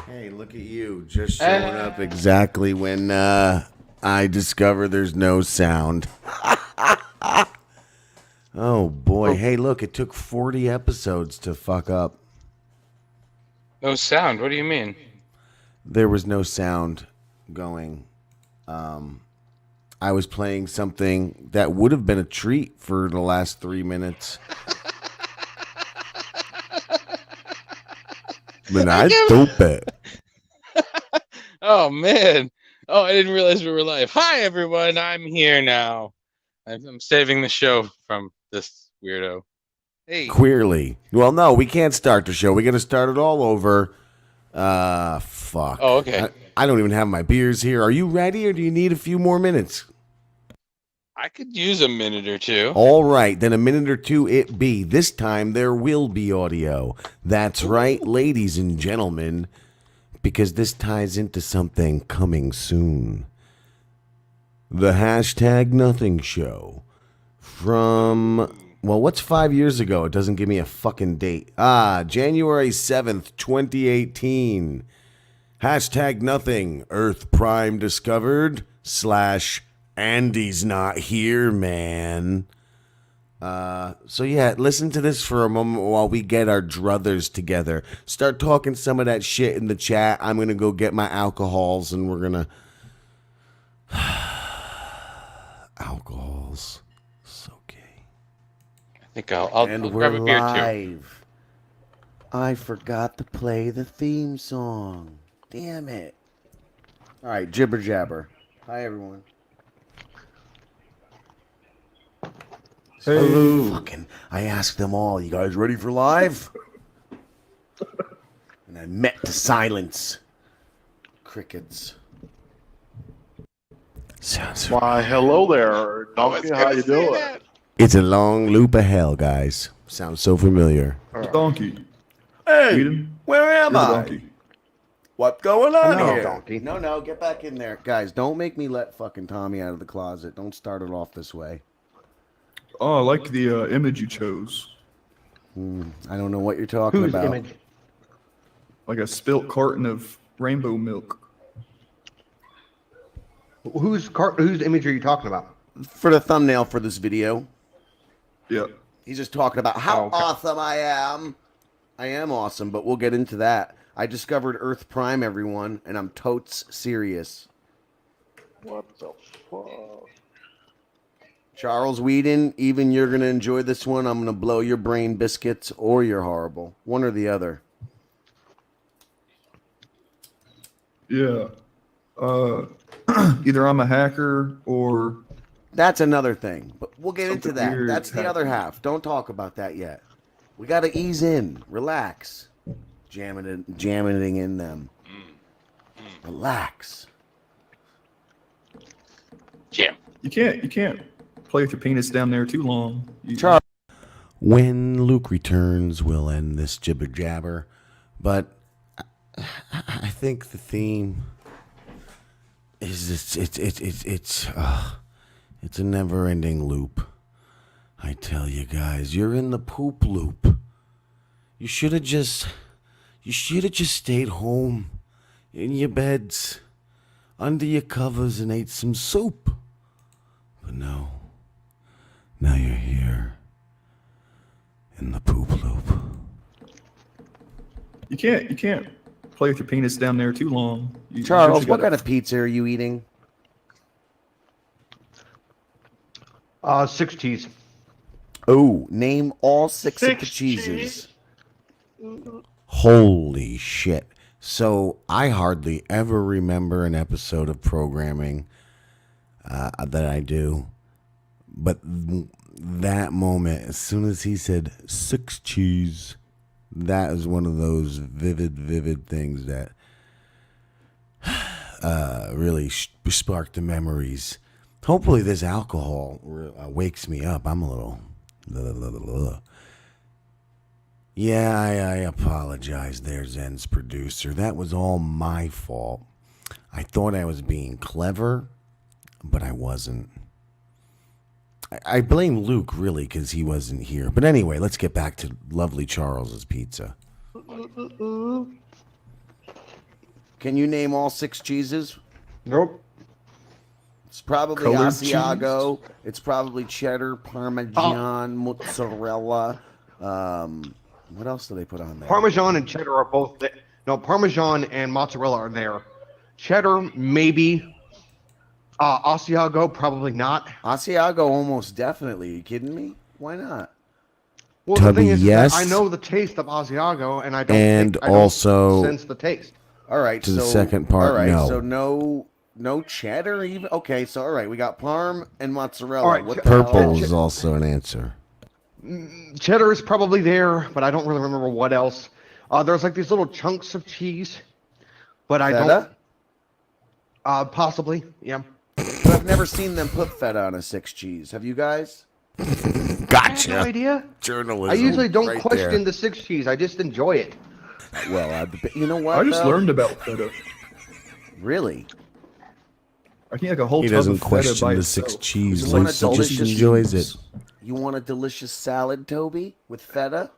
Hey, look at you, just showing up exactly when I discover there's no sound. Oh boy, hey, look, it took 40 episodes to fuck up. No sound. What do you mean? There was no sound going. I was playing something that would have been a treat for the last 3 minutes, but I I can't. stupid. Oh man. Oh, I didn't realize we were live. Hi everyone. I'm here now. I'm saving the show from this weirdo. Hey. Queerly. Well, no, we can't start the show. We got to start it all over. Fuck. Oh, okay. I don't even have my beers here. Are you ready, or do you need a few more minutes? I could use a minute or two. All right, then a minute or two it be. This time there will be audio. That's right, ladies and gentlemen, because this ties into something coming soon. The hashtag Nothing Show from, well, what's 5 years ago? It doesn't give me a fucking date. January 7th, 2018. Hashtag Nothing, Earth Prime discovered, / Andy's not here, man. So yeah, listen to this for a moment while we get our druthers together. Start talking some of that shit in the chat. I'm gonna go get my alcohols, and we're gonna alcohols. So gay. I think I'll And we're grab a beer too. live. I forgot to play the theme song. Damn it. All right, jibber jabber. Hi everyone. Hey. Fucking, I asked them all, you guys ready for live? And I met to silence. Crickets. Sounds. Why, hello there, Donkey. How you doing? It's a long loop of hell, guys. Sounds so familiar. Donkey. Hey, Eden, where am you're the I? donkey. What going on Hello, here? donkey. No, get back in there. Guys, don't make me let fucking Tommy out of the closet. Don't start it off this way. Oh, I like the image you chose. I don't know what you're talking Whose about. image? Like a spilt carton of rainbow milk. Whose image are you talking about? For the thumbnail for this video, Yeah. he's just talking about how Oh, okay. awesome I am. I am awesome, but we'll get into that. I discovered Earth Prime, everyone, and I'm totes serious. What the fuck? Charles Whedon, even you're going to enjoy this one. I'm going to blow your brain biscuits or you're horrible. One or the other. Yeah. Either I'm a hacker or That's another thing, but we'll get into Something that. weird That's the other happened. half. Don't talk about that yet. We got to ease in, relax, jamming it in them. Relax. Jam. you can't play with your penis down there too long. Charles. When Luke returns, we'll end this jibber jabber, but I think the theme is it's a never-ending loop. I tell you guys, you're in the poop loop. You should have just stayed home in your beds, under your covers, and ate some soup. But no, now you're here in the poop loop. You can't play with your penis down there too long. Charles, what kind of pizza are you eating? 6 cheese. Oh, name all six of the cheeses. Holy shit. So I hardly ever remember an episode of programming that I do. But that moment, as soon as he said 6 cheese, that is one of those vivid things that really sparked the memories. Hopefully this alcohol wakes me up. I'm a little... Yeah, I apologize there, Zen's producer. That was all my fault. I thought I was being clever, but I wasn't. I blame Luke, really, because he wasn't here. But anyway, let's get back to lovely Charles's pizza. Can you name all 6 cheeses? Nope. It's probably Colored Asiago. It's probably cheddar, Parmesan, mozzarella. What else do they put on there? Parmesan and cheddar are both there. No, Parmesan and mozzarella are there. Cheddar, maybe. Asiago, probably not. Asiago, almost definitely. Are you kidding me? Why not? Well, Tubby, the thing is that yes. I know the taste of Asiago, and I don't. And I don't also- sense the taste. All right. To the second part, All right. no. So no cheddar even. Okay. So all right, we got parm and mozzarella. All right, What the hell? Purple is also an answer. Cheddar is probably there, but I don't really remember what else. There's like these little chunks of cheese, but I Feta? don't. Possibly, yeah. But I've never seen them put feta on a 6 cheese. Have you guys? I have Gotcha. no idea. Journalism. I usually don't right question there. the 6 cheese. I just enjoy it. Well, you know what? I just though? learned about feta. Really? I can eat like a whole He tub doesn't of feta question by the itself. 6 cheese. You want a Lisa just delicious enjoys it. You want a delicious salad, Toby, with feta?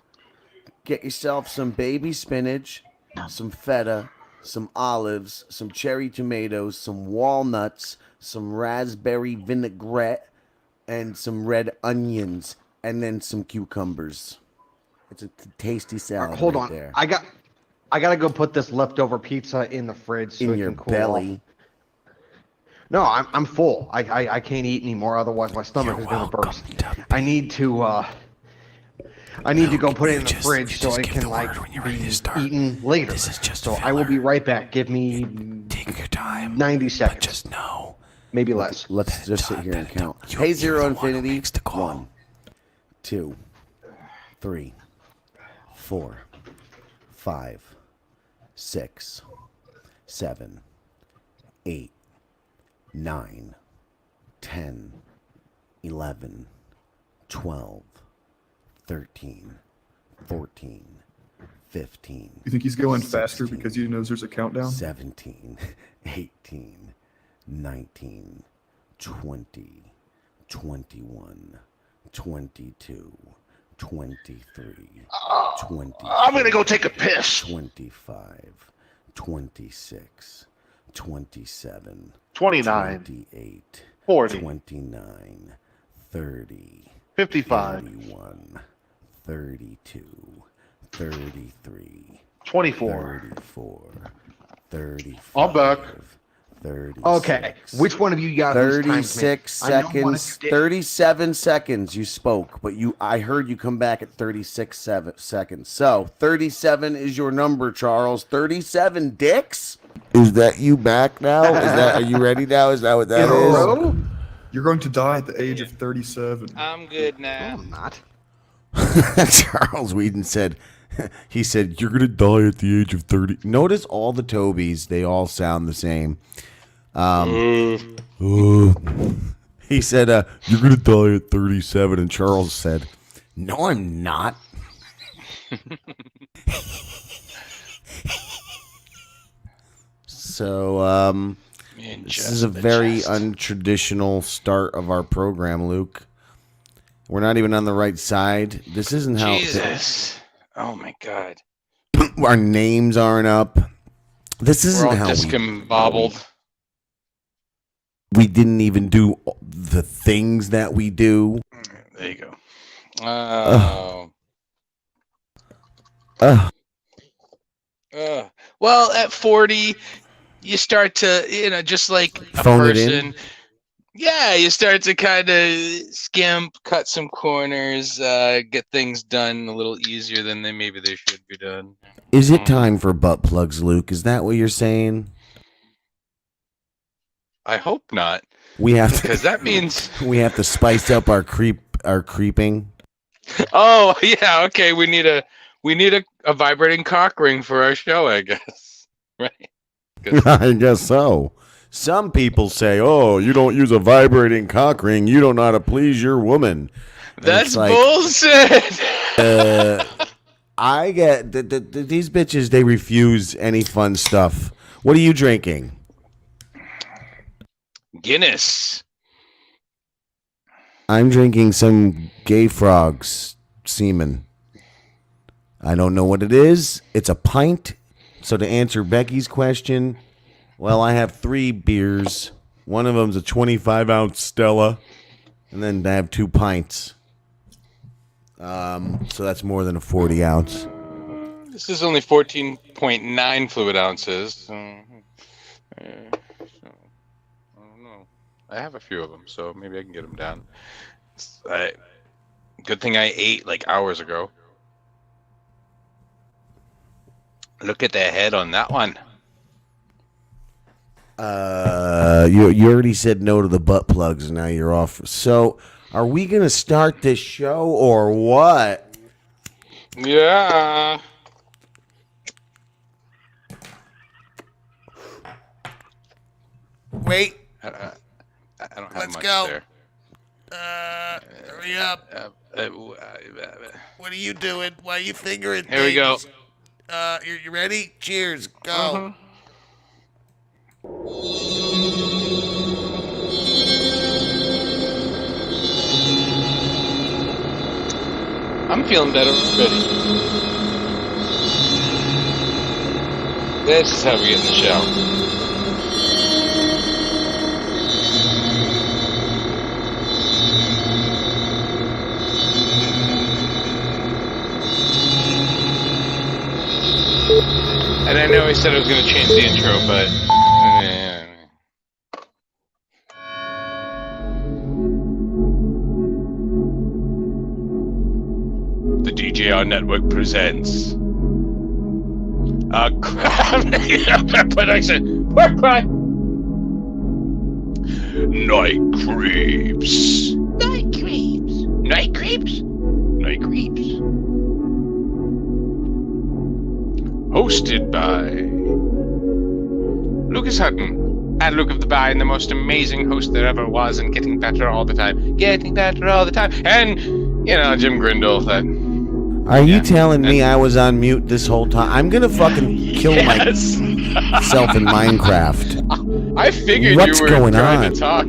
Get yourself some baby spinach, some feta, some olives, some cherry tomatoes, some walnuts, some raspberry vinaigrette, and some red onions, and then some cucumbers. It's a tasty salad. Hold right on. there. I gotta go put this leftover pizza in the fridge so In it your can cool belly. off. No, I'm full. I can't eat anymore. Otherwise, my stomach is gonna burst. I need to go put it in the fridge so it can like be eaten later. This is just so a I will be filler. right back. Give me Take your time. 90 But seconds, just know. maybe less. Let's just sit here and count. You're Hey, the Zero one who Infinity. makes the call. 1, 2, 3, 4, 5, 6, 7, 8, 9, 10, 11, 12, 13, 14, 15. You think he's going faster 16, because he knows there's a countdown? 17, 18, 19, 20, 21, 22, 23, 20. I'm gonna go take a piss. 25, 26, 27, 29, 28, 40, 29, 30, 55, 31, 32, 33, 24. 34, 35, I'm back. 36. Okay, which one of you got these times, man? 36 I know one of seconds. you did. 37 seconds you spoke, but I heard you come back at 36 seconds. So 37 is your number, Charles. 37 dicks. Is that you back now? Are you ready now? Is that what that In a is? row? You're going to die at the age of 37. I'm good No, now. I'm not. Charles Whedon said, he said, you're going to die at the age of 30. Notice all the Tobys, they all sound the same. He said, you're going to die at 37. And Charles said, no, I'm not. So, Me and this Jess is a the very chest. untraditional start of our program, Luke. We're not even on the right side. This isn't how Jesus. Oh my God. our names aren't up. This We're isn't all how discombobbled. we didn't even do the things that we do. There you go. Oh. Ugh. Well, at 40, you start to, just like a Phone it in? person. Yeah, you start to kind of skimp, cut some corners, get things done a little easier than maybe they should be done. Is it time for butt plugs, Luke? Is that what you're saying? I hope not, We have to because that means. we have to spice up our creeping. Oh yeah, okay. We need a vibrating cock ring for our show, I guess. Right? I guess so. Some people say, "Oh, you don't use a vibrating cock ring. You don't know how to please your woman." And That's it's like, bullshit. I get these bitches. They refuse any fun stuff. What are you drinking? Guinness. I'm drinking some gay frogs semen. I don't know what it is. It's a pint. So to answer Becky's question, well, I have 3 beers. One of them's a 25-ounce Stella, and then I have 2 pints. So that's more than a 40-ounce. This is only 14.9 fluid ounces. So, I don't know. I have a few of them, so maybe I can get them down. Good thing I ate like hours ago. Look at the head on that one. You already said no to the butt plugs, and now you're off. So, are we gonna start this show or what? Yeah. Wait. I don't have Let's much go. there. Hurry up. What are you doing? Why are you fingering Here we go. You ready? Cheers. Go. I'm feeling better already. This is how we get in the shower. And I know I said I was going to change the intro, but... The DJR Network presents... production. Work Night Creeps. Night Creeps. Night Creeps? Night Creeps. Hosted by Lucas Hutton at Luke of the By, and the most amazing host there ever was, and getting better all the time. Getting better all the time. And, Jim Grindle. Are you telling me I was on mute this whole time? I'm gonna fucking kill myself in Minecraft. I figured What's you were going trying on? to talk.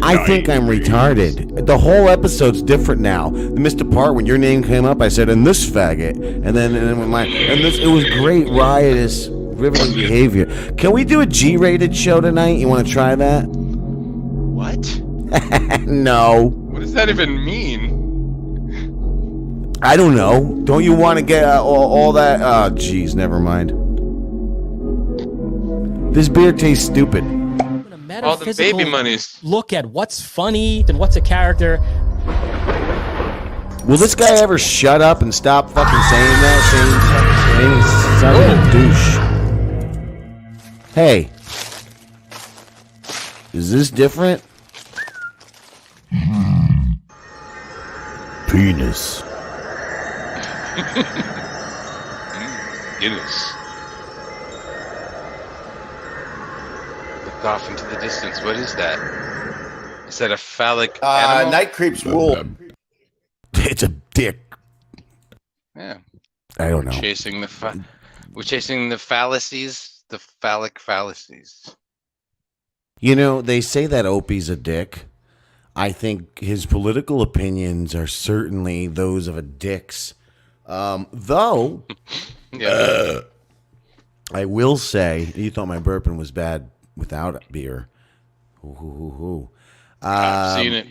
I think I'm retarded. The whole episode's different now. The missed the part when your name came up, I said, "And this faggot," and then it was great, riotous, riveting behavior. Can we do a G-rated show tonight? You want to try that? What? No. What does that even mean? I don't know. Don't you want to get all that? Oh, jeez, never mind. This beer tastes stupid. All the baby monies. Look at what's funny and what's a character. Will this guy ever shut up and stop fucking saying that? Saying fucking douche. Hey. Is this different? Penis. Guinness. Look off into the distance. What is that? Is that a phallic animal? Night Creeps rule. It's a dick. Yeah. I don't know. We're chasing the fallacies, the phallic fallacies. They say that Opie's a dick. I think his political opinions are certainly those of a dick's. Though, Yeah. I will say, you thought my burping was bad without beer. I've seen it.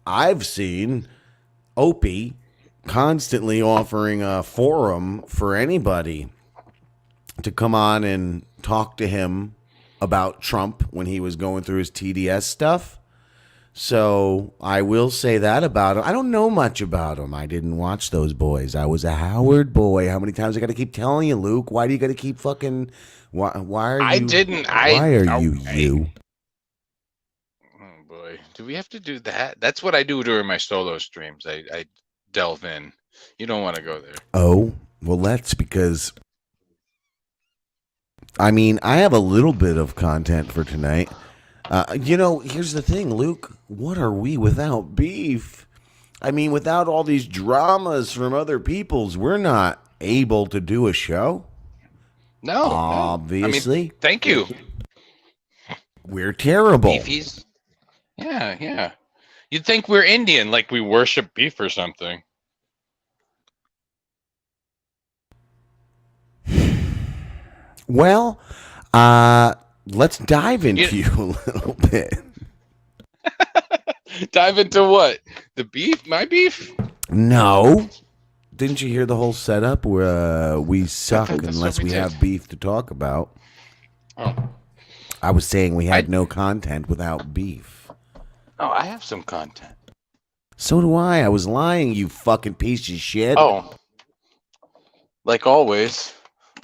I've seen Opie constantly offering a forum for anybody to come on and talk to him about Trump when he was going through his TDS stuff. So I will say that about him. I don't know much about him. I didn't watch those boys. I was a Howard boy. How many times I got to keep telling you, Luke? Why do you got to keep fucking? Why are you? I didn't. Why are you okay. you? Oh boy, do we have to do that? That's what I do during my solo streams. I delve in. You don't want to go there. Oh well, that's because. I mean, I have a little bit of content for tonight. Here's the thing, Luke. What are we without beef? I mean, without all these dramas from other peoples, we're not able to do a show. No. Obviously. I mean, thank you. We're terrible. Beefies. Yeah. You'd think we're Indian, like we worship beef or something. Well, let's dive into you a little bit. Dive into what? The beef? My beef? No. Didn't you hear the whole setup where we suck that's unless what we we did. have beef to talk about? Oh. I was saying we had no content without beef. Oh, I have some content. So do I. I was lying, you fucking piece of shit. Oh. Like always.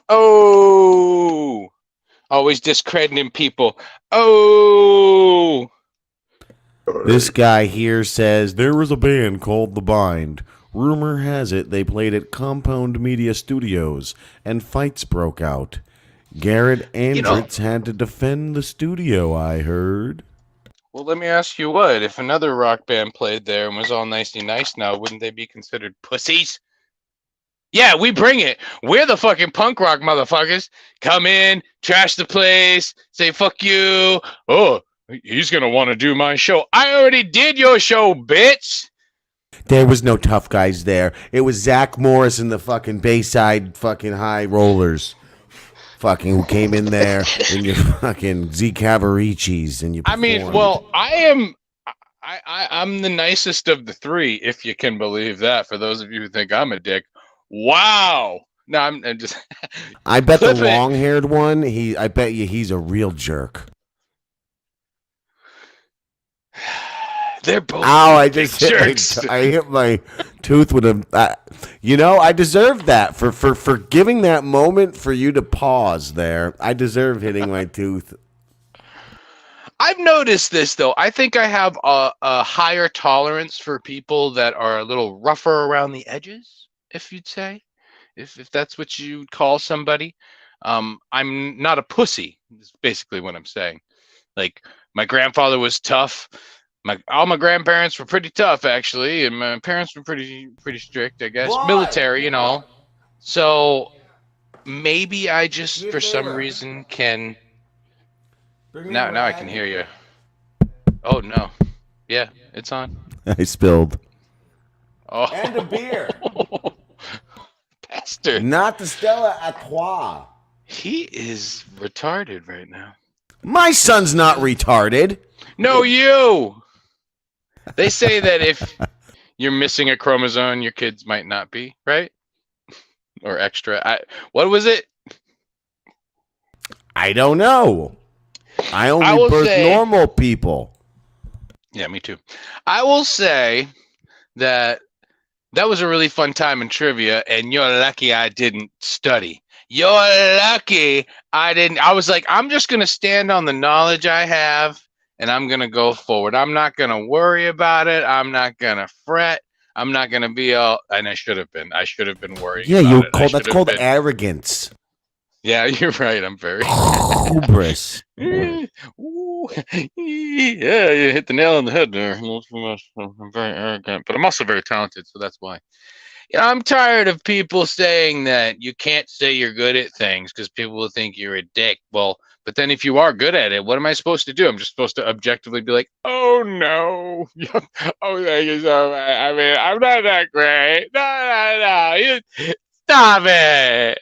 Oh. Always discrediting people. Oh. This guy here says there was a band called The Bind. Rumor has it they played at Compound Media Studios and fights broke out. Garrett Andritz had to defend the studio, I heard. Well, let me ask you what. If another rock band played there and was all nicey nice now, wouldn't they be considered pussies? Yeah, we bring it. We're the fucking punk rock motherfuckers. Come in, trash the place, say fuck you. Oh, he's going to want to do my show. I already did your show, bitch. There was no tough guys there. It was Zach Morris and the fucking Bayside fucking High Rollers. Fucking who came in there and your fucking Z Cavaricis and you. I mean, well, I'm the nicest of the three, if you can believe that. For those of you who think I'm a dick, wow. No, I'm just. I bet the Clip it. long-haired one. I bet you he's a real jerk. They're both. Ow! I just jerks. I hit my tooth with a. I deserved that for giving that moment for you to pause there. I deserve hitting my tooth. I've noticed this though. I think I have a higher tolerance for people that are a little rougher around the edges, if you'd say, if that's what you'd call somebody. I'm not a pussy. Is basically what I'm saying. Like my grandfather was tough. All my grandparents were pretty tough actually, and my parents were pretty strict, I guess. Why? Military, So maybe I just for some reason can. Now I can hear you. Oh no. Yeah, it's on. I spilled. Oh. And a beer. Bastard. Not the Stella Artois. He is retarded right now. My son's not retarded. No, you. They say that if you're missing a chromosome, your kids might not be, right? Or extra. What was it? I don't know. I will only birth say- normal people. Yeah, me too. I will say that was a really fun time in trivia, and you're lucky I didn't study. You're lucky I didn't. I was like, I'm just going to stand on the knowledge I have, and I'm going to go forward. I'm not going to worry about it. I'm not going to fret. I'm not going to be all, and I should have been. I should have been worried. Yeah, about it. I that's should have called been- arrogance. Yeah, you're right. I'm very. Hubris. Ooh, yeah, you hit the nail on the head there. I'm very arrogant, but I'm also very talented, so that's why. Yeah, I'm tired of people saying that you can't say you're good at things because people will think you're a dick. Well, but then if you are good at it, what am I supposed to do? I'm just supposed to objectively be like, oh no, oh thank you so much. I mean, I'm not that great. No, you stop it.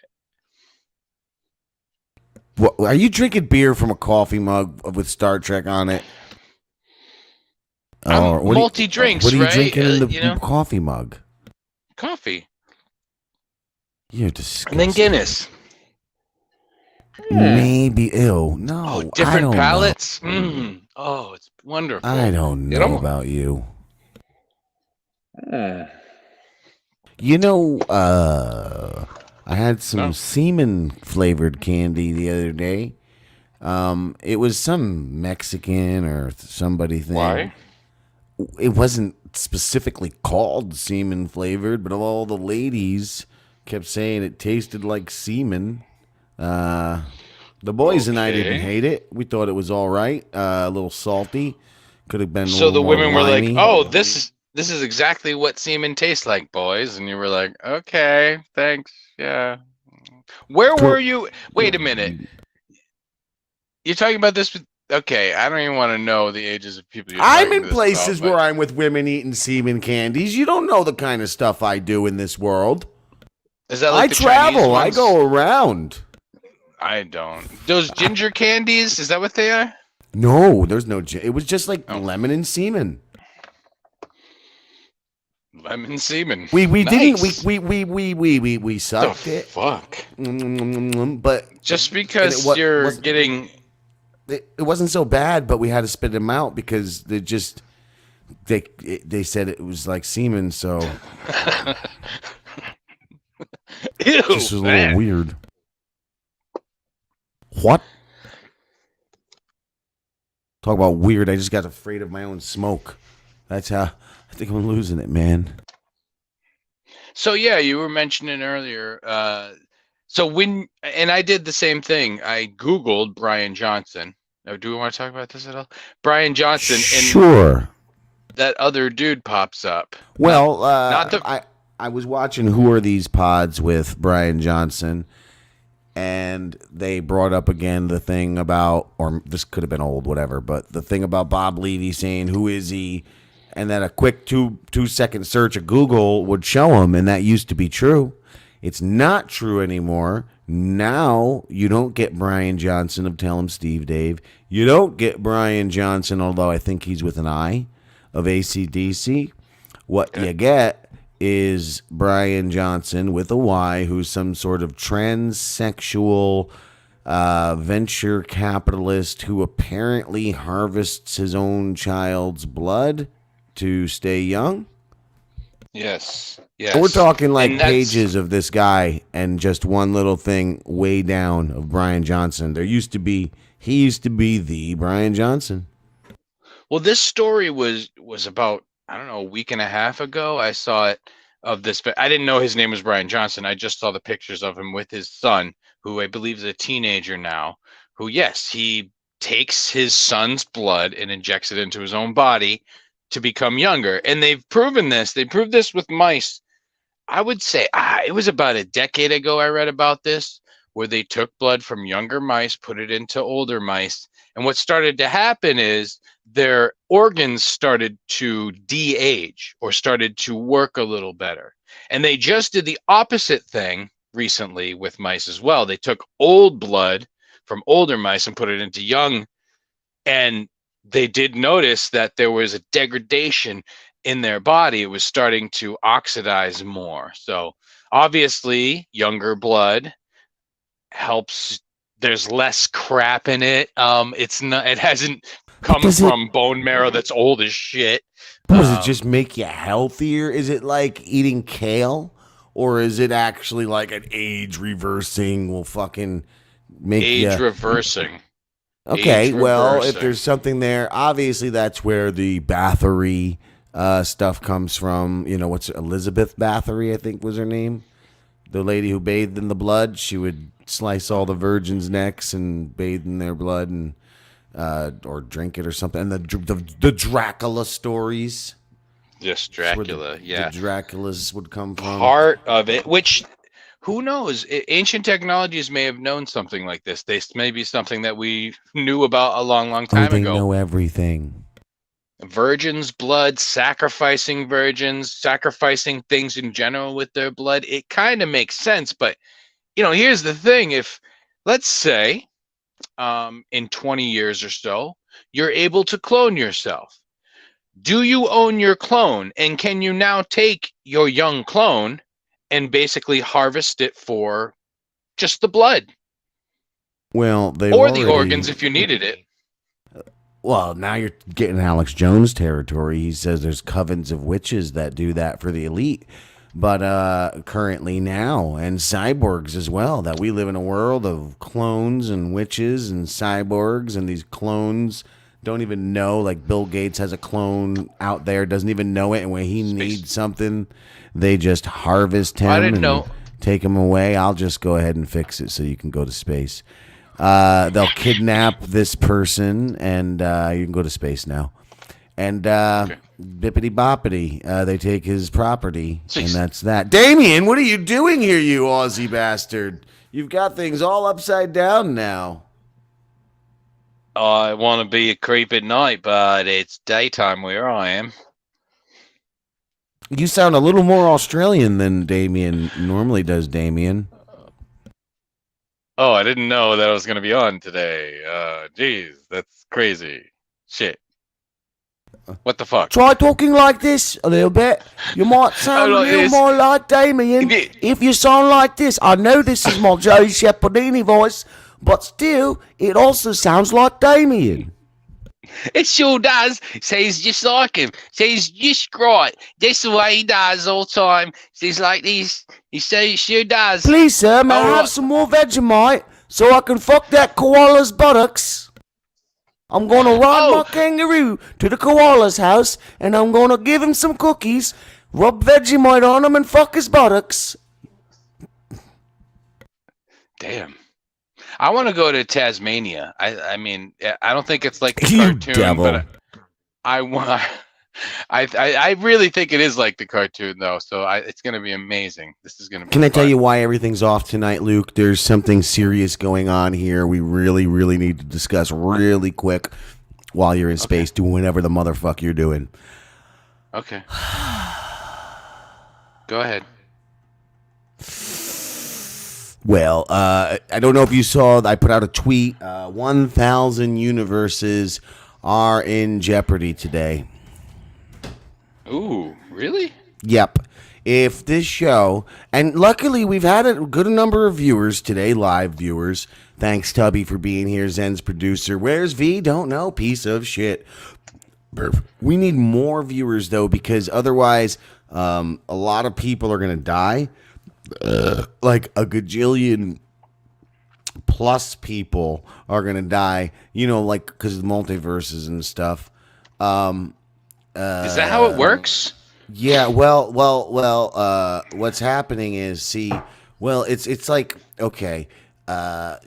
What, are you drinking beer from a coffee mug with Star Trek on it? I'm Or what multi-drinks, What are you right? drinking in the You know? coffee mug? Coffee. You're And disgusting. then Guinness. Maybe. Ew. No. Oh, I different don't palettes. Oh, it's wonderful. Know. I don't You know know? about you. Mm. You know, I had some No. semen flavored candy the other day. It was some Mexican or somebody thing. Why? It wasn't specifically called semen flavored, but all the ladies kept saying it tasted like semen. The boys and I didn't Okay. hate it. We thought it was all right. A little salty. Could have been. A So little the more women were like, limey. "Oh, this is exactly what semen tastes like, boys," and you were like, "Okay, thanks, yeah." Where were you? Wait a minute. You're talking about this with? Okay, I don't even want to know the ages of people. You're I'm talking in this places about, where I'm with women eating semen candies. You don't know the kind of stuff I do in this world. but- Is that like I the travel. Chinese I ones? go around. I don't. Those ginger candies, is that what they are? No, there's no. It was just like Oh. lemon and semen. Lemon semen. We Nice. didn't we sucked The it. fuck? But Just because And it you're wasn't- getting it wasn't so bad, but we had to spit them out because they said it was like semen, so ew, just was a little man. weird. What? Talk about weird. I just got afraid of my own smoke. That's how I think I'm losing it, man. So yeah, you were mentioning earlier. And I did the same thing. I Googled Brian Johnson. Now, do we want to talk about this at all? Brian Johnson, and Sure. that other dude pops up. Well, not the- I was watching Who Are These Pods with Brian Johnson, and they brought up again the thing about, or this could have been old, whatever, but the thing about Bob Levy saying, who is he? And then a quick 2-second search of Google would show him, and that used to be true. It's not true anymore. Now you don't get Brian Johnson of Tell 'em Steve Dave. You don't get Brian Johnson, although I think he's with an I, of AC/DC. What you get is Brian Johnson with a Y, who's some sort of transsexual venture capitalist who apparently harvests his own child's blood to stay young. Yes. Yes. We're talking like And that's- pages of this guy and just one little thing way down of Brian Johnson. He used to be the Brian Johnson. Well, this story was about, I don't know, a week and a half ago. I saw it of this, but I didn't know his name was Brian Johnson. I just saw the pictures of him with his son, who I believe is a teenager now, who, yes, he takes his son's blood and injects it into his own body to become younger. And they've proven this. They proved this with mice. I would say it was about a decade ago I read about this, where they took blood from younger mice, put it into older mice. And what started to happen is their organs started to de-age or started to work a little better. And they just did the opposite thing recently with mice as well. They took old blood from older mice and put it into young, and they did notice that there was a degradation in their body. It was starting to oxidize more. So obviously younger blood helps. There's less crap in it. It hasn't come does it- from bone marrow that's old as shit. Does it just make you healthier? Is it like eating kale? Or is it actually like an age reversing will fucking make age you... reversing? Okay, age well, if reversing. there's something there, obviously that's where the Bathory stuff comes from. You know, what's Elizabeth Bathory, I think was her name? The lady who bathed in the blood. She would slice all the virgins' necks and bathe in their blood and or drink it or something. And the Dracula stories. Just That's where Dracula, the yeah. Draculas would come from. Part of it, which who knows? Ancient technologies may have known something like this. This may be something that we knew about a long, long time They ago. know everything. Virgins' blood, sacrificing virgins, sacrificing things in general with their blood. It kind of makes sense, but here's the thing: if, let's say, in 20 years or so, you're able to clone yourself. Do you own your clone? And can you now take your young clone and basically harvest it for just the blood Well, they or the organs if you needed it? Well, now you're getting Alex Jones territory. He says there's covens of witches that do that for the elite. But currently now, and cyborgs as well, that we live in a world of clones and witches and cyborgs, and these clones don't even know, like Bill Gates has a clone out there, doesn't even know it, and when he needs something, they just harvest him I didn't and know. take him away. I'll just go ahead and fix it so you can go to space. They'll kidnap this person, and you can go to space now. And bippity boppity, they take his property, and Jeez. that's that. Damien, what are you doing here, you Aussie bastard? You've got things all upside down now. I want to be a creep at night, but it's daytime where I am. You sound a little more Australian than Damien normally does, Damien. Oh, I didn't know that I was gonna be on today. Jeez, that's crazy. Shit. What the fuck? Try talking like this a little bit. You might sound a like little this. more like Damien. Yeah. If you sound like this, I know this is my Joey Shepardini voice, but still, it also sounds like Damien. It sure does. Says just like him. Says just right. That's the way he does all the time. Says like this. He says it sure does. Please, sir, may I Oh, have some more Vegemite so I can fuck that koala's buttocks? I'm gonna ride my kangaroo to the koala's house, and I'm gonna give him some cookies, rub Vegemite on him, and fuck his buttocks. Damn. I want to go to Tasmania. I mean, I don't think it's like the You cartoon, devil. but I want. I really think it is like the cartoon though. So it's gonna be amazing. This is gonna be. Can I tell fun. you why everything's off tonight, Luke? There's something serious going on here. We really, really need to discuss really quick while you're in space doing whatever the motherfucker you're doing. Okay. Go ahead. Well, I don't know if you saw, I put out a tweet. 1,000 universes are in jeopardy today. Ooh, really? Yep. If this show, and luckily we've had a good number of viewers today, live viewers. Thanks, Tubby, for being here, Zen's producer. Where's V? Don't know. Piece of shit. We need more viewers, though, because otherwise a lot of people are going to die. Like a gajillion plus people are going to die, you know, like because of the multiverses and stuff. Is that how it works? Yeah, well, what's happening is, see, well, it's like, okay, okay,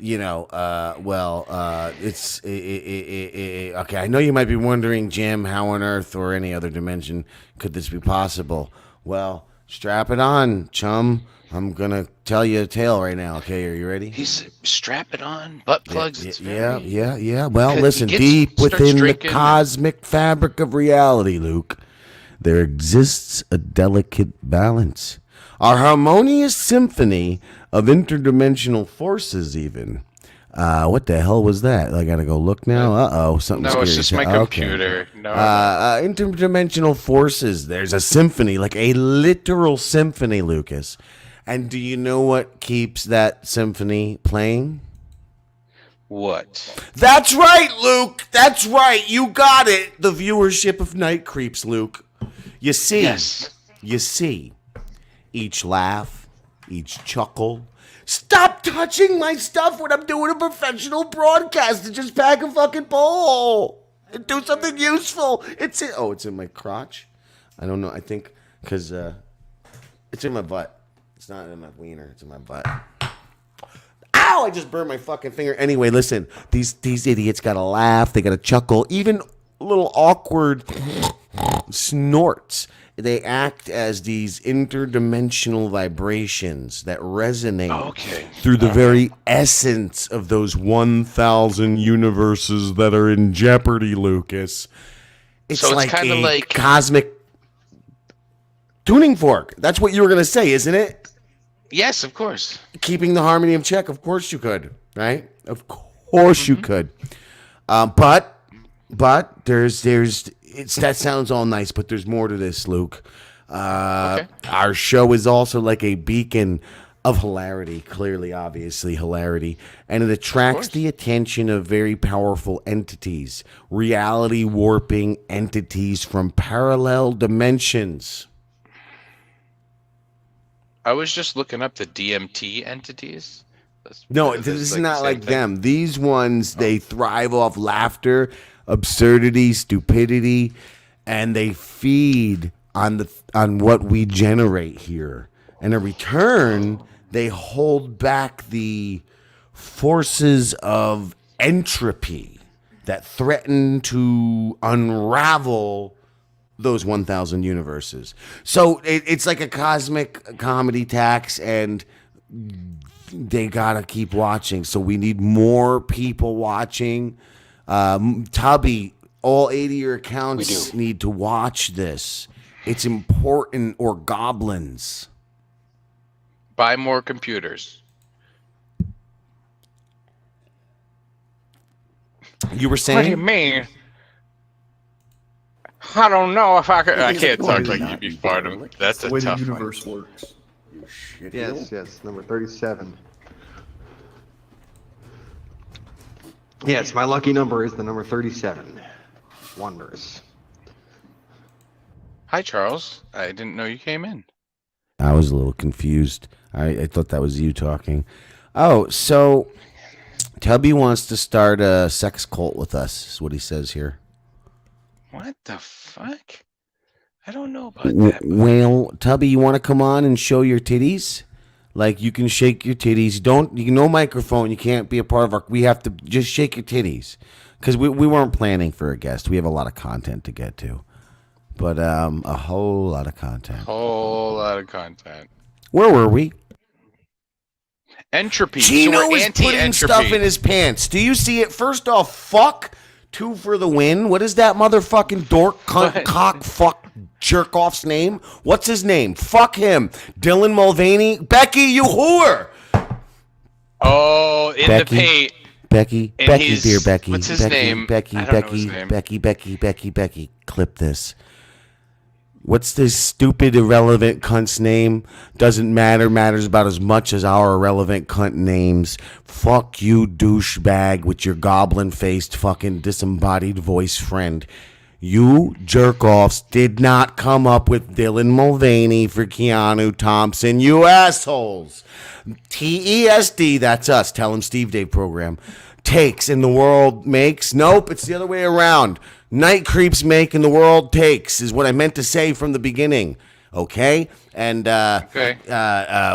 I know you might be wondering, Jim, how on earth or any other dimension could this be possible? Well, strap it on, chum. I'm going to tell you a tale right now, okay? Are you ready? He's strap it on, butt plugs. It's very- Yeah. Well, He listen, gets- deep starts within the drinking. cosmic fabric of reality, Luke, there exists a delicate balance, a harmonious symphony of interdimensional forces, even. What the hell was that? I gotta go look now. Something No, scary. it's just my Okay. computer. No. Interdimensional forces. There's a symphony, like a literal symphony, Lucas. And do you know what keeps that symphony playing? What? That's right, Luke. That's right. You got it. The viewership of Night Creeps, Luke. You see, Yes. each laugh, each chuckle. Stop touching my stuff when I'm doing a professional broadcast. Just pack a fucking bowl and do something useful. It's in my crotch. I don't know. I think because it's in my butt. It's not in my wiener. It's in my butt. Ow! I just burned my fucking finger. Anyway, listen. These idiots got to laugh. They got to chuckle. Even little awkward snorts. They act as these interdimensional vibrations that resonate through the very essence of those 1,000 universes that are in jeopardy, Lucas. It's So it's like kinda a like- cosmic tuning fork. That's what you were going to say, isn't it? Yes, of course. Keeping the harmony of check. Of course you could, right? Of course you could. But that sounds all nice, but there's more to this, Luke. Our show is also like a beacon of hilarity, clearly, obviously, hilarity. And it attracts the attention of very powerful entities, reality warping entities from parallel dimensions. I was just looking up the DMT entities. No, That's this is the not same like thing. them. These ones, they thrive off laughter, absurdity, stupidity, and they feed on what we generate here. And in return, they hold back the forces of entropy that threaten to unravel those 1,000 universes. So it's like a cosmic comedy tax, and they gotta keep watching. So we need more people watching. Tubby, all 80 of your accounts need to watch this. It's important, or goblins. Buy more computers. You were What do you saying? mean? I don't know if I could. I can't Well, talk it's like not you before him. easy. That's The a way the tough one. universe works. Yes, number 37. Yes, my lucky number is the number 37. Wondrous. Hi, Charles. I didn't know you came in. I was a little confused. I thought that was you talking. Oh, so Tubby wants to start a sex cult with us, is what he says here. What the fuck? I don't know about that. Well, Tubby, you want to come on and show your titties? Like, you can shake your titties. No microphone. You can't be a part of our. We have to just shake your titties. Because we weren't planning for a guest. We have a lot of content to get to. But a whole lot of content. Whole lot of content. Where were we? Entropy. Gino so we're is putting anti-entropy. stuff in his pants. Do you see it? First off, fuck 2 for the win. What is that motherfucking dork, cunt, What? cock, fuck, jerk off's name? What's his name? Fuck him. Dylan Mulvaney. Becky, you whore. Oh, in Becky. the paint. Becky, And Becky, he's- dear Becky. what's his Becky, name? Becky, I don't know Becky, his name. Becky. Clip this. What's this stupid, irrelevant cunt's name? Doesn't matter. Matters about as much as our irrelevant cunt names. Fuck you, douchebag, with your goblin-faced fucking disembodied voice friend. You jerk-offs did not come up with Dylan Mulvaney for Keanu Thompson. You assholes. TESD, that's us. Tell him Steve Dave program. Takes and the world makes. Nope, it's the other way around. Night creeps make and the world takes is what I meant to say from the beginning. Okay? And Okay.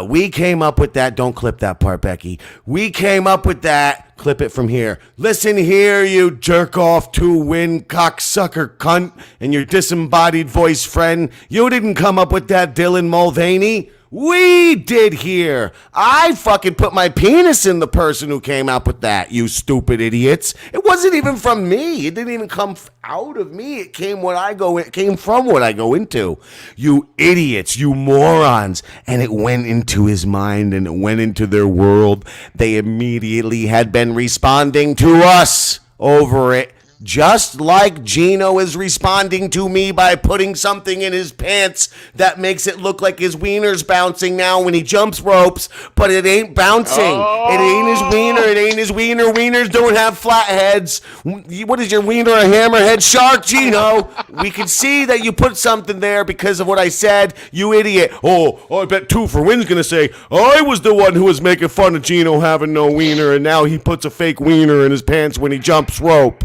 we came up with that. Don't clip that part, Becky. We came up with that. Clip it from here. Listen here, you jerk off 2-win cocksucker cunt and your disembodied voice friend. You didn't come up with that, Dylan Mulvaney. We did here. I fucking put my penis in the person who came up with that, you stupid idiots. It wasn't even from me. It didn't even come out of me. It came It came from what I go into. You idiots, you morons. And it went into his mind and it went into their world. They immediately had been responding to us over it. Just like Gino is responding to me by putting something in his pants that makes it look like his wiener's bouncing now when he jumps ropes, but it ain't bouncing. It ain't his wiener. It ain't his wiener. Wieners don't have flat heads. What is your wiener, a hammerhead shark, Gino? We can see that you put something there because of what I said, you idiot. Oh, I bet 2 for Win's going to say, I was the one who was making fun of Gino having no wiener, and now he puts a fake wiener in his pants when he jumps rope.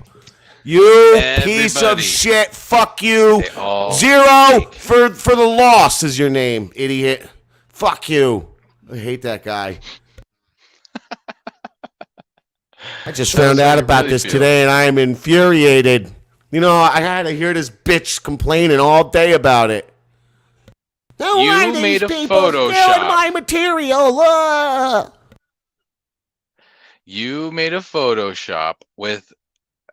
You piece of Everybody. shit. Fuck you. They all 0 for the loss is your name, idiot. Fuck you. I hate that guy. I just found how out you about really this feel. today and I am infuriated. You know, I had to hear this bitch complaining all day about it. Now, You why these made a people Photoshop. stealing my material? You made a Photoshop with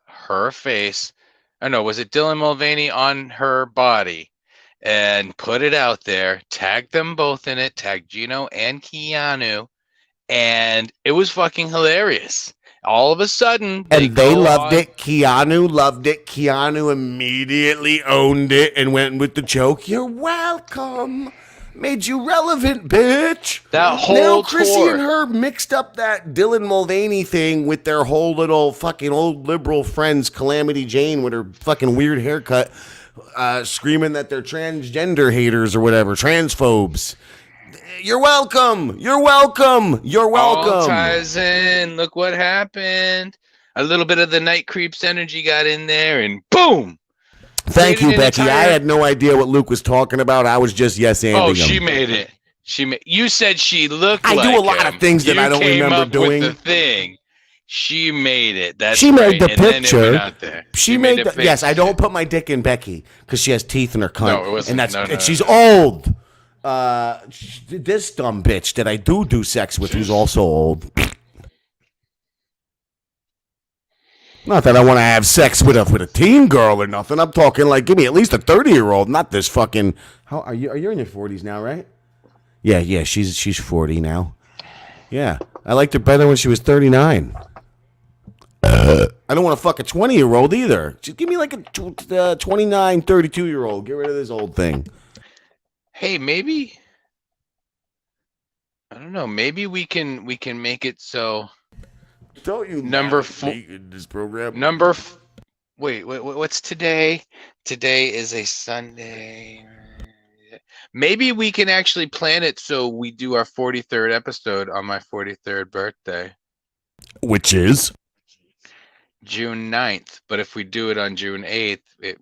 her face. I know, was it Dylan Mulvaney on her body? And put it out there. Tagged them both in it. Tagged Gino and Keanu. And it was fucking hilarious. All of a sudden, And they go loved on- it. Keanu loved it. Keanu immediately owned it and went with the joke. You're welcome. Made you relevant, bitch. That Now whole Chrissy tour. and her mixed up that Dylan Mulvaney thing with their whole little fucking old liberal friends, Calamity Jane with her fucking weird haircut, screaming that they're transgender haters or whatever, transphobes. You're welcome. You're welcome. You're All welcome. ties in. Look what happened. A little bit of the Night Creeps energy got in there, and boom! Thank you, created an Becky. I entire- had no idea what Luke was talking about. I was just yes-anding Oh, him. she made it. You said she looked I like do a lot of him. things that You I don't came remember up with doing. the thing. She made it. That's She made right. the And then it picture. went out there. She made the the, fake yes. I don't shit. put my dick in Becky because she has teeth in her cunt, No, it wasn't. and that's No, no, and she's no. old. This dumb bitch that I do sex with, who's also old. Not that I want to have sex with a teen girl or nothing. I'm talking like give me at least a 30-year-old, not this fucking. How are you? Are you in your 40s now, right? Yeah. She's 40 now. Yeah, I liked her better when she was 39. I don't want to fuck a 20-year-old either. Just give me like a 29, 32-year-old. Get rid of this old thing. Hey, maybe I don't know. Maybe we can make it so Don't you Number laugh at four- me in this program? wait, what's today? Today is a Sunday. Maybe we can actually plan it so we do our 43rd episode on my 43rd birthday, Which is? June 9th. But if we do it on June 8th, it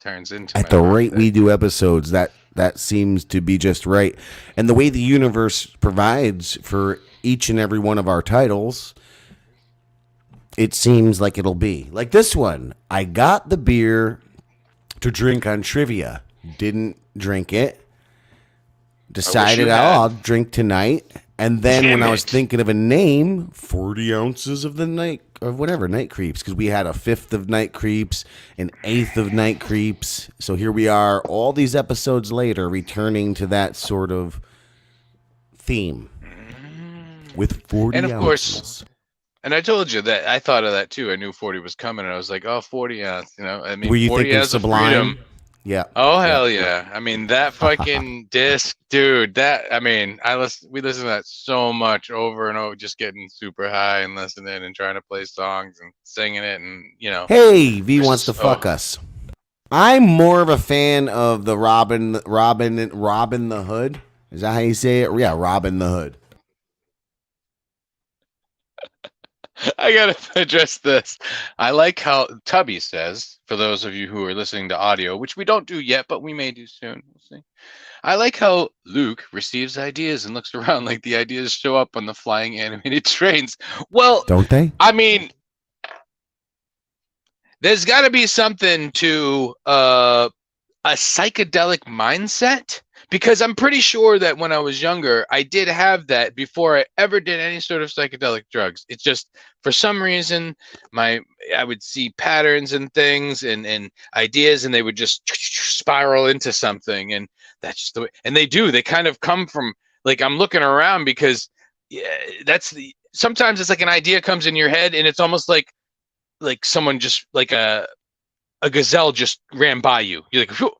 turns into At my the rate birthday. we do episodes, that seems to be just right. And the way the universe provides for each and every one of our titles, it seems like it'll be. Like this one. I got the beer to drink on trivia. Didn't drink it. Decided you had. I'll drink tonight. And then Damn when I was it. thinking of a name, 40 ounces of the night creeps, because we had a 5th of night creeps, an 8th of night creeps. So here we are, all these episodes later, returning to that sort of theme with 40 And of course- ounces. And I told you that I thought of that too. I knew 40 was coming, and I was like, "Oh, 40 ounce." You know, I mean, Were you 40 thinking ounce of Sublime? freedom. Yeah. Oh hell yeah! I mean that fucking disc, dude. We listen to that so much over and over, just getting super high and listening and trying to play songs and singing it, and you know. Hey, V wants to So- fuck us. I'm more of a fan of the Robin the Hood. Is that how you say it? Yeah, Robin the Hood. I gotta address this. I like how Tubby says, for those of you who are listening to audio, which we don't do yet, but we may do soon. We'll see. I like how Luke receives ideas and looks around like the ideas show up on the flying animated trains. Well, Don't they? I mean, there's got to be something to a psychedelic mindset, because I'm pretty sure that when I was younger, I did have that before I ever did any sort of psychedelic drugs. It's just for some reason I would see patterns and things and ideas, and they would just spiral into something, and that's just the way. And they kind of come from, like, I'm looking around because sometimes it's like an idea comes in your head, and it's almost like someone just like a gazelle just ran by you. You're like, "Phew,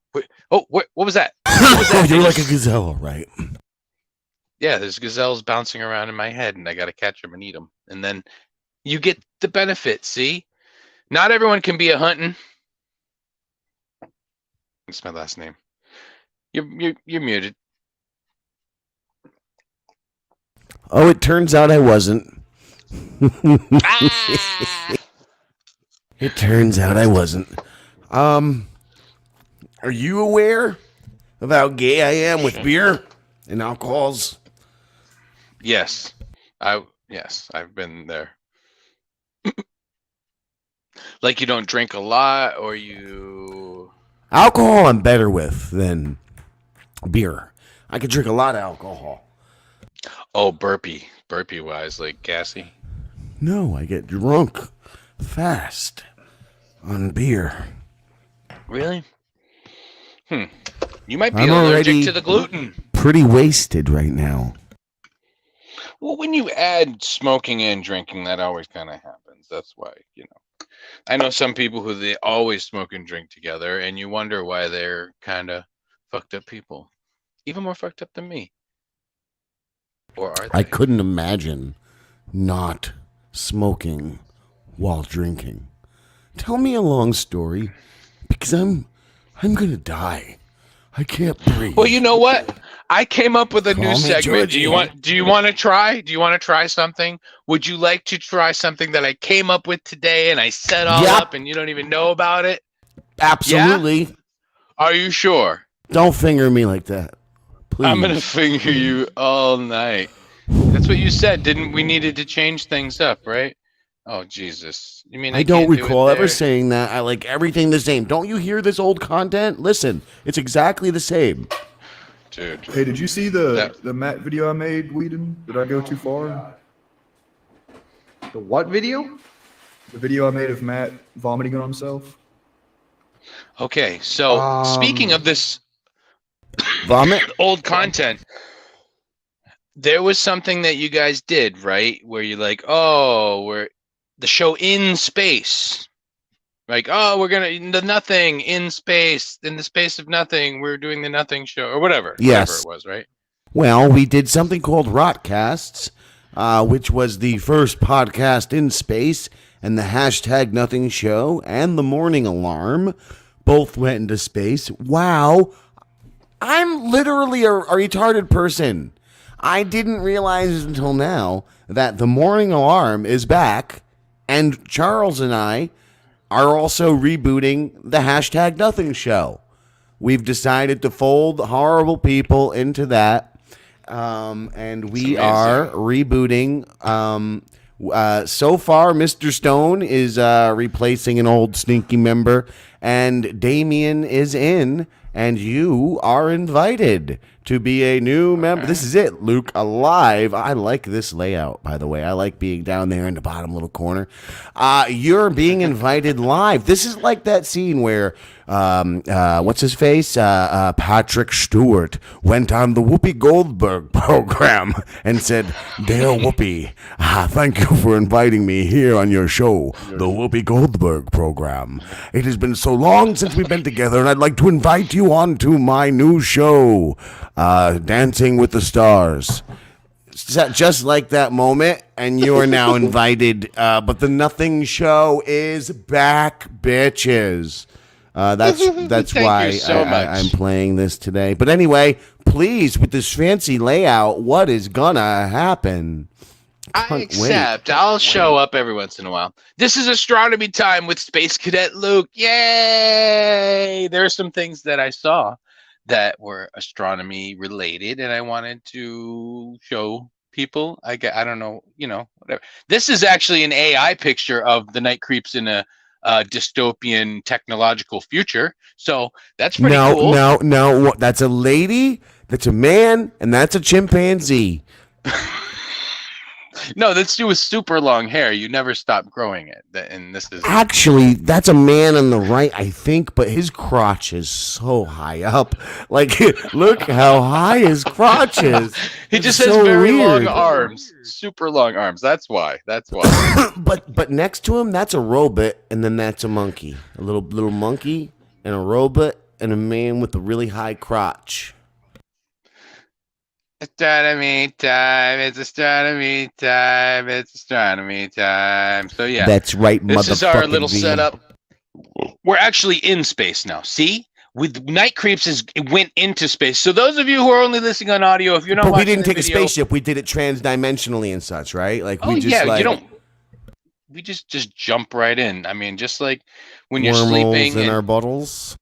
what was that? What was that?" You're like a gazelle, right? Yeah, there's gazelles bouncing around in my head, and I got to catch them and eat them. And then you get the benefit. See, not everyone can be a hunting. That's my last name. You're muted. Oh, it turns out I wasn't. It turns out I wasn't. Are you aware of how gay I am with beer and alcohols? Yes, I've been there. Like, you don't drink a lot, or you. Alcohol I'm better with than beer. I could drink a lot of alcohol. Oh, burpee wise, like gassy. No, I get drunk fast on beer. Really? You might be I'm allergic already- to the gluten. Pretty wasted right now. Well, when you add smoking and drinking, that always kind of happens. That's why, I know some people who they always smoke and drink together, and you wonder why they're kind of fucked up people. Even more fucked up than me. Or are they? I couldn't imagine not smoking while drinking. Tell me a long story, because I'm gonna die. I can't breathe. Well, you know what? I came up with a Call new me segment. Do you Georgie. want to try? Do you want to try something? Would you like to try something that I came up with today and I set all Yep. up and you don't even know about it? Absolutely. Are you sure? Don't finger me like that. Please. I'm gonna finger you all night. That's what you said. Didn't we needed to change things up, right? Oh Jesus! You mean I don't can't do it recall ever there? saying that. I like everything the same. Don't you hear this old content? Listen, it's exactly the same. Dude. Hey, did you see the Matt video I made, Whedon? Did I go too far? The what video? The video I made of Matt vomiting on himself? Okay, so speaking of this Vomit? old content, there was something that you guys did, right? Where you're like, oh, the show In Space. Like, oh, we're gonna the nothing in space, in the space of nothing. We're doing the nothing show or whatever. Yes. Whatever it was, right? Well, we did something called Rotcasts, which was the first podcast in space, and the hashtag Nothing Show and the Morning Alarm both went into space. Wow, I'm literally a retarded person. I didn't realize until now that the Morning Alarm is back, and Charles and I are also rebooting the hashtag Nothing Show. We've decided to fold horrible people into that. And we are rebooting. So far, Mr. Stone is replacing an old sneaky member, and Damien is in, and you are invited to be a new member. This is it, Luke, alive. I like this layout, by the way. I like being down there in the bottom little corner. You're being invited live. This is like that scene where what's his face? Patrick Stewart went on the Whoopi Goldberg program and said, "Dear Whoopi, thank you for inviting me here on your show, the Whoopi Goldberg program. It has been so long since we've been together, and I'd like to invite you on to my new show, Dancing with the Stars." Just like that moment, and you are now invited. But the Nothing Show is back, bitches. That's Thank why you so much. I'm playing this today. But anyway, please, with this fancy layout, what is gonna happen? I Can't accept. I'll show up every once in a while. This is astronomy time with Space Cadet Luke. Yay! There are some things that I saw that were astronomy related, and I wanted to show people. I don't know, whatever. This is actually an AI picture of the night creeps in a dystopian technological future. So that's pretty cool. No. That's a lady, that's a man, and that's a chimpanzee. No, that's you with super long hair. You never stop growing it. And this is Actually, that's a man on the right, I think, but his crotch is so high up. Like, look how high his crotch is. he It's just has so very long weird. arms, super long arms. That's why. But next to him, that's a robot, and then that's a monkey. A little monkey, and a robot, and a man with a really high crotch. Astronomy time. It's astronomy time. It's astronomy time. So yeah, That's right, this is our motherfucking little V. setup. We're actually in space now. See, with Night Creeps, it went into space. So those of you who are only listening on audio, if you're not, But we watching didn't the take a video- spaceship. We did it transdimensionally and such, right? Like Oh we just yeah, like you don't. We just jump right in. I mean, just like when you're wormholes sleeping. in and- our bottles.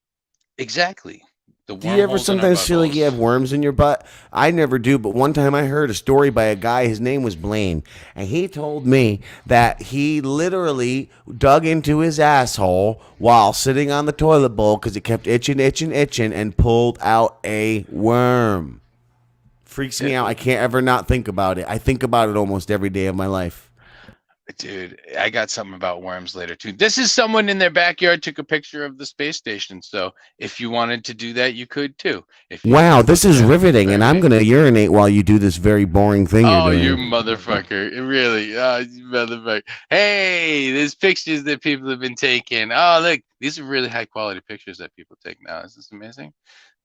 Exactly. The Do you ever wormholes in our sometimes feel like you buttholes. have worms in your butt? I never do, but one time I heard a story by a guy, his name was Blaine, and he told me that he literally dug into his asshole while sitting on the toilet bowl because it kept itching, and pulled out a worm. Freaks me out. I can't ever not think about it. I think about it almost every day of my life. Dude, I got something about worms later too. This is someone in their backyard took a picture of the space station. So if you wanted to do that, you could too. If you Wow, wanted this to is look at it. riveting, and I'm going to urinate while you do this very boring thing Oh, you're you doing. motherfucker. Really? Oh, you motherfucker. Hey, there's pictures that people have been taking. Oh, look, these are really high quality pictures that people take now. Is this amazing?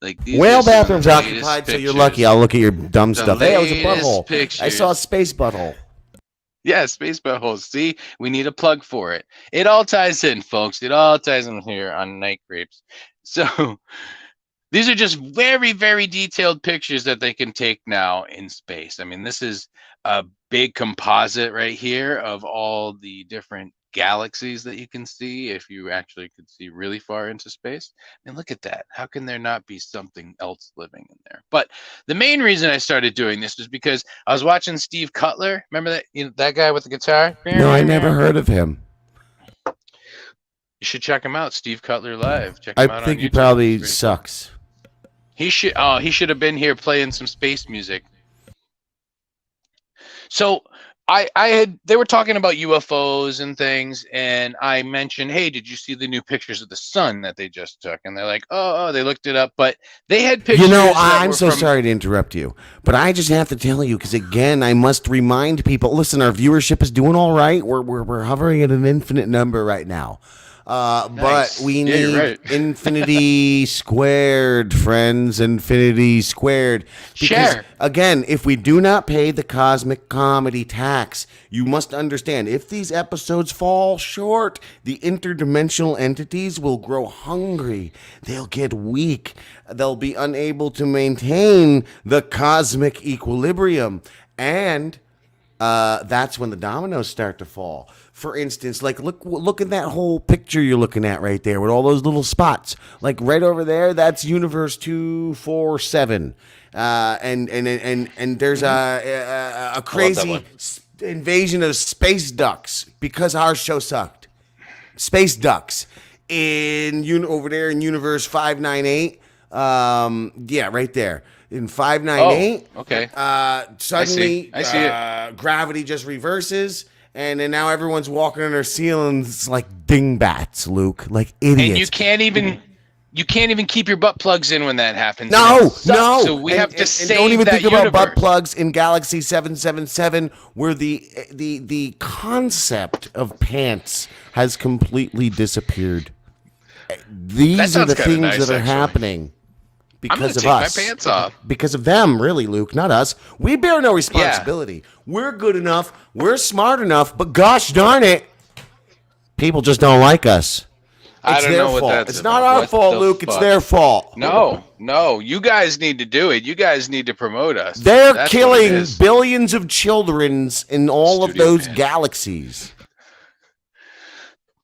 Like these Well, are some of bathroom's the latest occupied, so you're pictures. lucky. I'll look at your dumb The stuff. Hey, that was a latest butthole. I saw a pictures. space butthole. Yeah, space buttholes. See, we need a plug for it. It all ties in, folks. It all ties in here on Night Creeps. So these are just very, very detailed pictures that they can take now in space. I mean, this is a big composite right here of all the different galaxies that you can see if you actually could see really far into space. And look at that. How can there not be something else living in there? But the main reason I started doing this was because I was watching Steve Cutler. Remember that that guy with the guitar? No, I never heard of him. You should check him out, Steve Cutler Live. Check I him out think on he YouTube. probably It's pretty sucks. He should. Oh, he should have been here playing some space music. So they were talking about UFOs and things, and I mentioned, hey, did you see the new pictures of the sun that they just took? And they're like, oh, they looked it up, but they had pictures. You know, that I'm were so from- sorry to interrupt you, but I just have to tell you because again, I must remind people. Listen, our viewership is doing all right. We're hovering at an infinite number right now. Nice. But we Yeah, need you're right. infinity squared, friends. Infinity squared. Because, Share. again, if we do not pay the cosmic comedy tax, you must understand if these episodes fall short, the interdimensional entities will grow hungry. They'll get weak. They'll be unable to maintain the cosmic equilibrium. And that's when the dominoes start to fall. For instance, like look at that whole picture you're looking at right there with all those little spots. Like right over there, that's Universe 247, and there's a crazy one. invasion of space ducks because our show sucked. Space ducks over there in Universe 598. Yeah, right there. In 598, okay. Suddenly, I see it. Gravity just reverses, and then now everyone's walking on their ceilings like dingbats, Luke, like idiots. And you can't even keep your butt plugs in when that happens. No, And it sucks. no. So we have to and save don't even that think about butt universe. plugs in Galaxy 777, where the concept of pants has completely disappeared. These are sounds the kinda things nice, that are actually. happening I'm gonna because of take us. my pants off. Because of them, really, Luke, not us. We bear no responsibility. We're good enough. We're smart enough. But gosh darn it, people just don't like us. I It's don't their know what fault. that's It's not about. our What fault, the Luke. It's fuck? their fault. No, you guys need to do it. You guys need to promote us. They're That's what it killing is. billions of children in all of Studio those man. galaxies.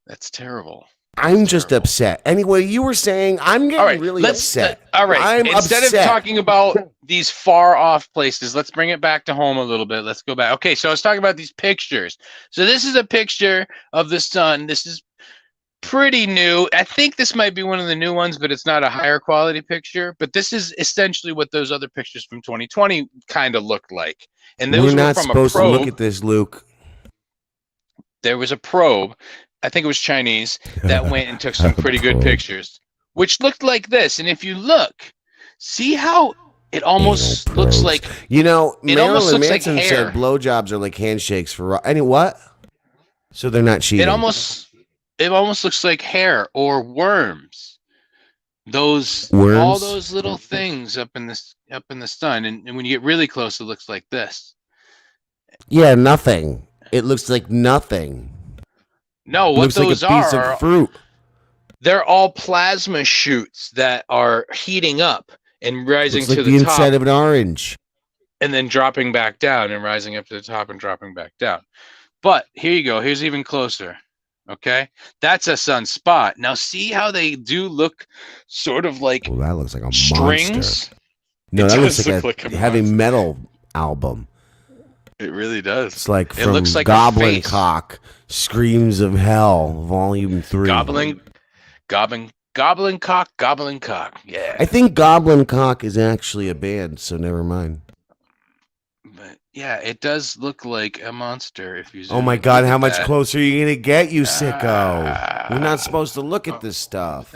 That's terrible. I'm just upset. Anyway, you were saying I'm getting All right, really let's. upset. All right, I'm instead upset. of talking about these far off places, let's bring it back to home a little bit. Let's go back. Okay, so I was talking about these pictures. So this is a picture of the sun. This is pretty new. I think this might be one of the new ones, but it's not a higher quality picture. But this is essentially what those other pictures from 2020 kind of looked like. And those We're were not from supposed a to probe. look at this, Luke. There was a probe, I think it was Chinese, that went and took some pretty good Probe. pictures, which looked like this. And if you look, see how it almost Anal looks probes. like You know, It almost Marilyn looks like Manson hair. said blowjobs are like handshakes for any what? So they're not cheating. it almost looks like hair or worms. Those all Worms? those little things up in the sun, and when you get really close, it looks like this. Yeah, nothing. It looks like nothing. No, what Looks those like a piece are, of fruit. they're all plasma shoots that are heating up and rising Looks like to the the top. inside of an orange. And then dropping back down and rising up to the top and dropping back down. But here you go. Here's even closer. Okay. That's a sunspot. Now see how they do look sort of like Well, that looks like a strings? monster. No, It that looks does like look a like a heavy monster. metal album. It really does. It's like It from looks like a Goblin face. Cock, Screams of Hell, Volume 3. Gobbling cock. Yeah. I think Goblin Cock is actually a band, so never mind. But yeah, it does look like a monster if you Oh zoom my in. God, Look how at much that. closer are you going to get, you sicko? We're not supposed to look at this stuff.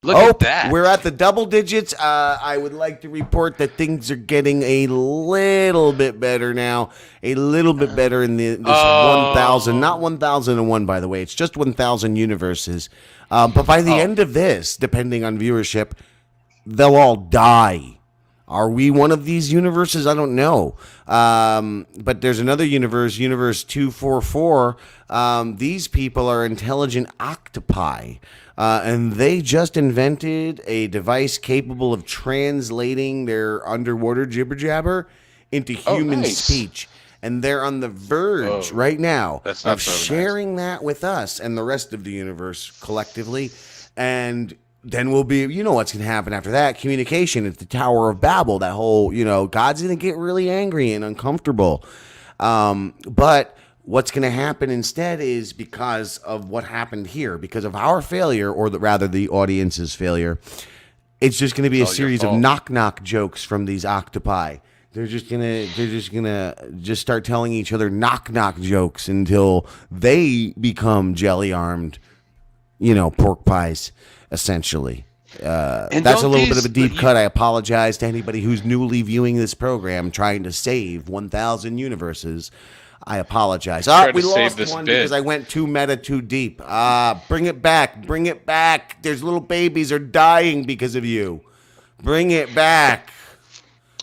Look Oh, at that. we're at the double digits. I would like to report that things are getting a little bit better now. A little bit better in this Oh. 1,000. Not 1,001, by the way. It's just 1,000 universes. But by the end of this, depending on viewership, they'll all die. Are we one of these universes? I don't know. But there's another universe, Universe 244. These people are intelligent octopi. And they just invented a device capable of translating their underwater jibber jabber into human nice. speech. And they're on the verge right now That's not of so nice. sharing that with us and the rest of the universe collectively. And then we'll be, you know what's going to happen after that? Communication. It's the Tower of Babel. That whole, God's going to get really angry and uncomfortable. But what's going to happen instead is because of what happened here, because of our failure, or rather the audience's failure, it's just going to be a all your series of fault. knock-knock jokes from these octopi. They're just gonna just start telling each other knock jokes until they become jelly armed, pork pies, essentially. And That's a don't little bit of a these- deep cut. I apologize to anybody who's newly viewing this program, trying to save 1,000 universes. I apologize. Try We to save lost this one bit. because I went too meta, too deep. Bring it back. Bring it back. There's little babies are dying because of you. Bring it back.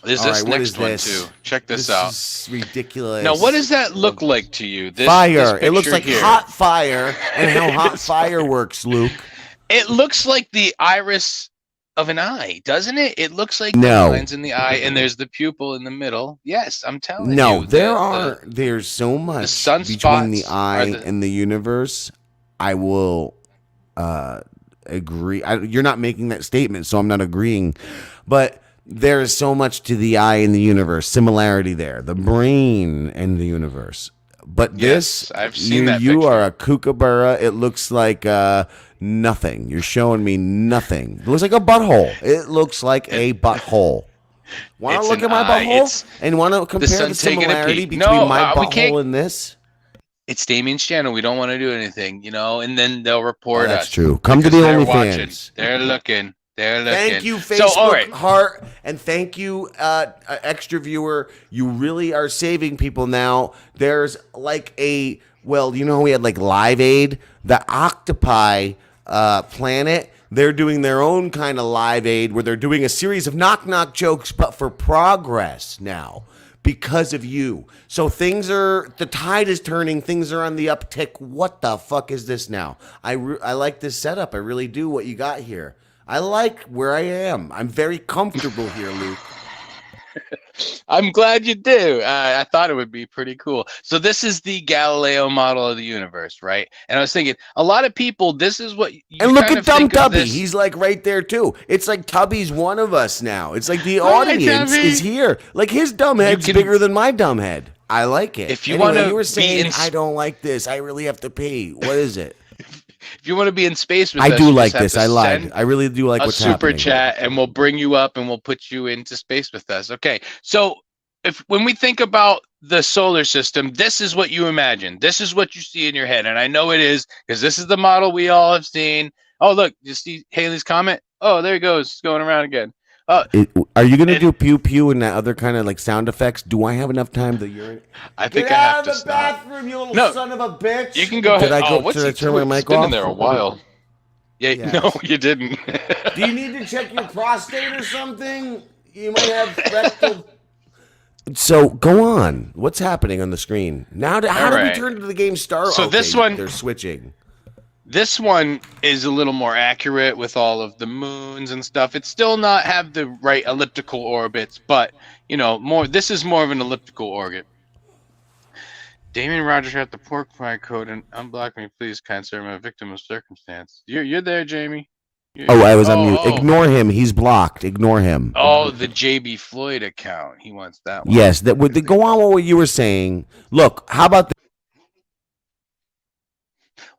There's All this right, what next is one this? too. Check this out. Is ridiculous. Now, what does that look like to you? This Fire. This It looks picture like here. hot fire, and how hot fire works, Luke. It looks like the iris of an eye, doesn't it? It looks like No. the lines in the eye, and there's the pupil in the middle. Yes, I'm telling you. No, the- there's so much between the sunspots eye are the- and the universe. I will agree. You're not making that statement, so I'm not agreeing. But there is so much to the eye and the universe, similarity there. The brain and the universe. But Yes, I've seen that you picture. are a kookaburra. It looks like nothing. You're showing me nothing. It looks like a butthole. It looks like a butthole. Want It's to look an at my eye. butthole It's- and want to compare the sun's taking a similarity peek. between No, my we can't- butthole and this? It's Damien's channel. We don't want to do anything, and then they'll report Oh, that's us. true. Come to because the they're watching. OnlyFans. They're looking. They're looking. Thank you, Facebook So, all right. Heart, and thank you, Extra Viewer. You really are saving people now. There's like we had like Live Aid, the Octopi planet. They're doing their own kind of Live Aid where they're doing a series of knock jokes, but for progress now because of you. So the tide is turning. Things are on the uptick. What the fuck is this now? I like this setup. I really do what you got here. I like where I am. I'm very comfortable here, Luke. I'm glad you do. I thought it would be pretty cool. So this is the Galileo model of the universe, right? And I was thinking, a lot of people, this is what you And look kind at of Dumb think of Tubby. this- He's like right there too. It's like Tubby's one of us now. It's like the Hi, audience Tubby. is here. Like his dumb head's can- bigger than my dumb head. I like it. If you Anyway, wanna you were be saying in- I don't like this. I really have to pee. What is it? If you want to be in space with I us, do you like just have this. to I lied. send I really do like a what's super happening. chat, and we'll bring you up and we'll put you into space with us. Okay. So when we think about the solar system, this is what you imagine. This is what you see in your head. And I know it is because this is the model we all have seen. Oh, look, you see Haley's comment? Oh, there he goes. It's going around again. Are you going to And- do pew pew and that other kind of like sound effects? Do I have enough time to urinate? I think Get I out have of to the stop. bathroom, you little No, son of a bitch. You can go ahead. Did I go? What's Did I he turn my doing? mic It's been off? in there a while. Yeah, Yes. no, you didn't. Do you need to check your prostate or something? You might have rectal. So go on. What's happening on the screen now? How do we right. turn to the game star? So this one- they're switching. This one is a little more accurate with all of the moons and stuff. It still not have the right elliptical orbits, but more. This is more of an elliptical orbit. Damien Rogers got the pork pie code and unblock me, please, kind sir. I'm a victim of circumstance. You're there, Jamie. Oh, I was on mute. oh. Ignore him. He's blocked. Ignore him. Oh, the JB Floyd account. He wants that one. Yes, that would go on with what you were saying. Look, how about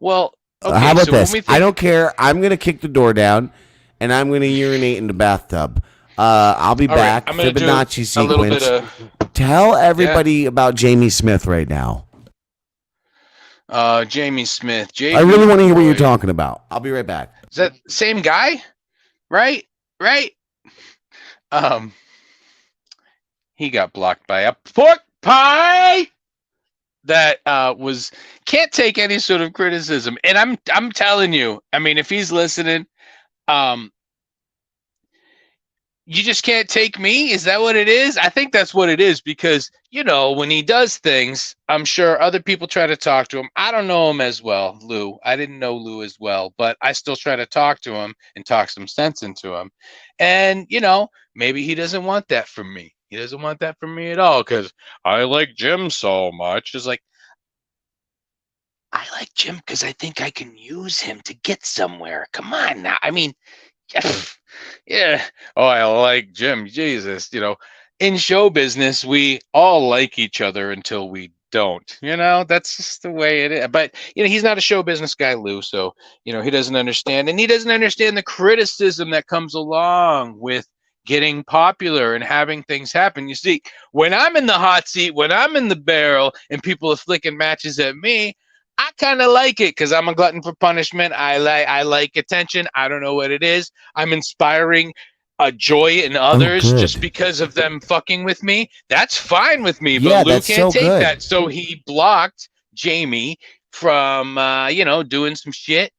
Well, okay, how about so when this? we I think- don't care. I'm gonna kick the door down, and I'm gonna urinate in the bathtub. I'll be All right, back. I'm gonna do Fibonacci a little sequence. bit of Tell everybody about Jamie Smith right now. Jamie Smith. JB I really want to hear what you're Floyd. talking about. I'll be right back. Is that same guy? Right? He got blocked by a pork pie that can't take any sort of criticism. And I'm telling you, I mean, if he's listening, you just can't take me? Is that what it is? I think that's what it is because, when he does things, I'm sure other people try to talk to him. I don't know him as well, Lou. I didn't know Lou as well, but I still try to talk to him and talk some sense into him. And, maybe he doesn't want that from me. He doesn't want that from me at all because I like Jim so much. It's like, I like Jim because I think I can use him to get somewhere. Come on now. I mean, yeah. Oh, I like Jim. Jesus. In show business, we all like each other until we don't. That's just the way it is. But, he's not a show business guy, Lou. So, he doesn't understand. And he doesn't understand the criticism that comes along with getting popular and having things happen. You see, when I'm in the hot seat, when I'm in the barrel and people are flicking matches at me, I kind of like it because I'm a glutton for punishment. I like attention. I don't know what it is. I'm inspiring a joy in others good. just because of them fucking with me. That's fine with me, but Yeah, Lou that's can't so take good. that. So he blocked Jamie from, doing some shit.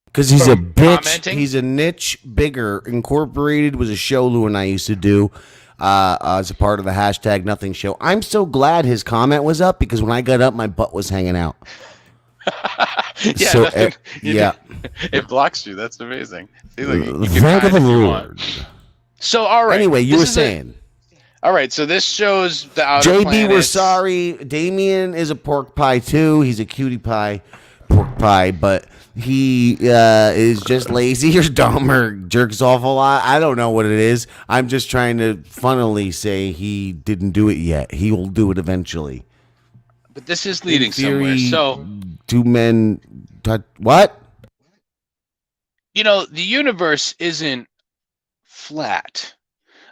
Because he's a From bitch. commenting? He's a niche bigger. Incorporated was a show Lou and I used to do as a part of the hashtag Nothing Show. I'm so glad his comment was up because when I got up, my butt was hanging out. Yeah, So, nothing- yeah. it blocks you. That's amazing. See, like, you can Thank hide the if you want. Lord. So, all right. Anyway, you this were is saying. all right. So this shows the outer JB, we're planets. sorry. Damien is a pork pie too. He's a cutie pie, pork pie, but he is just lazy or dumb or jerks off a lot. I don't know what it is. I'm just trying to funnily say he didn't do it yet. He will do it eventually. But this is leading In theory, somewhere. So, two men. What? the universe isn't flat.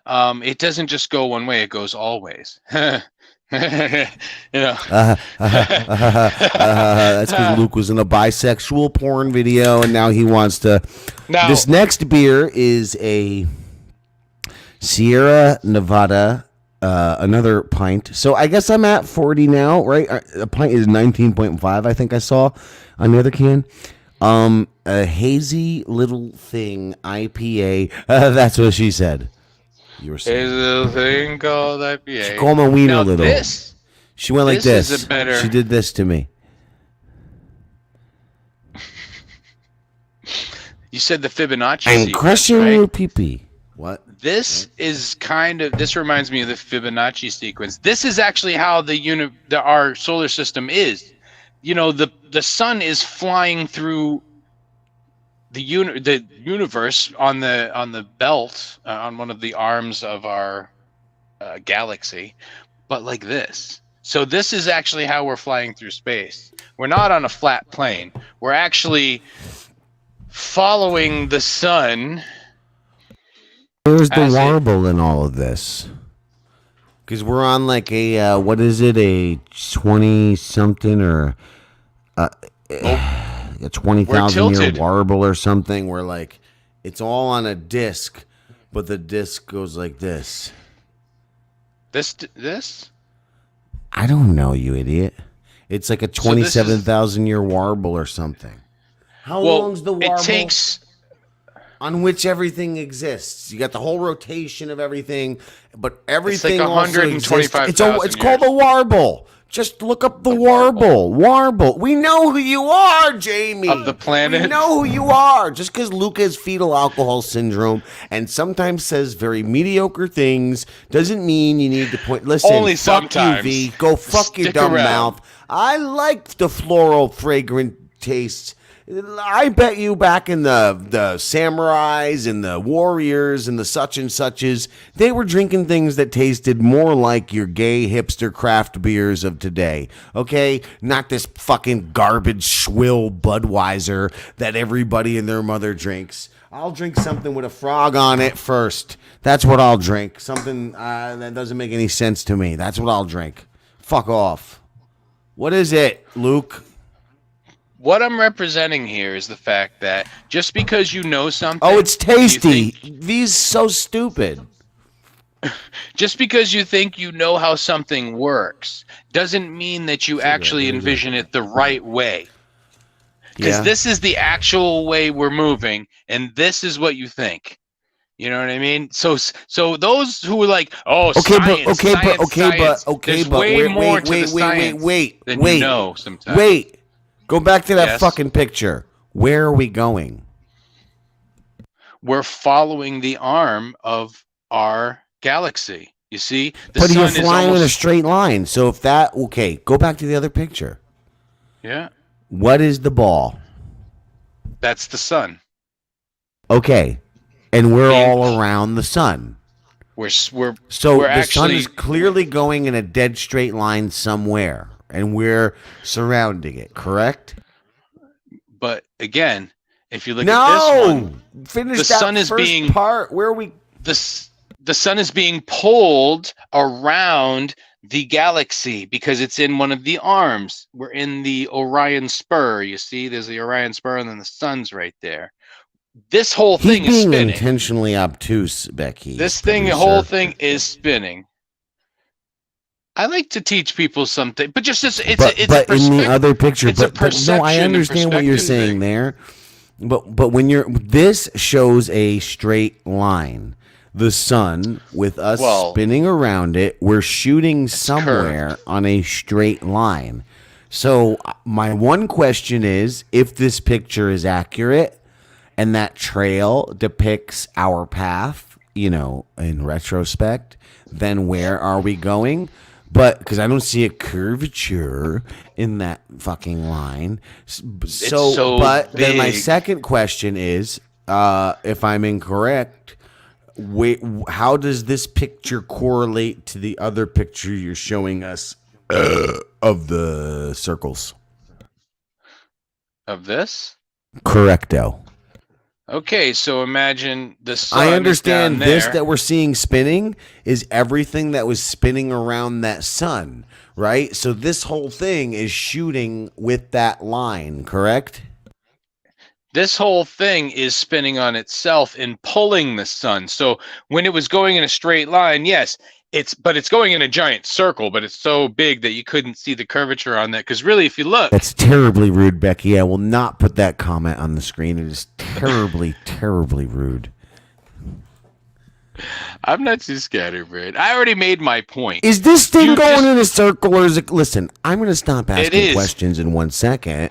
It doesn't just go one way. It goes all ways. That's because Luke was in a bisexual porn video, and now he wants to. Now, This next beer is a Sierra Nevada, another pint. So I guess I'm at 40 now, right? A pint is 19.5. I think I saw on the other can. A hazy little thing IPA. That's what she said. You were saying. there's a little thing called IPA. She called my wiener Now, little. this She went like this this. is a better- She did this to me. you said the Fibonacci I'm sequence, crushing right? your pee-pee. What? This reminds me of the Fibonacci sequence. This is actually how our solar system is. The sun is flying through the universe on the belt on one of the arms of our galaxy, but like this. So this is actually how we're flying through space. We're not on a flat plane. We're actually following the sun. Where's the As it- warble in all of this? Because we're on like a what is it, a 20-something or a 20,000 year tilted. warble or something? Where like it's all on a disc, but the disc goes like this. This? I don't know, you idiot. It's like a So this is- 27,000 year warble or something. How long's the warble? It takes. On which everything exists. You got the whole rotation of everything, but everything like also exists. 125,000 It's called a warble. Just look up the warble. Warble. We know who you are, Jamie. Of the planet? We know who you are. Just because Luke has fetal alcohol syndrome and sometimes says very mediocre things doesn't mean you need to point. Listen, Only fuck sometimes. you, V. Go fuck your Stick dumb around. mouth. I like the floral, fragrant taste. I bet you back in the samurais and the warriors and the such and suches, they were drinking things that tasted more like your gay hipster craft beers of today. Okay? Not this fucking garbage swill Budweiser that everybody and their mother drinks. I'll drink something with a frog on it first. That's what I'll drink. Something that doesn't make any sense to me. That's what I'll drink. Fuck off. What is it, Luke? What I'm representing here is the fact that just because you know something, Oh, it's tasty. you think- These so stupid. just because you think you know how something works, doesn't mean that you actually envision it the right way. Because Yeah. this is the actual way we're moving, and this is what you think. You know what I mean? So those who are like, oh, Okay, science, there's way more to the science than you know sometimes. Wait. Go back to that Yes. fucking picture. Where are we going? We're following the arm of our galaxy. You see, the But sun you're is flying in a almost, straight line. So if that okay, go back to the other picture. yeah, What is the ball? that's the sun. Okay. And we're Being- all around the sun. We're So we're the sun actually is clearly going in a dead straight line somewhere, and we're surrounding it, correct? but again, if you look at this one, No! Finish the that sun is first being- part. Where are we? the the sun is being pulled around the galaxy because it's in one of the arms. We're in the Orion Spur. You see, there's the Orion Spur, and then the sun's right there. This whole He's thing is being spinning. intentionally obtuse, Becky. This thing, the producer. whole thing is spinning. I like to teach people something, but just it's but in the other picture, it's a but no, I perception and understand what you're perspective saying thing. there. But when you're this shows a straight line. The sun with us spinning around it, we're shooting somewhere on a straight line. So my one question is, if this picture is accurate and that trail depicts our path, you know, in retrospect, then where are we going? But because I don't see a curvature in that fucking line. So but then my big. second question is, if I'm incorrect, wait, how does this picture correlate to the other picture you're showing us of the circles? Of this? Correcto. Okay, so imagine the sun. I is understand down this there. that we're seeing spinning is everything that was spinning around that sun, right? So this whole thing is shooting with that line, correct? This whole thing is spinning on itself and pulling the sun. So when it was going in a straight line, yes, it's going in a giant circle, but it's so big that you couldn't see the curvature on that. Because really, if you look, That's terribly rude, Becky. I will not put that comment on the screen. It is terribly, terribly rude. I'm not too scatterbrained. I already made my point. Is this thing You going just- in a circle or is it? Listen, I'm going to stop asking is. questions in 1 second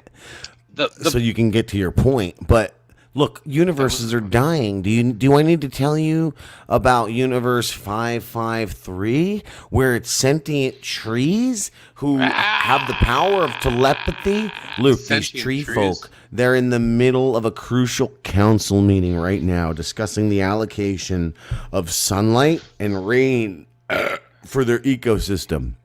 so you can get to your point. But look, universes are dying. Do I need to tell you about Universe 553, where it's sentient trees who have the power of telepathy? Luke, these Sentient tree trees. folk, they're in the middle of a crucial council meeting right now discussing the allocation of sunlight and rain for their ecosystem.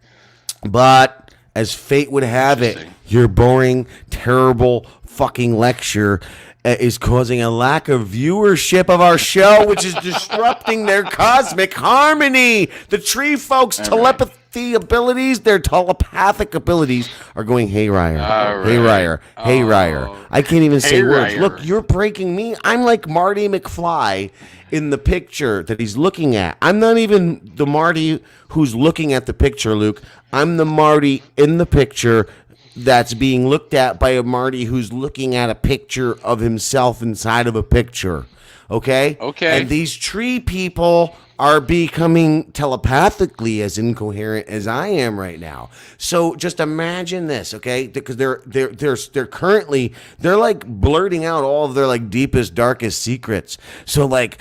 But as fate would have it, your boring, terrible fucking lecture is causing a lack of viewership of our show, which is disrupting their cosmic harmony. The tree folks' telepathy abilities, their telepathic abilities are going haywire. All Haywire. right. Haywire. Oh. I can't even say words. Hayrire. Look, you're breaking me. I'm like Marty McFly in the picture that he's looking at. I'm not even the Marty who's looking at the picture, Luke. I'm the Marty in the picture that's being looked at by a Marty who's looking at a picture of himself inside of a picture. Okay? Okay. And these tree people are becoming telepathically as incoherent as I am right now. So just imagine this, okay? Because they're currently they're like blurting out all of their like deepest, darkest secrets. So like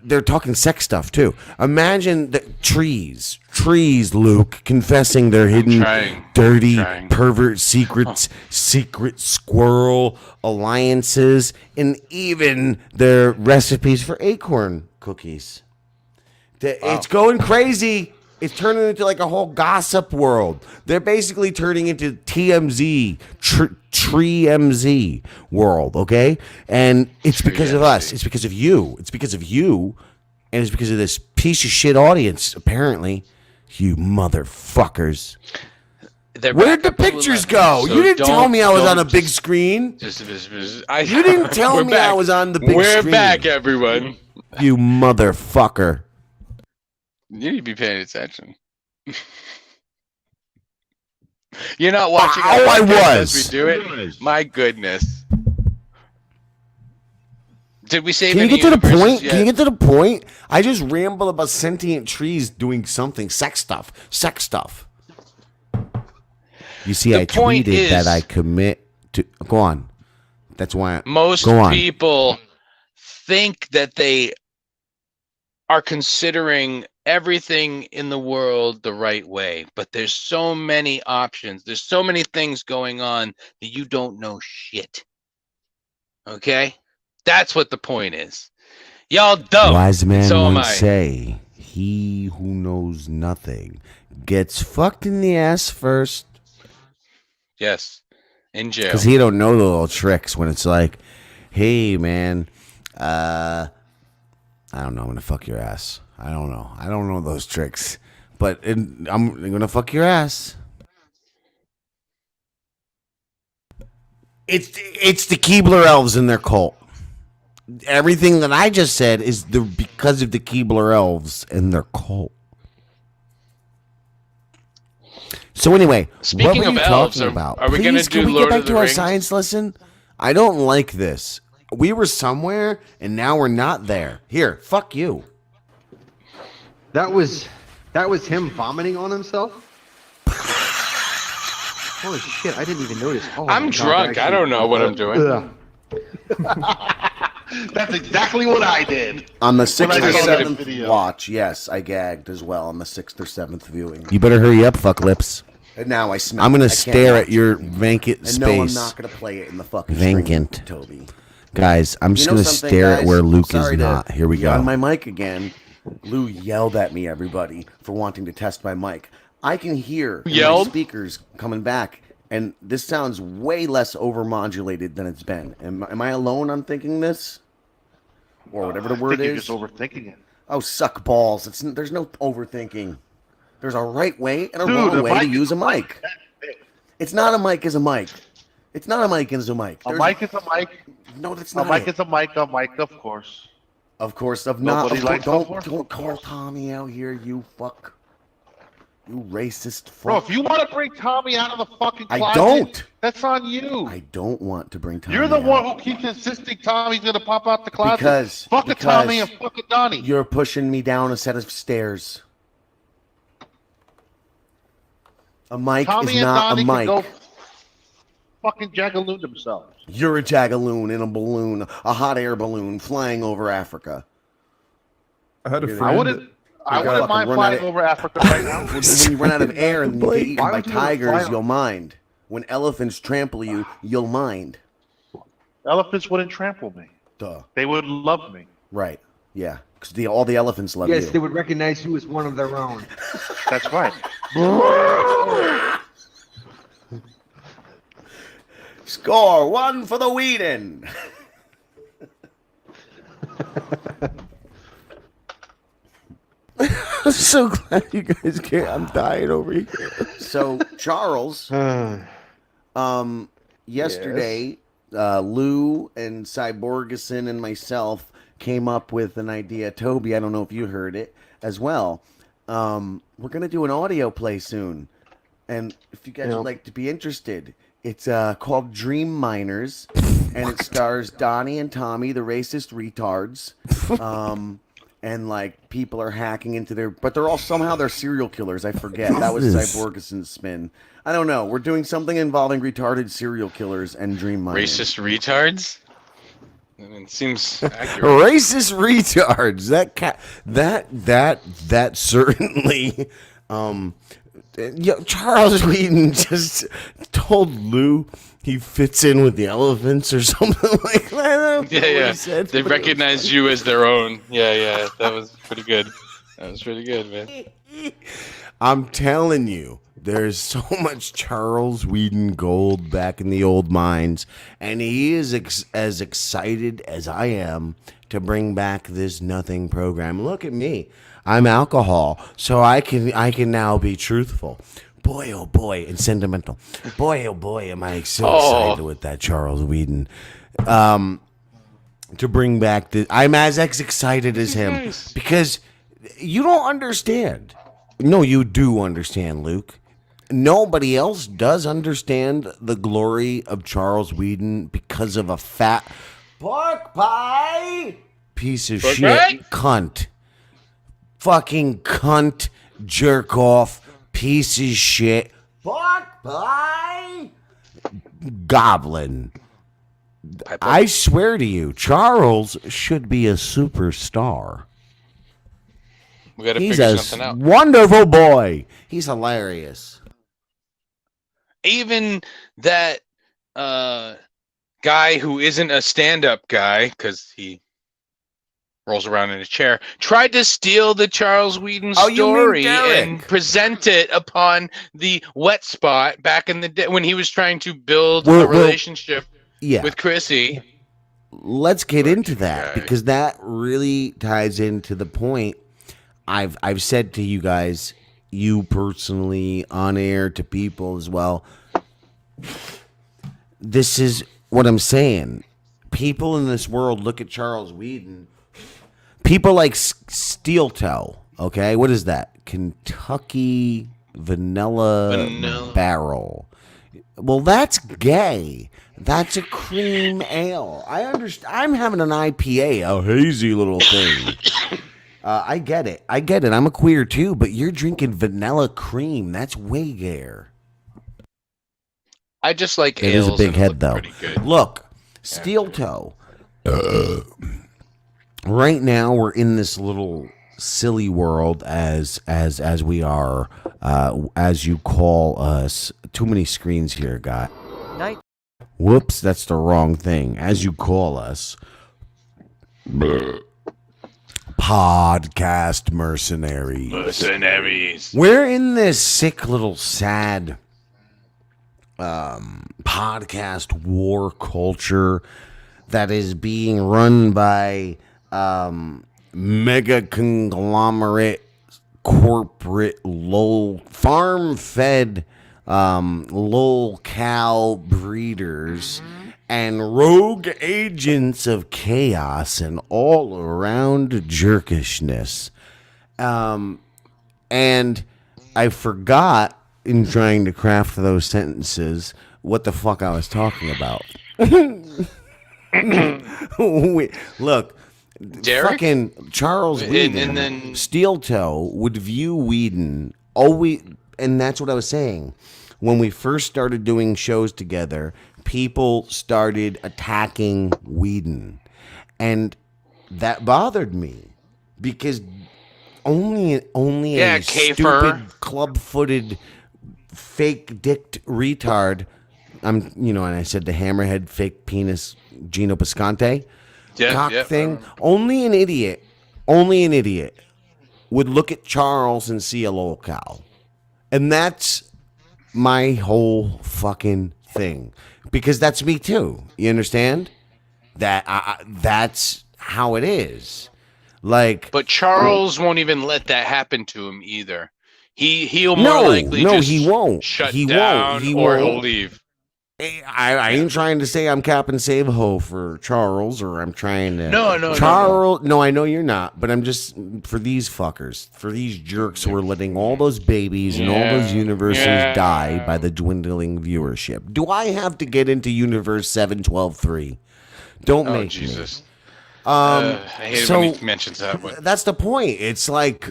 they're talking sex stuff too. Imagine the trees, Luke, confessing their hidden, trying. dirty, Trying. pervert secrets, secret squirrel alliances, and even their recipes for acorn cookies. It's going crazy. It's turning into like a whole gossip world. They're basically turning into TMZ, Tree MZ world, okay? And it's because of us. It's because of you. It's because of you. And it's because of this piece of shit audience, apparently. You motherfuckers. Where'd the pictures go? You didn't tell me I was on a big screen. You You didn't tell me I was on the big We're screen. back, everyone. You motherfucker. You need to be paying attention. You're not watching. our Oh, I podcast was. As we do it. My goodness. Did we save Can you any get to the universes point? yet? Can you get to the point? I just rambled about sentient trees doing something. Sex stuff. You see, The I point tweeted that is- I commit to. Go on. That's why. Most Go on. people think that they are considering everything in the world the right way, but there's so many options. There's so many things going on that you don't know shit. Okay? That's what the point is. Y'all dumb. Wise man so am once I. say, "He who knows nothing gets fucked in the ass first." Yes. In jail. Because he don't know the little tricks when it's like, "Hey man, I don't know, I'm gonna fuck your ass." I don't know. I don't know those tricks. But I'm going to fuck your ass. It's the Keebler elves and their cult. Everything that I just said is because of the Keebler elves and their cult. So anyway, Speaking what were of you elves, talking about? are we gonna Please, can do we Lord get back of the to our Rings? science lesson? I don't like this. We were somewhere and now we're not there. Here, fuck you. That was him vomiting on himself. Holy shit! I didn't even notice. Oh, I'm my God, drunk. I don't know what I'm doing. Ugh. That's exactly what I did. On the When sixth I or saw that seventh video. watch, yes, I gagged as well on the 6th or 7th viewing. You better hurry up, fuck lips. And now I smell. I'm gonna stare at your vacant space. And no, I'm not gonna play it in the fucking Vacant. stream, Toby. Guys, I'm just You know gonna something, stare at guys? where Luke is Sorry to not. Here we be go. on my mic again. Lou yelled at me, everybody, for wanting to test my mic. I can hear in my Yelled? speakers coming back, and this sounds way less overmodulated than it's been. Am I alone on thinking this? Or whatever the I word think you're is? just overthinking it. Oh, suck balls. There's no overthinking. There's a right way and a Dude, wrong the way to mic use a is mic. that big. It's not a mic as a mic. It's not a mic as a mic. A There's- mic is a mic. No, that's A not mic it. is a mic, of course. Of course, of not. Nobody Of likes don't Baltimore? don't Of call course. Tommy out here, you fuck. You racist fuck. Bro, if you want to bring Tommy out of the fucking I closet, don't. that's on you. I don't want to bring Tommy You're the out. one who keeps insisting Tommy's gonna pop out the closet. Because- fuck a because Tommy and fuck a Donnie. You're pushing me down a set of stairs. A mic Tommy is and not Donnie a can mic. go fucking jagaloon themselves. You're a jagaloon in a balloon, a hot air balloon flying over Africa. I had a I friend. I wouldn't fucking mind run flying out of- over Africa right now. When you run out of air and you get eaten Why by would you wanna tigers, fly- you'll mind. When elephants trample you, you'll mind. Elephants wouldn't trample me. Duh. They would love me. Right. Yeah. Because all the elephants love Yes, you. they would recognize you as one of their own. That's right. Score one for the Whedon. I'm so glad you guys care. I'm dying over here. So Charles, yesterday, Lou and Cyborgison and myself came up with an idea. Toby, I don't know if you heard it as well. We're gonna do an audio play soon, and if you guys would like to be interested, it's called Dream Miners, and it stars Donnie and Tommy, the racist retards. And like people are hacking into their, but they're all somehow they're serial killers. I forget. That was Jesus. Cyborgison's spin. I don't know. We're doing something involving retarded serial killers and dream miners. Racist retards? I mean, it seems accurate. Racist retards. That certainly. Charles Whedon just told Lou he fits in with the elephants or something like that. I don't know what Yeah. he said, They but it was recognize you as their own. Yeah. That was pretty good. That was pretty good, man. I'm telling you, there's so much Charles Whedon gold back in the old mines, and he is as excited as I am to bring back this nothing program. Look at me. I'm alcohol, so I can now be truthful. Boy, oh boy, and sentimental. Boy, oh boy, am I so excited with that Charles Whedon. To bring back the, I'm as excited as him because you don't understand. No, you do understand, Luke. Nobody else does understand the glory of Charles Whedon because of a fat pork pie piece of Pork shit pie? cunt. Fucking cunt, jerk off, piece of shit. Pork pie goblin. I swear to you, Charles should be a superstar. We gotta He's figure a something out. wonderful boy. He's hilarious. Even that guy who isn't a stand-up guy, because he rolls around in a chair, tried to steal the Charles Whedon Oh, you mean story Derek? and present it upon the wet spot back in the day when he was trying to build Well, a relationship Yeah. with Chrissy. Let's get into that guy. because that really ties into the point I've said to you guys, you personally, on air, to people as well. This is what I'm saying. People in this world look at Charles Whedon. People like Steel Toe. Okay, what is that? Kentucky Vanilla Barrel. Well, that's gay. That's a cream ale. I understand. I'm having an IPA, a hazy little thing. I get it. I'm a queer too, but you're drinking vanilla cream. That's way gayer. I just like It is ales. a big and head, look though. pretty good. Look, Steel Toe. Right now, we're in this little silly world as we are, as you call us. Too many screens here, guy. Night. Whoops, that's the wrong thing. As you call us, podcast mercenaries. We're in this sick little sad podcast war culture that is being run by mega conglomerate corporate farm fed lol cow breeders and rogue agents of chaos and all around jerkishness. And I forgot in trying to craft those sentences what the fuck I was talking about. Wait, look, Derek? fucking Charles Whedon, and then- Steel Toe would view Whedon always, and that's what I was saying. When we first started doing shows together, people started attacking Whedon, and that bothered me because only Yeah, a Kafer. stupid club-footed fake dicked retard. And I said the hammerhead fake penis Gino Piscante cock thing. Only an idiot would look at Charles and see a lol cow. And that's my whole fucking thing. Because that's me too. You understand? That's how it is. Like, But Charles won't even let that happen to him either. He'll more No, likely just he won't. shut He down won't. He or he'll won't. leave. I ain't trying to say I'm Captain Save Ho for Charles, or I'm trying to. No, Charles. No, I know you're not, but I'm just for these fuckers, for these jerks who are letting all those babies and all those universes die by the dwindling viewership. Do I have to get into Universe 712.3? Don't Oh make Jesus! me. I hate it so- when he mentions that one. That's the point. It's like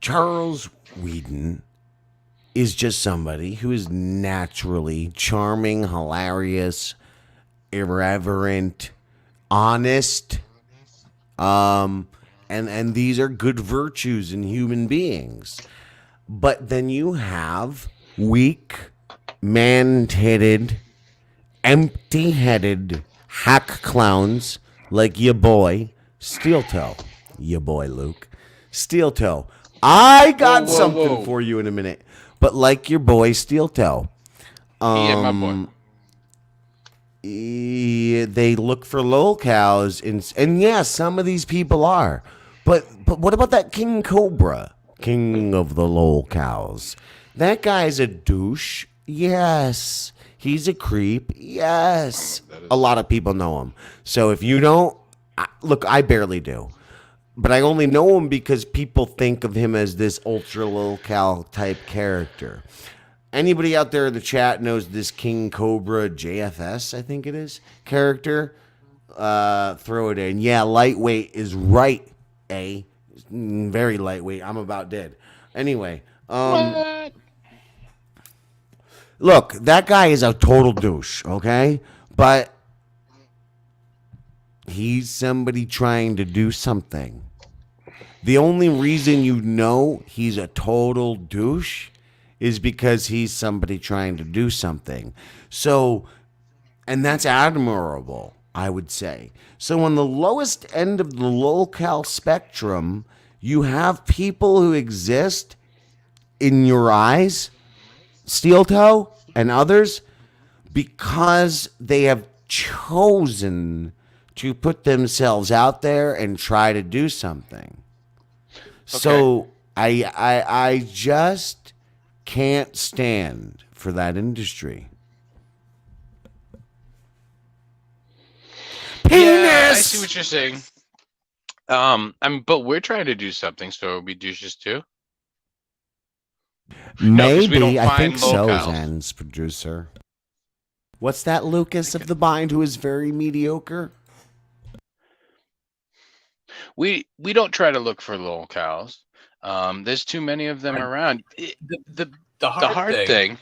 Charles Whedon is just somebody who is naturally charming, hilarious, irreverent, honest, and these are good virtues in human beings. But then you have weak, man-titted, empty-headed hack clowns like your boy Steel Toe. Your boy Luke. Steel Toe. I got something for you in a minute. But like your boy Steel Toe. Yeah, my boy. They look for lol cows, and yeah, some of these people are. But what about that King Cobra? King of the lol cows. That guy's a douche. Yes. He's a creep. Yes. A lot of people know him. So if you don't, look, I barely do. But I only know him because people think of him as this ultra lol-cal type character. Anybody out there in the chat knows this King Cobra JFS, I think it is, character? Throw it in. Yeah, lightweight is right, eh? Very lightweight. I'm about dead. Anyway, look, that guy is a total douche, okay? But he's somebody trying to do something. The only reason you know he's a total douche is because he's somebody trying to do something. So, and that's admirable, I would say. So on the lowest end of the lolcal spectrum, you have people who exist in your eyes, Steel Toe and others, because they have chosen to put themselves out there and try to do something. So I just can't stand for that industry. Yeah, I see what you're saying. But we're trying to do something, so are we douches too? No, 'cause we don't Maybe. I think find so, locales. Zen's producer. What's that, Lucas of the Bind, who is very mediocre? We don't try to look for locales. There's too many of them around. The hard thing.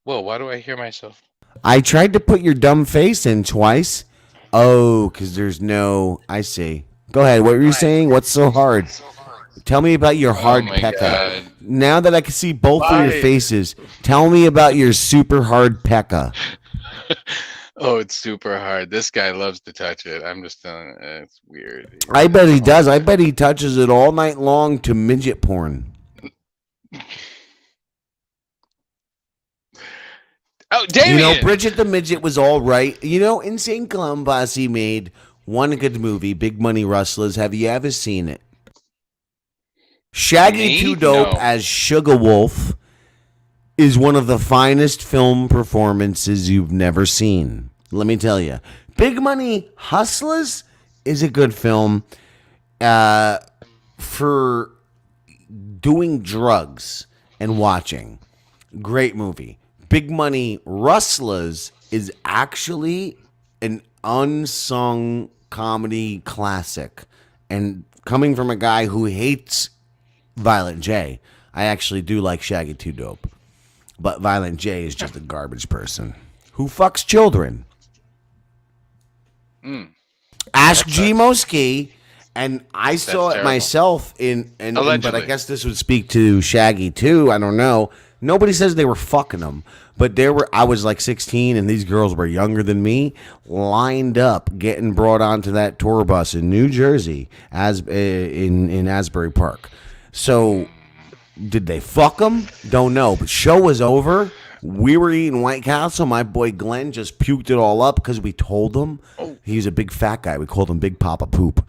Whoa, why do I hear myself? I tried to put your dumb face in twice. Oh, because there's no. I see. Go ahead. What were you saying? What's so hard? Tell me about your hard Oh my pekka. God. Now that I can see both of your faces, tell me about your super hard pekka. Oh, it's super hard. This guy loves to touch it. I'm just telling you, it's weird. I bet he does. I bet he touches it all night long to midget porn. Oh, Damien! You know, Bridget the Midget was all right. You know, Insane Clown Posse made one good movie, Big Money Rustlers. Have you ever seen it? Shaggy Me? Too Dope No. as Sugar Wolf is one of the finest film performances you've never seen. Let me tell you. Big Money Hustlers is a good film for doing drugs and watching. Great movie. Big Money Rustlers is actually an unsung comedy classic. And coming from a guy who hates Violent J, I actually do like Shaggy Too Dope. But Violent J is just a garbage person who fucks children. Ask G Moski, and I saw it terrible. myself in but I Allegedly. guess this would speak to Shaggy too. I don't know. Nobody says they were fucking them, but I was like 16, and these girls were younger than me, lined up, getting brought onto that tour bus in New Jersey, in Asbury Park. So, did they fuck them? Don't know. But show was over. We were eating White Castle. My boy Glenn just puked it all up because we told him. He's a big fat guy. We called him Big Papa Poop.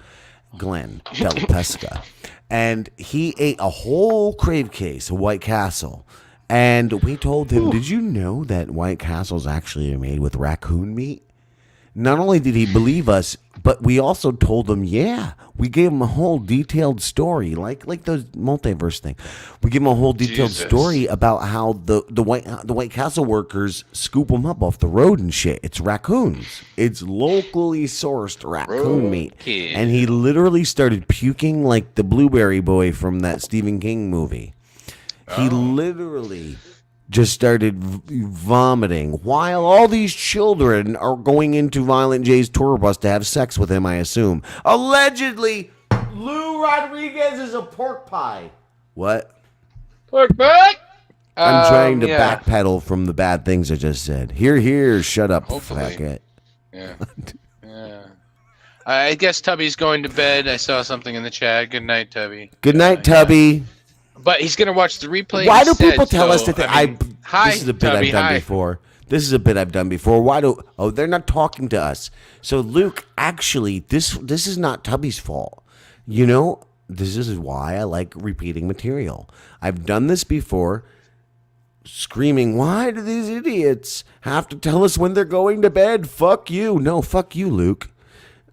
Glenn Del Pesca. And he ate a whole crave case of White Castle. And we told him, did you know that White Castle's actually made with raccoon meat? Not only did he believe us, but we also told him, yeah. We gave him a whole detailed story, like the multiverse thing. We gave him a whole detailed Jesus. story about how the White Castle workers scoop them up off the road and shit. It's raccoons. It's locally sourced raccoon meat. Okay. And he literally started puking like the Blueberry Boy from that Stephen King movie. He literally just started vomiting while all these children are going into Violent J's tour bus to have sex with him, I assume. Allegedly, Lou Rodriguez is a pork pie. What? Pork butt! I'm trying to yeah. backpedal from the bad things I just said. Here, shut up, Hopefully. faggot. Yeah. Yeah. I guess Tubby's going to bed. I saw something in the chat. Good night, Tubby. Good night, Tubby. But he's gonna watch the replay. Why do instead, people tell us so, that I mean, hi, this is a bit Tubby, I've done hi. before. This is a bit I've done before. They're not talking to us. So Luke, actually, this is not Tubby's fault. You know, this is why I like repeating material. I've done this before, screaming, why do these idiots have to tell us when they're going to bed? Fuck you. No, fuck you, Luke.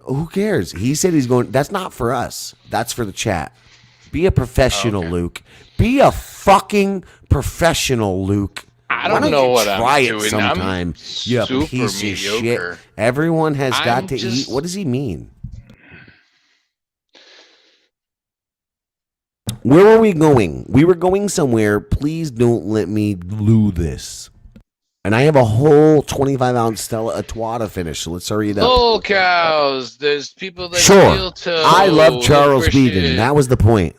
Who cares? He said he's going. That's not for us. That's for the chat. Be a professional, Luke. Be a fucking professional, Luke. I Why don't know you what I'm try doing. it sometime. I'm You super piece of shit. mediocre. Everyone has got I'm to just- eat. What does he mean? Where were we going? We were going somewhere. Please don't let me lose this. And I have a whole 25-ounce Stella Artois to finish, so let's hurry it up. Bull cows. There's people that Sure. feel to. I love Charles Beaton. That was the point.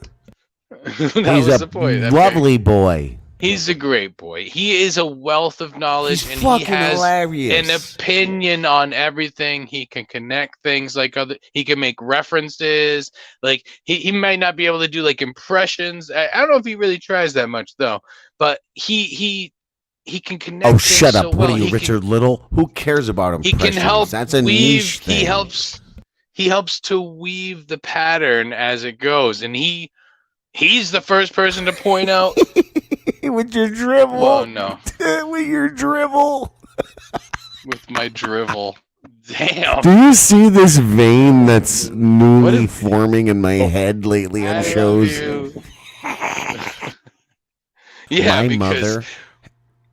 that He's was a the point. Okay. lovely boy. He's a great boy. He is a wealth of knowledge, He's and he fucking has hilarious. an opinion on everything. He can connect things like other. He can make references. Like he might not be able to do like impressions. I don't know if he really tries that much though. But he can connect. Oh, things shut so up. What well. are you, He can- Richard Little? Who cares about He impressions? can help That's a weave. niche thing. He helps to weave the pattern as it goes, and he He's the first person to point out. With your dribble. Well, no, With your dribble. with my drivel. Damn. Do you see this vein that's newly What forming in my head lately on I shows? love you. Yeah, My because mother.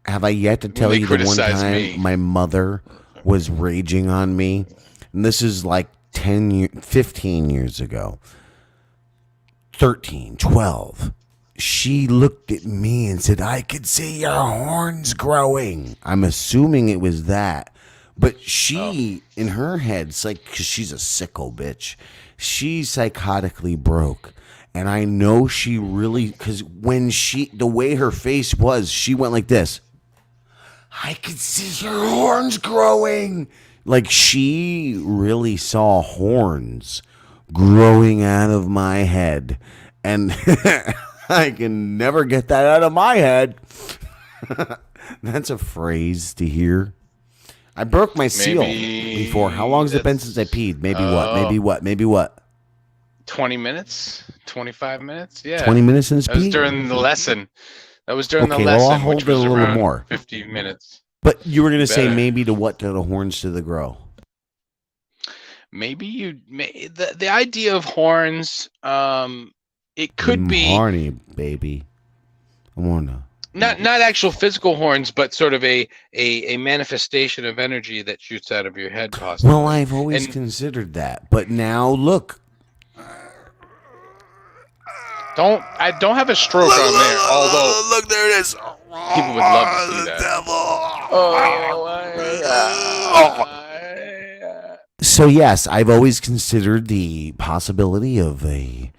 Have I yet to tell they you the one criticize time me. my mother was raging on me? And this is like 15 years ago. 13, 12. She looked at me and said, I could see your horns growing. I'm assuming it was that. But she, in her head, it's like, because she's a sicko bitch, she psychotically broke. And I know she really, because when the way her face was, she went like this. I could see your horns growing. Like she really saw horns growing out of my head. And I can never get that out of my head. That's a phrase to hear. I broke my seal before. How long has it been since I peed? Maybe what? 20 minutes, 25 minutes. Yeah, 20 minutes since That was pee? during the lesson. That was during Okay, the well, lesson, I'll hold which it a was little around more. 50 minutes. But you were going to say Better. maybe to what? To the horns to the grow. Maybe the idea of horns. It could be horny, baby. I wanna. not actual physical horns, but sort of a manifestation of energy that shoots out of your head, possibly. Well, I've always And- considered that, but now look. I don't have a stroke on there, although look, there it is. people would love to see that. So yes, I've always considered the possibility of a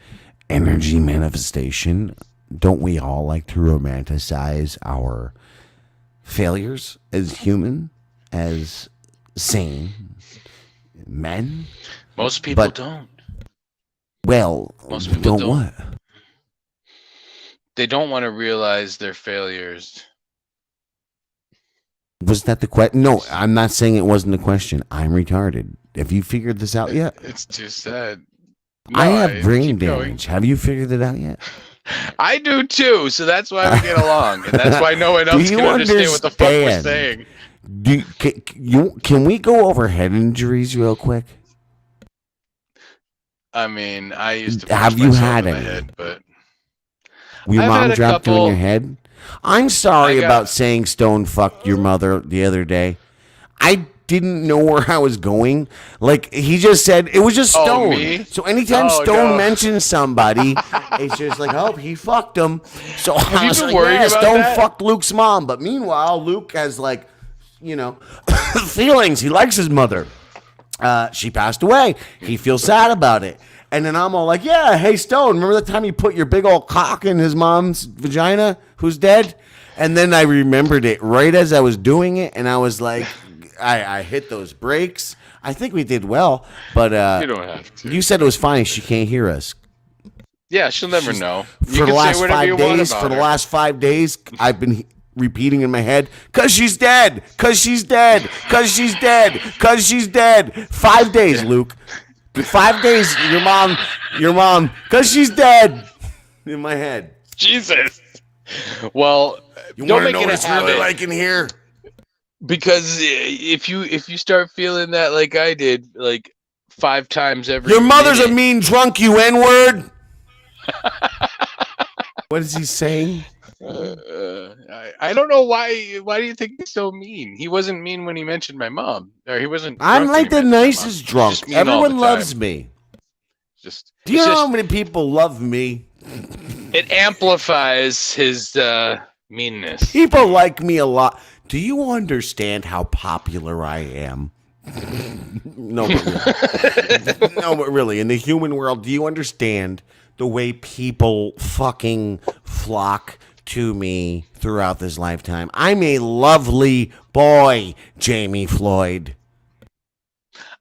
energy manifestation. Don't we all like to romanticize our failures as human, as sane men? Most people But- don't. Well, Most people don't don't. what? They don't want to realize their failures. Was that the question? No, I'm not saying it wasn't a question. I'm retarded. Have you figured this out yet? It's too sad. I No, have brain keep going. damage. Have you figured it out yet? I do too, so that's why we get along, and that's why no one Do else you can understand what the fuck we're understand? saying. Can we go over head injuries real quick? I mean, I used to Have punch you myself had in the any? head, but Your I've mom had a dropped you in couple. your head? I'm sorry I got- about saying Stone fucked your mother the other day. I didn't know where I was going. Like, he just said, it was just Oh, Stone. me? So anytime Oh, Stone no. mentions somebody, it's just like, oh, he fucked him. So I you was been like, worried yeah, about Stone that? fucked Luke's mom. But meanwhile, Luke has, like, feelings. He likes his mother. She passed away. He feels sad about it. And then I'm all like, yeah, hey, Stone, remember the time you put your big old cock in his mom's vagina who's dead? And then I remembered it right as I was doing it, and I was like, I hit those brakes. I think we did well, but you don't have to. you said it was fine. She can't hear us. Yeah, she'll never know. You For the can last say whatever 5 you want days, about for the her. last 5 days, I've been repeating in my head, "Cause she's dead, cause she's dead, cause she's dead, cause she's dead." 5 days, Luke. 5 days, your mom, cause she's dead. In my head. Jesus. Well, You don't want to make know it what a it's really habit, like in here? because if you start feeling that like I did, like 5 times every Your mother's a minute, mean drunk, you N-word. What is he saying? I don't know why. Why do you think he's so mean? He wasn't mean when he mentioned my mom, or he wasn't. I'm drunk when like he the mentioned my mom. nicest He's drunk. just mean all the Everyone time. loves me. Just, Do you it's know just- how many people love me? it amplifies his meanness. People like me a lot. Do you understand how popular I am? No, but really. No, but really, in the human world, do you understand the way people fucking flock to me throughout this lifetime? I'm a lovely boy, Jamie Floyd.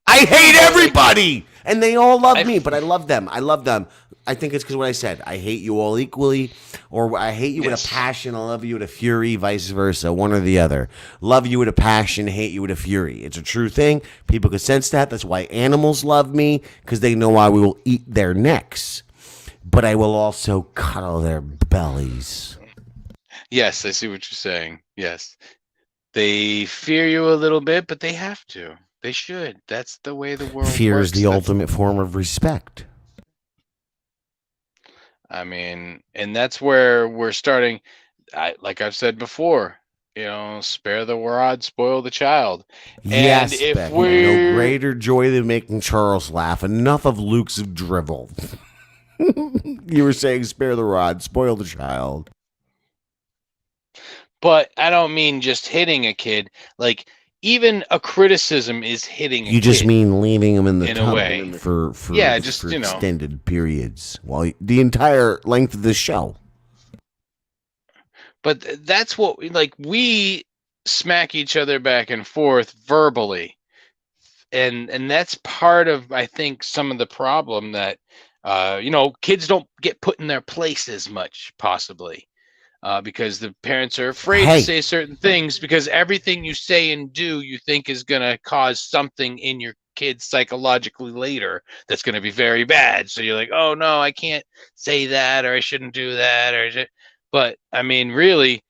I hate everybody, and they all love me, but I love them. I love them. I think it's because what I said. I hate you all equally, or I hate you with Yes. a passion. I love you with a fury, vice versa, one or the other. Love you with a passion, hate you with a fury. It's a true thing. People can sense that. That's why animals love me, because they know I will eat their necks. but I will also cuddle their bellies. Yes, I see what you're saying. Yes. They fear you a little bit, but they have to. They should. That's the way the world Fear works. is the ultimate form of respect. I mean, and that's where we're starting. Like I've said before, spare the rod, spoil the child. Yes, and if Becky, we're no greater joy than making Charles laugh. Enough of Luke's drivel. You were saying spare the rod, spoil the child. But I don't mean just hitting a kid. Like, even a criticism is hitting a kid. You just mean leaving him in the in a tub way. for Yeah, just, for extended periods while the entire length of the show. But that's what we smack each other back and forth verbally. And that's part of, I think, some of the problem that kids don't get put in their place as much, possibly. Because the parents are afraid to say certain things because everything you say and do you think is going to cause something in your kid psychologically later that's going to be very bad. So you're like, oh, no, I can't say that, or I shouldn't do that. But, I mean, really,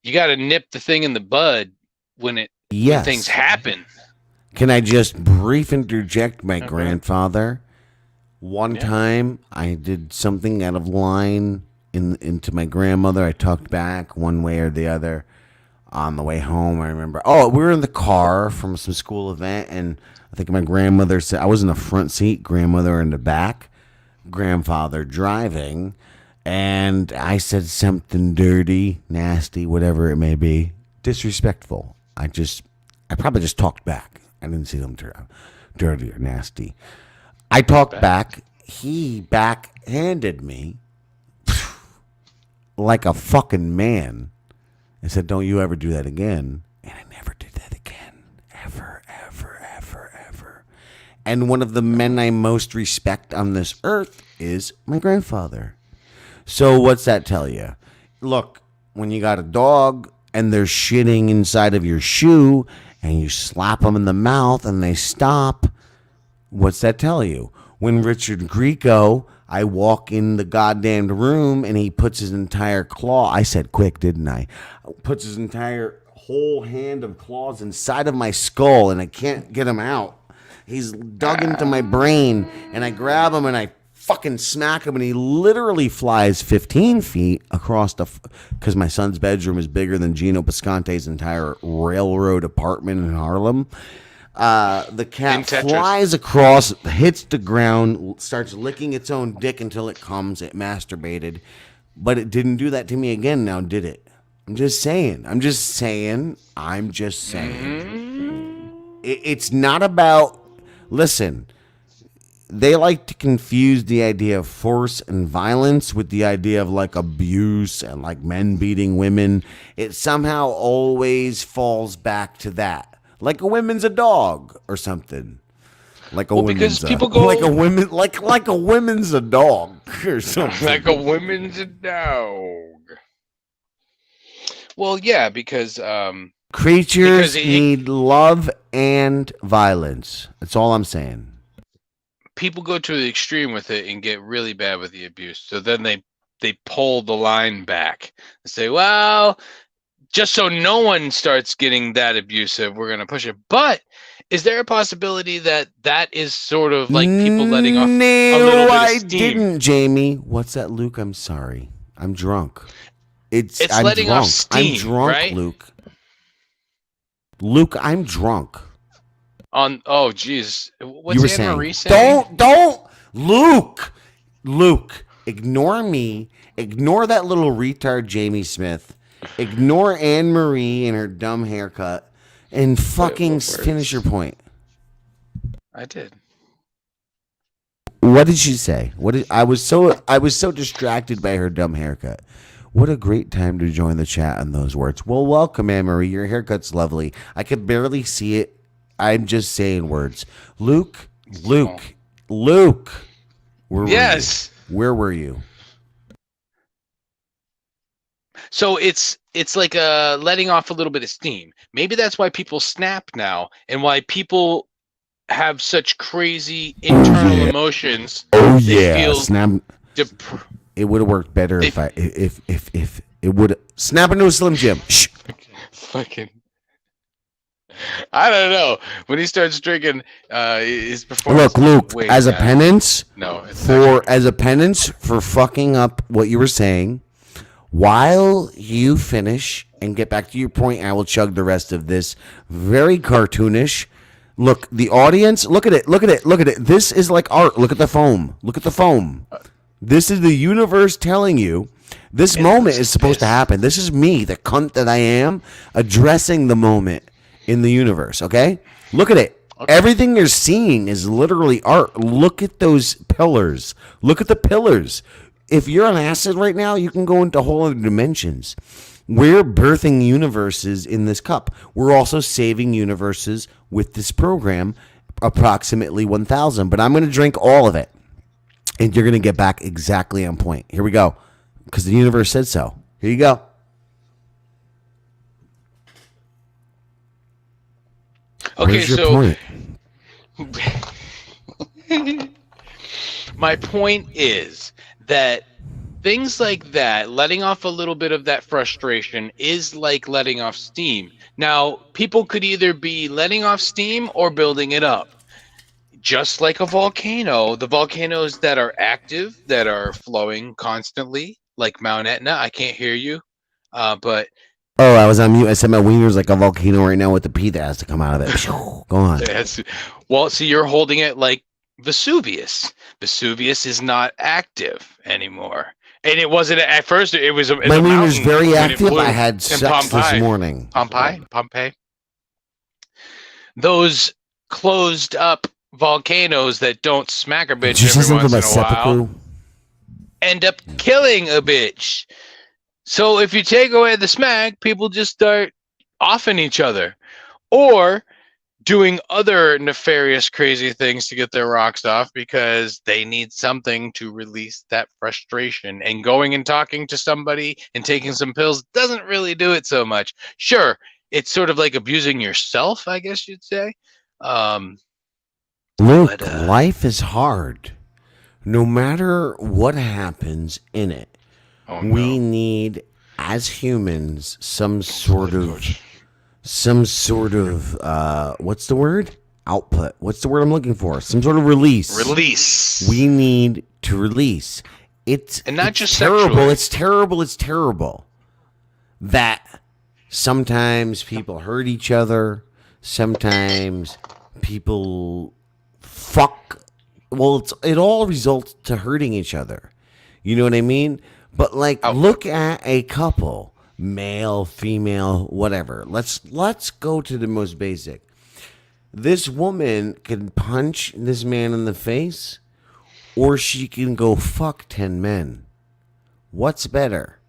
you got to nip the thing in the bud when things happen. Can I just brief interject my grandfather? One time I did something out of line into my grandmother. I talked back one way or the other on the way home. I remember, we were in the car from some school event, and I think my grandmother said, I was in the front seat, grandmother in the back, grandfather driving, and I said something dirty, nasty, whatever it may be, disrespectful. I probably just talked back. I didn't see them dirty or nasty. I talked back. He backhanded me like a fucking man and said, don't you ever do that again. And I never did that again. Ever, ever, ever, ever. And one of the men I most respect on this earth is my grandfather. So what's that tell you? Look, when you got a dog and they're shitting inside of your shoe and you slap them in the mouth and they stop, what's that tell you? When Richard Grieco, I walk in the goddamn room and he puts his entire claw, I said quick, didn't I? Puts his entire whole hand of claws inside of my skull and I can't get him out. He's dug into my brain and I grab him and I fucking smack him and he literally flies 15 feet across because my son's bedroom is bigger than Gino Piscante's entire railroad apartment in Harlem. The cat flies across, hits the ground, starts licking its own dick until it comes. It masturbated, but it didn't do that to me again now, did it? I'm just saying. It's not about, listen, they like to confuse the idea of force and violence with the idea of like abuse and like men beating women. It somehow always falls back to that. Like a woman's a dog or something. Like a women's a women's a dog or something. Like a women's a dog. Well, yeah, because creatures need love and violence. That's all I'm saying. People go to the extreme with it and get really bad with the abuse. So then they pull the line back and say, well, just so no one starts getting that abusive, we're going to push it. But is there a possibility that is sort of like people letting off a little bit of steam? Didn't, Jamie. What's that, Luke? I'm sorry. I'm drunk. It's I'm letting drunk. off steam, I'm drunk, right? Luke, I'm drunk. Oh, geez. What's Anne Marie saying? Don't, Luke, ignore me. Ignore that little retard, Jamie Smith. Ignore Anne Marie and her dumb haircut, and fucking finish your point. I did. What did she say? I was so distracted by her dumb haircut. What a great time to join the chat on those words. Well, welcome, Anne Marie. Your haircut's lovely. I could barely see it. I'm just saying words. Luke. Where were you? So it's like letting off a little bit of steam. Maybe that's why people snap now and why people have such crazy internal emotions. Oh yeah, snap. It would have worked better if it would snap into a Slim Jim. Shh. Fucking. I don't know. When he starts drinking, his performance. Look, Luke, way as a down. penance No, it's for fucking up what you were saying, while you finish and get back to your point, I will chug the rest of this very cartoonish. Look, the audience, look at it. This is like art. Look at the foam. This is the universe telling you this moment is supposed to happen. This is me, the cunt that I am, addressing the moment in the universe, okay? Look at it. Okay. Everything you're seeing is literally art. Look at those pillars. Look at the pillars. If you're on acid right now, you can go into whole other dimensions. We're birthing universes in this cup. We're also saving universes with this program, approximately 1,000. But I'm going to drink all of it, and you're going to get back exactly on point. Here we go, because the universe said so. Here you go. Okay, Where's your so point? my point is that things like that, letting off a little bit of that frustration, is like letting off steam. Now, people could either be letting off steam or building it up. Just like a volcano, the volcanoes that are active, that are flowing constantly, like Mount Etna. I can't hear you, but... Oh, I was on mute. I said my wiener's like a volcano right now with the pee that has to come out of it. Go on. Well, see, you're holding it like Vesuvius. Vesuvius is not active anymore. And it wasn't at first. It was my wiener's very active. I had sex this morning. Pompeii. Those closed up volcanoes that don't smack a bitch every once in a while end up killing a bitch. So if you take away the smack, people just start offing each other or doing other nefarious, crazy things to get their rocks off because they need something to release that frustration. And going and talking to somebody and taking some pills doesn't really do it so much. Sure, it's sort of like abusing yourself, I guess you'd say. Luke, life is hard. No matter what happens in it. Oh, no. We need, as humans, some sort of what's the word? Output. What's the word I'm looking for? Some sort of release. We need to release. It's just terrible. sexually. It's terrible that sometimes people hurt each other. Sometimes people fuck. Well, it all results to hurting each other. You know what I mean? But look at a couple, male, female, whatever. Let's go to the most basic. This woman can punch this man in the face, or she can go fuck 10 men. What's better?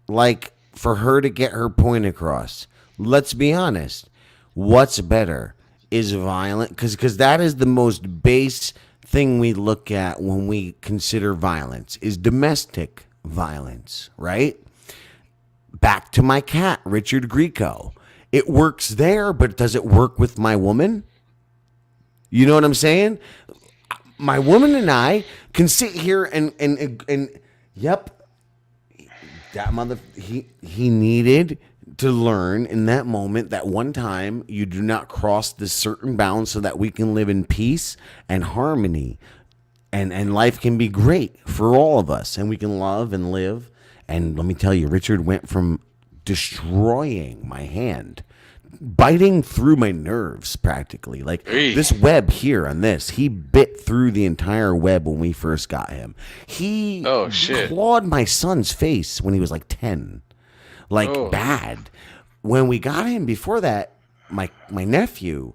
Like, for her to get her point across. Let's be honest. What's better is violent, because that is the most base thing we look at when we consider violence, is domestic violence, right? Back to my cat, Richard Grieco. It works there, but does it work with my woman? You know what I'm saying? My woman and I can sit here and yep, that he needed to learn in that moment that one time you do not cross this certain bound so that we can live in peace and harmony. And life can be great for all of us, and we can love and live. And let me tell you, Richard went from destroying my hand, biting through my nerves practically. Like this web here on this, he bit through the entire web when we first got him. He clawed my son's face when he was like 10. Bad. When we got him before that, my nephew,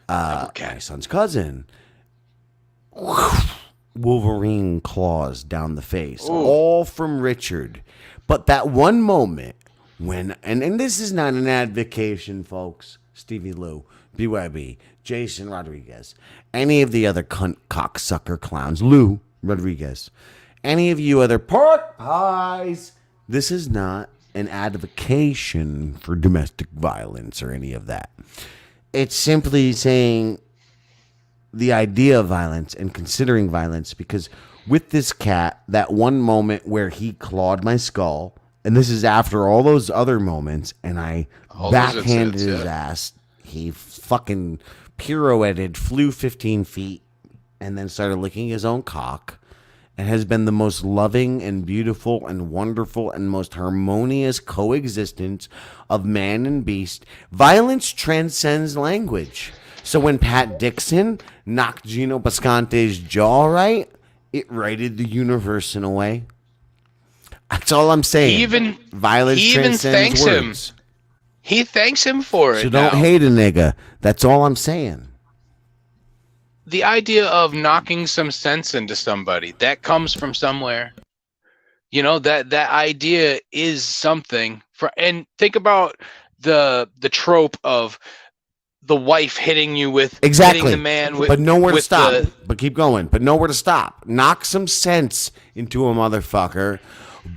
my son's cousin, Wolverine claws down the face, all from Richard. But that one moment when, and this is not an advocation, folks, Stevie Lou, BYB, Jason Rodriguez, any of the other cunt cocksucker clowns, Lou Rodriguez, any of you other pork pies, this is not an advocation for domestic violence or any of that. It's simply saying the idea of violence and considering violence, because with this cat, that one moment where he clawed my skull, and this is after all those other moments, and I All those backhanded incidents, his yeah. ass. He fucking pirouetted, flew 15 feet, and then started licking his own cock, and has been the most loving and beautiful and wonderful and most harmonious coexistence of man and beast. Violence transcends language. So when Pat Dixon knocked Gino Bisconte's jaw right, it righted the universe in a way. That's all I'm saying. Violence he even transcends thanks him. words. He thanks him for it. So don't now. hate a nigga. That's all I'm saying. The idea of knocking some sense into somebody, that comes from somewhere. You know, that idea is something. And think about the trope of the wife hitting you with Exactly. hitting the man with, but nowhere to with stop. the- But keep going. But nowhere to stop. Knock some sense into a motherfucker.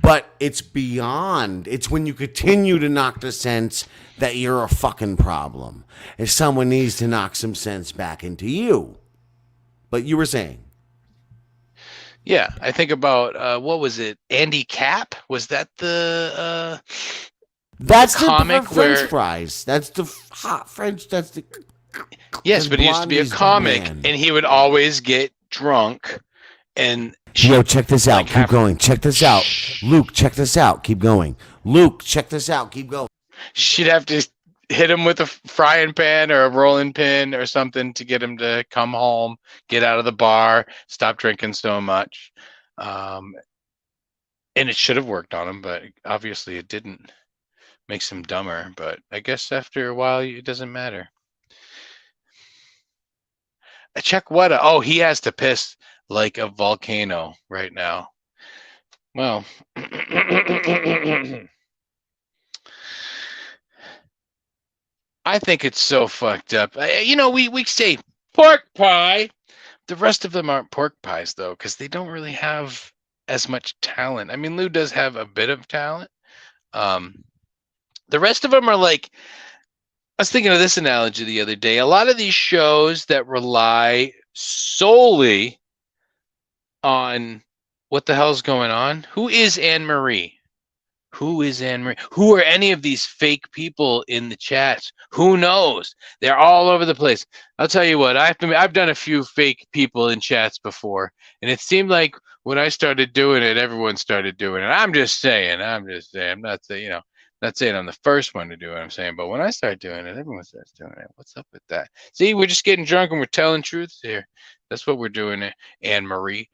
But it's beyond. It's when you continue to knock the sense that you're a fucking problem. If someone needs to knock some sense back into you. But you were saying. Yeah, I think about what was it? Andy Capp? Was that the That's the comic French where- fries. That's the hot French. That's the. Yes, And but he used to be a Blondie's the comic, man. and he would always get drunk, and Yo, check this out. like, Keep have- going. Check this out. Luke, check this out. Keep going. Luke, check this out. Keep going. she'd have to hit him with a frying pan or a rolling pin or something to get him to come home, get out of the bar, stop drinking so much. And it should have worked on him, but obviously it didn't. Makes him dumber, but I guess after a while it doesn't matter. Check what? Oh, he has to piss like a volcano right now. Well, I think it's so fucked up. You know, we say pork pie. The rest of them aren't pork pies though, because they don't really have as much talent. I mean, Lou does have a bit of talent. The rest of them are like, I was thinking of this analogy the other day. A lot of these shows that rely solely on what the hell's going on. Who is Anne Marie? Who is Anne Marie? Who are any of these fake people in the chats? Who knows? They're all over the place. I'll tell you what, I've done a few fake people in chats before, and it seemed like when I started doing it, everyone started doing it. I'm just saying. I'm not saying, you know, not saying I'm the first one to do it. I'm saying, but when I start doing it, everyone starts doing it. What's up with that? See, we're just getting drunk and we're telling truths here. That's what we're doing, Anne Marie.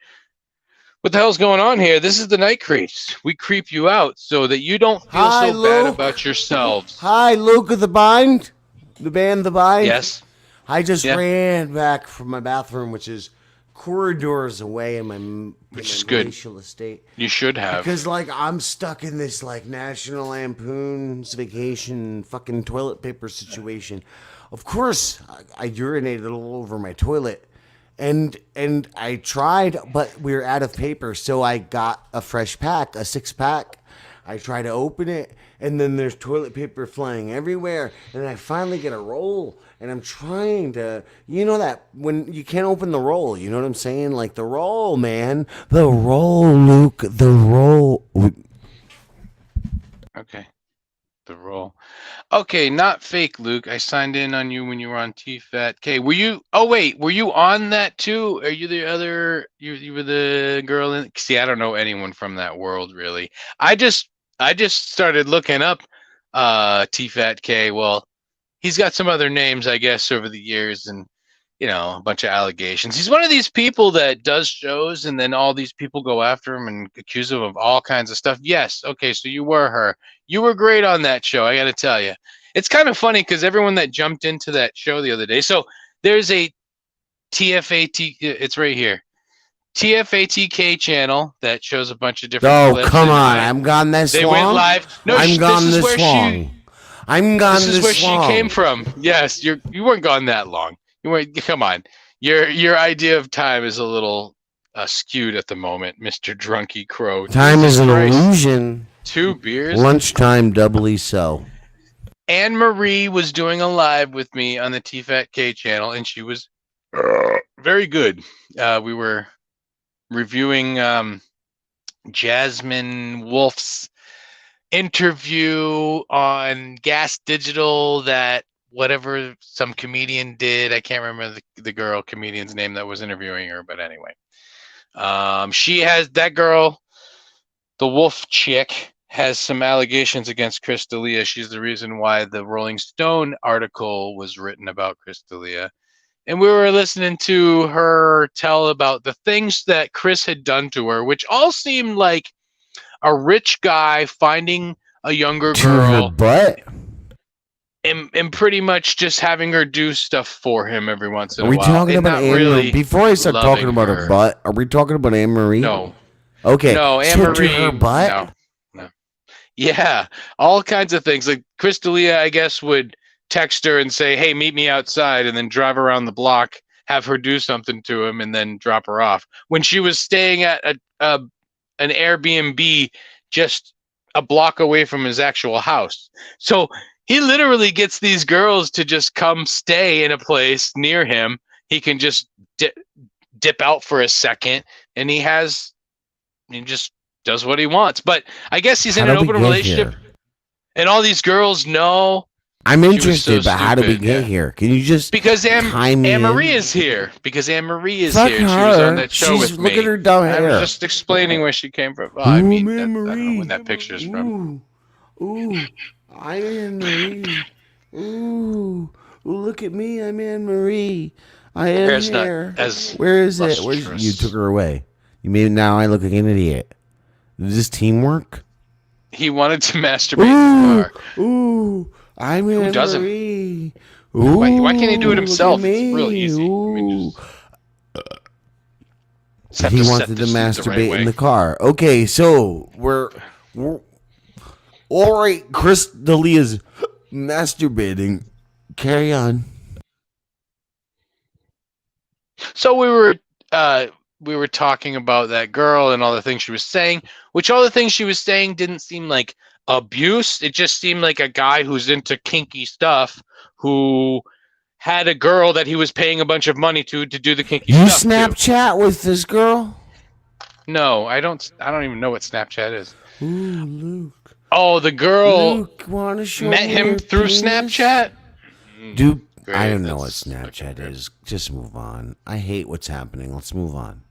What the hell's going on here? This is the Night Creeps. We creep you out so that you don't feel Hi, so bad Luke. about yourselves. Hi, Luke of the Bind. The band The Bind. Yes. I just Yeah. ran back from my bathroom, which is corridors away in my Which is good. palatial estate. You should have. Because, like, I'm stuck in this, like, National Lampoon's Vacation fucking toilet paper situation. Of course, I urinated all over my toilet. And I tried, but we were out of paper, so I got a fresh pack, a 6-pack. I try to open it, and then there's toilet paper flying everywhere. And I finally get a roll, and I'm trying to, you know that when you can't open the roll, you know what I'm saying? Like the roll, man, the roll, Luke, the roll. Okay. The roll. Okay, not fake, Luke. I signed in on you when you were on TFAT. Were you? Oh wait, were you on that too? Are you the other? You were the girl in? See, I don't know anyone from that world really. I just started looking up TFAT. Well, he's got some other names, I guess, over the years, and you know, a bunch of allegations. He's one of these people that does shows, and then all these people go after him and accuse him of all kinds of stuff. Yes, okay, so you were her. You were great on that show, I got to tell you. It's kind of funny because everyone that jumped into that show the other day. So there's a TFAT. It's right here. TFATK channel that shows a bunch of different. Oh, clips, come and on. I'm gone this They long? went live. No, I'm gone this is this where long. I'm gone This is where this long. she came from. Yes, you weren't gone that long. You weren't. Come on, your idea of time is a little skewed at the moment, Mr. Drunky Crow. Time Jesus is an Christ. illusion. 2 beers. Lunchtime doubly so. Anne Marie was doing a live with me on the TFATK channel, and she was very good. We were reviewing Jasmine Wolf's interview on Gas Digital that whatever some comedian did. I can't remember the girl comedian's name that was interviewing her, but anyway. She has that girl, the Wolf chick, has some allegations against Chris D'Elia. She's the reason why the Rolling Stone article was written about Chris D'Elia. And we were listening to her tell about the things that Chris had done to her, which all seemed like a rich guy finding a younger To her girl butt? and pretty much just having her do stuff for him every once in Are a we while. talking and about not Anne really Before I start talking loving about her her. butt, are we talking about Anne Marie? No. Okay. No, so Anne to Marie. her butt? No. Yeah, all kinds of things. Like Chris D'Elia, I guess, would text her and say, "Hey, meet me outside," and then drive around the block, have her do something to him, and then drop her off. When she was staying at an Airbnb just a block away from his actual house. So he literally gets these girls to just come stay in a place near him. He can just dip out for a second, and he just does what he wants. But I guess he's in How an did we open get relationship, here? and all these girls know I'm was interested, so but how did we stupid, get yeah. here? Can you just because time me Anne Marie in? is here. Because Anne Marie is Fuck here. And she was her. on that show She's, with look me. at her dumb I hair. was just explaining where she came from. Well, I mean, Anne I don't know Marie. when that picture's from. Ooh, I'm Anne Marie. Ooh, look at me, I'm Anne Marie. I have Hair's not hair. as Where is it? Where's lustrous. you took her away? You made now I look like an idiot. Is this teamwork? He wanted to masturbate in the car. Ooh, I'm Anne doesn't? Marie. Why can't he do it Ooh, look himself? at It's real me. easy. I mean, Ooh. Just have He to set wanted to this the right masturbate way. in the car. Okay, so we're all right. Chris D'Elia's masturbating. Carry on. So we were talking about that girl and all the things she was saying, which all the things she was saying didn't seem like abuse. It just seemed like a guy who's into kinky stuff who had a girl that he was paying a bunch of money to do the kinky You stuff to. Snapchat with this girl? No, I don't even know what Snapchat is. Ooh, Luke. Oh, the girl Luke, wanna show met me him your through penis? Snapchat? Dude, Great, I don't know what that's Snapchat fucking is. Just move on. I hate what's happening. Let's move on.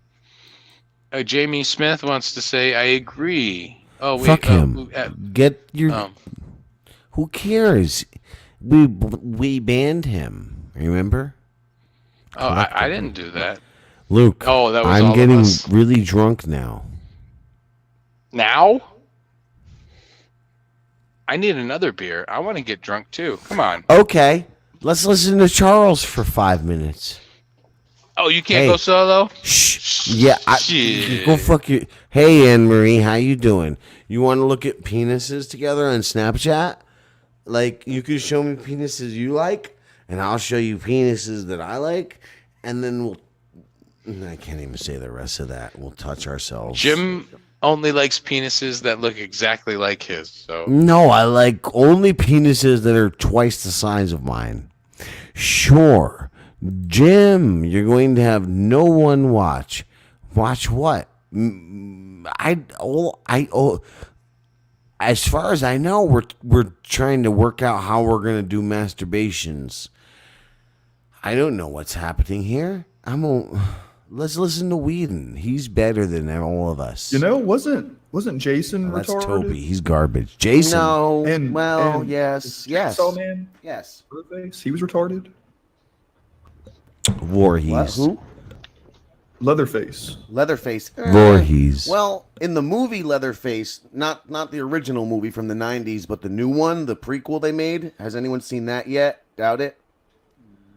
Jamie Smith wants to say, I agree. Oh, we, Fuck him. Get your. um, Who cares? We banned him. Remember? oh, I didn't do that. Luke, Oh, that was all I'm of getting us. really drunk now. Now? I need another beer. I want to get drunk too. Come on. Okay, let's listen to Charles for 5 minutes. Oh, you can't Hey. go solo? Shh. Yeah, Shit. go fuck you. Hey, Anne Marie, how you doing? You want to look at penises together on Snapchat? Like, you can show me penises you like, and I'll show you penises that I like, and then we'll. I can't even say the rest of that. We'll touch ourselves. Jim only likes penises that look exactly like his. So No, I like only penises that are twice the size of mine. Sure. Jim, you're going to have no one watch. Watch what? As far as I know, we're trying to work out how we're going to do masturbations. I don't know what's happening here. Let's listen to Whedon. He's better than all of us. You know, wasn't Jason That's retarded? Toby. He's garbage. Jason. No. And well, and yes, yes, Chainsaw Man, yes. Leatherface, he was retarded. Voorhees. Who? Leatherface. Leatherface. Voorhees. Well, in the movie Leatherface, not the original movie from the 90s, but the new one, the prequel they made. Has anyone seen that yet? Doubt it.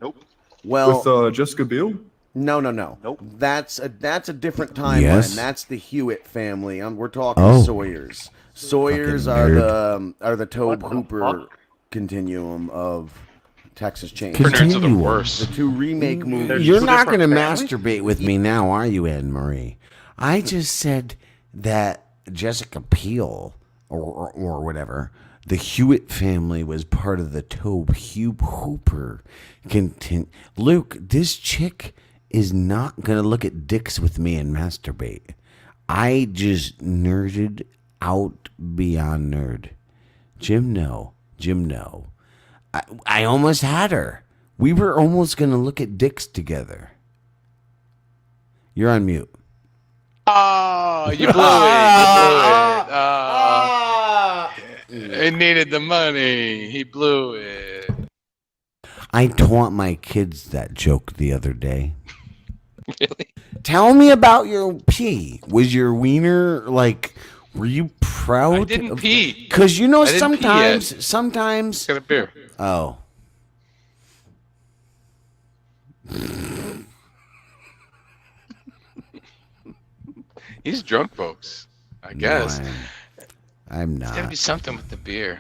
Nope. Well, With Jessica Biel. no. Nope. That's a different timeline. Yes. That's the Hewitt family. We're talking Oh. Sawyers. Sawyers Fucking are the Tobe What the Hooper fuck? continuum of Texas Chainsaw. nerds are the Continue. The worst. two remake movies. There's You're two not going to different masturbate with me now, are you, Anne Marie? I just said that Jessica Biel or whatever, the Hewitt family was part of the Tobe Hooper. Luke, this chick is not going to look at dicks with me and masturbate. I just nerded out beyond nerd. Jim, no. I almost had her. We were almost going to look at dicks together. You're on mute. Oh, you blew it. He needed the money. He blew it. I taught my kids that joke the other day. Really? Tell me about your pee. Was your wiener like? Were you proud? I didn't pee. Because you know I didn't pee yet. sometimes. Got a beer. Oh. He's drunk, folks. I guess. No, I'm There's gotta not. be something with the beer.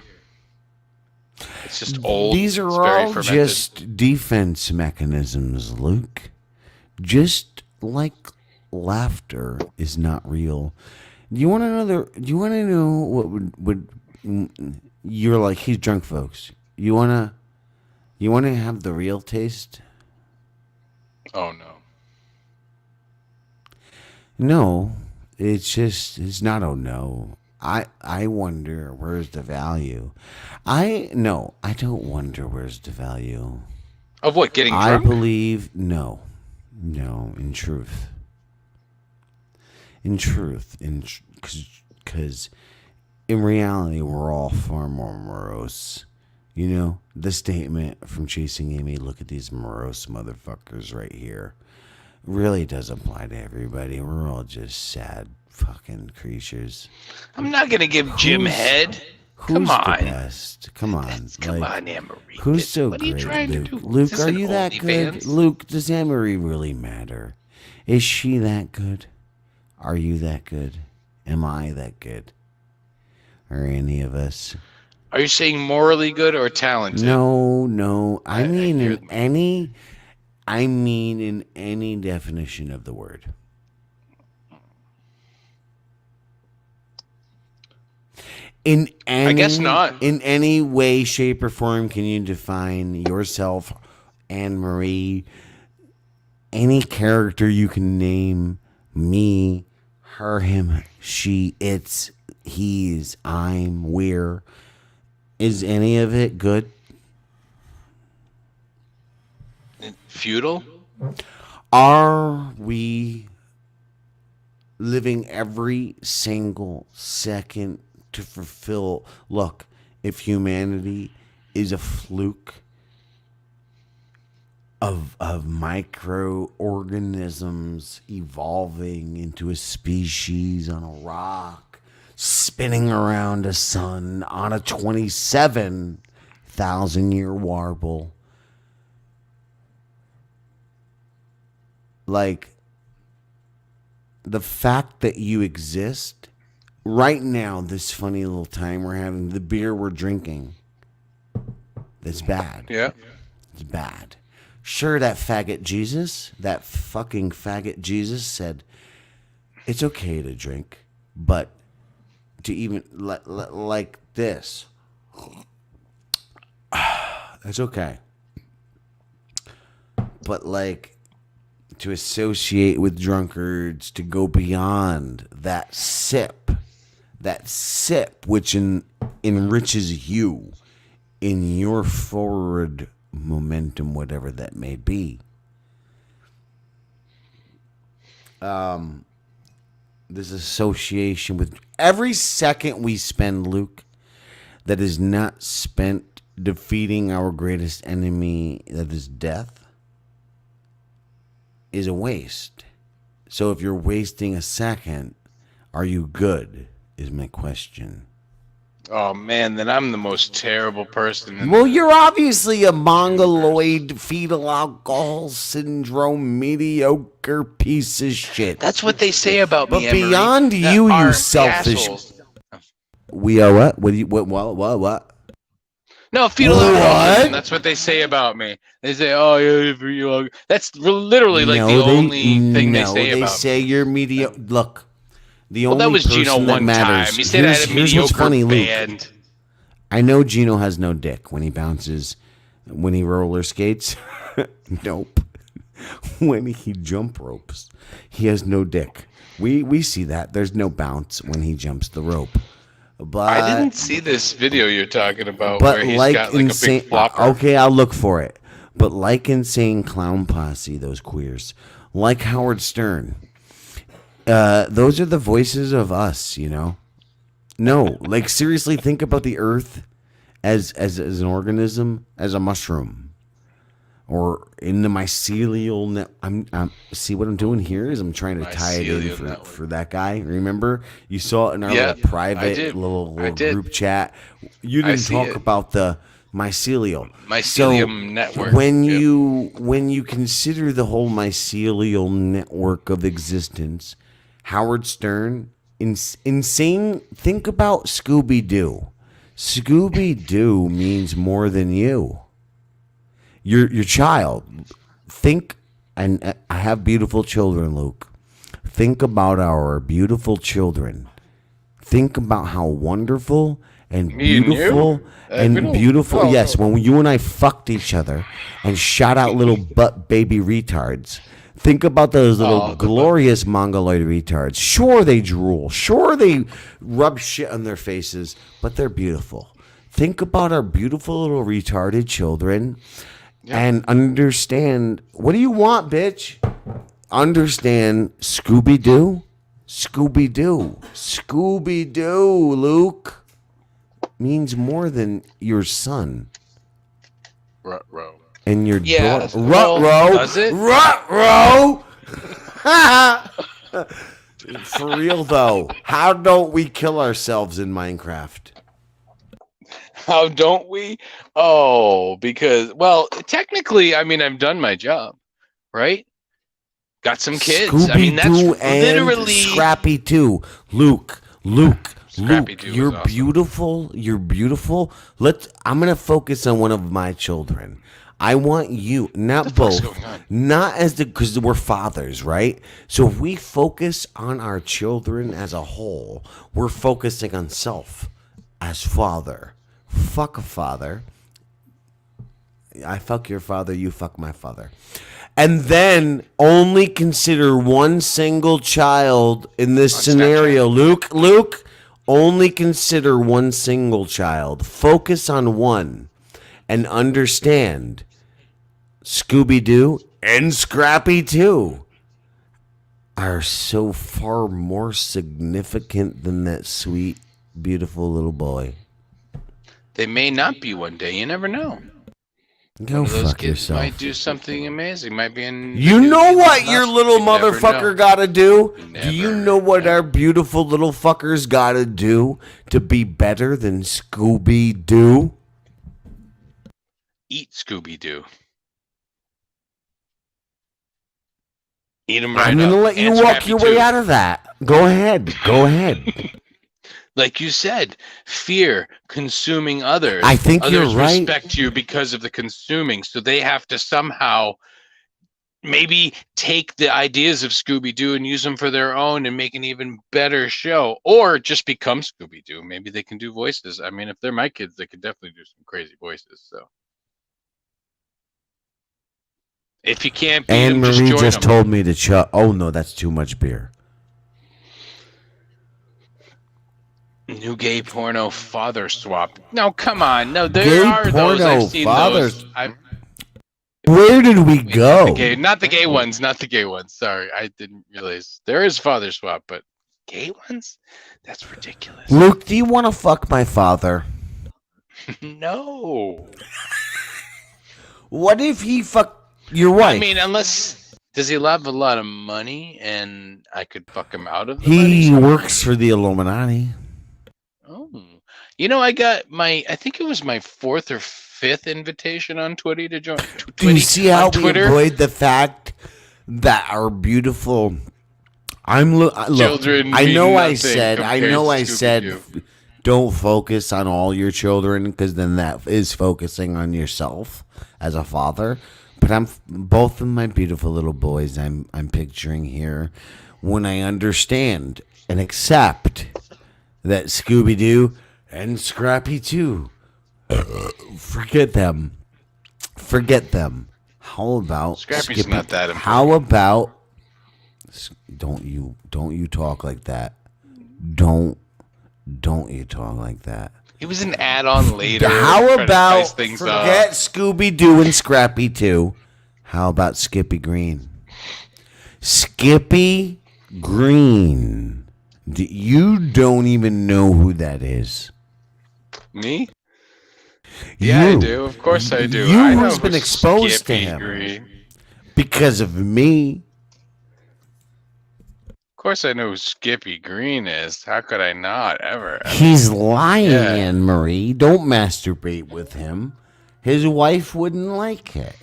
It's just old. These are It's very all fermented. just defense mechanisms, Luke. Just like laughter is not real. Do you want to know what would you're like? He's drunk, folks. You wanna have the real taste? Oh no. No, it's not. Oh no. I wonder where's the value. I don't wonder where's the value. Of what? Getting I drunk? believe no, in truth, because in reality we're all far more morose. You know the statement from Chasing Amy. Look at these morose motherfuckers right here. Really does apply to everybody. We're all just sad fucking creatures. I'm not gonna give Jim Who's- head. Who's Come the on. best? Come on. Come like, on, Anne-Marie. Who's so what great? are you trying Luke? to do? Luke, Is this are an you that good? OnlyFans? Luke, does Anne-Marie really matter? Is she that good? Are you that good? Am I that good? Or any of us? Are you saying morally good or talented? No. I mean hear in any definition of the word. In any, I guess not. In any way, shape, or form, can you define yourself, Anne-Marie? Any character you can name: me, her, him, she, it's, he's, I'm, we're. Is any of it good? Feudal? Are we living every single second to fulfill? Look, if humanity is a fluke of microorganisms evolving into a species on a rock, spinning around a sun on a 27,000-year warble, like the fact that you exist right now, this funny little time we're having, the beer we're drinking, that's bad. Yeah. It's bad. Sure, that fucking faggot Jesus said it's okay to drink, but to even like this, that's okay. But like to associate with drunkards, to go beyond that sip which enriches you in your forward momentum, whatever that may be. This association with every second we spend, Luke, that is not spent defeating our greatest enemy, that is death, is a waste. So if you're wasting a second, are you good, is my question. Oh man, then I'm the most terrible person. Well, you're obviously a mongoloid, fetal alcohol syndrome, mediocre piece of shit. That's what they say about But me. Emery, beyond that you, are you selfish. assholes. We are what? What? No, fetal What? alcoholism. That's what they say about me. They say, "Oh, you're." That's literally like the only thing they say They about say you're mediocre. Look, the me. Well, only that was person Gino that one matters. time. He said I had a Here's what's mediocre funny, Luke. band. I know Gino has no dick when he bounces, when he roller skates. Nope. when he jump ropes, he has no dick. We see that. There's no bounce when he jumps the rope. But I didn't see this video you're talking about but where he's like got like a insane. big flopper. Okay, I'll look for it. But like Insane Clown Posse, those queers, like Howard Stern, those are the voices of us. You know. No, like seriously, think about the Earth as an organism, as a mushroom. Or in the mycelial net. I'm see what I'm doing here is I'm trying to tie it in Mycelial network. for that guy. Remember, you saw it in our Yeah, little private I did. little I did. group chat. You I didn't see talk it. about the mycelial. Mycelium network. When Yep. you consider the whole mycelial network of existence, Howard Stern, insane. Think about Scooby Doo. Scooby Doo means more than you. Your child. Think, and I have beautiful children, Luke. Think about our beautiful children. Think about how wonderful and Me and you? beautiful we don't- beautiful. oh, Yes, no. when you and I fucked each other and shot out little butt baby retards. Think about those little Oh, the glorious mongoloid retards. Sure, they drool. Sure, they rub shit on their faces, but they're beautiful. Think about our beautiful little retarded children and understand. What do you want, bitch? Understand Scooby Doo? Scooby Doo. Scooby Doo, Luke, means more than your son Ruh-roh. and your Yeah, daughter. well, Ruh-roh. does it? Ruh-roh. For real, though, how don't we kill ourselves in Minecraft? How don't we? Oh, because, well, technically, I mean, I've done my job, right? Got some kids. I mean, that's Scooby-Doo and literally. Scrappy too. Luke, Scrappy-Doo you're was awesome. beautiful. You're beautiful. I'm gonna focus on one of my children. I want you, not fuck's both, going on? not as because we're fathers, right? So if we focus on our children as a whole, we're focusing on self as father. Fuck a father. I fuck your father, you fuck my father. And then only consider one single child in this scenario. Luke, only consider one single child. Focus on one and understand Scooby-Doo and Scrappy too are so far more significant than that sweet, beautiful little boy. They may not be one day. You never know. Go One of those fuck kids yourself. might do something amazing. Might be in. You know what your little You never motherfucker know. gotta do? You Do you never know what know. our beautiful little fuckers gotta do to be better than Scooby-Doo? Eat Scooby Doo. Eat them right I'm gonna up. let you And walk Scrappy your way too. out of that. Go ahead. Go ahead. Like you said, fear, consuming others. I think others you're right. respect you because of the consuming, so they have to somehow maybe take the ideas of Scooby-Doo and use them for their own and make an even better show, or just become Scooby-Doo. Maybe they can do voices. I mean, if they're my kids, they could definitely do some crazy voices. So if you can't beat Anne them, just Marie join just them. told me to chug. Oh no, that's too much beer. New gay porno father swap. No, come on. No, there Gay are those. porno I've seen fathers- those. Where did we go? Not the gay ones. Not the gay ones. Sorry, I didn't realize there is father swap, but gay ones? That's ridiculous. Luke, do you want to fuck my father? No. What if he fuck your wife? I mean, unless does he have a lot of money and I could fuck him out of the money? he somehow? works for the Illuminati. Oh, you know, I got I think it was my 4th or 5th invitation on Twitter to join. Do you see how we Twitter? avoid the fact that our beautiful look, Children I mean know I nothing said compared to said Scooby-Doo. don't focus on all your children because then that is focusing on yourself as a father. But both of my beautiful little boys I'm picturing here when I understand and accept that Scooby-Doo and Scrappy too. Forget them. How about Scrappy's not that important. How about don't you talk like that? Don't you talk like that? He was an add-on later. How trying to about spice things up. forget Scooby Doo and Scrappy too? How about Skippy Green? Skippy Green. You don't even know who that is. Me? Yeah, I You. do. Of course I do. You I know who's been who exposed to Skippy him. Green. Because of me. Of course I know who Skippy Green is. How could I not ever? He's lying, Yeah. Anne Marie. Don't masturbate with him. His wife wouldn't like it.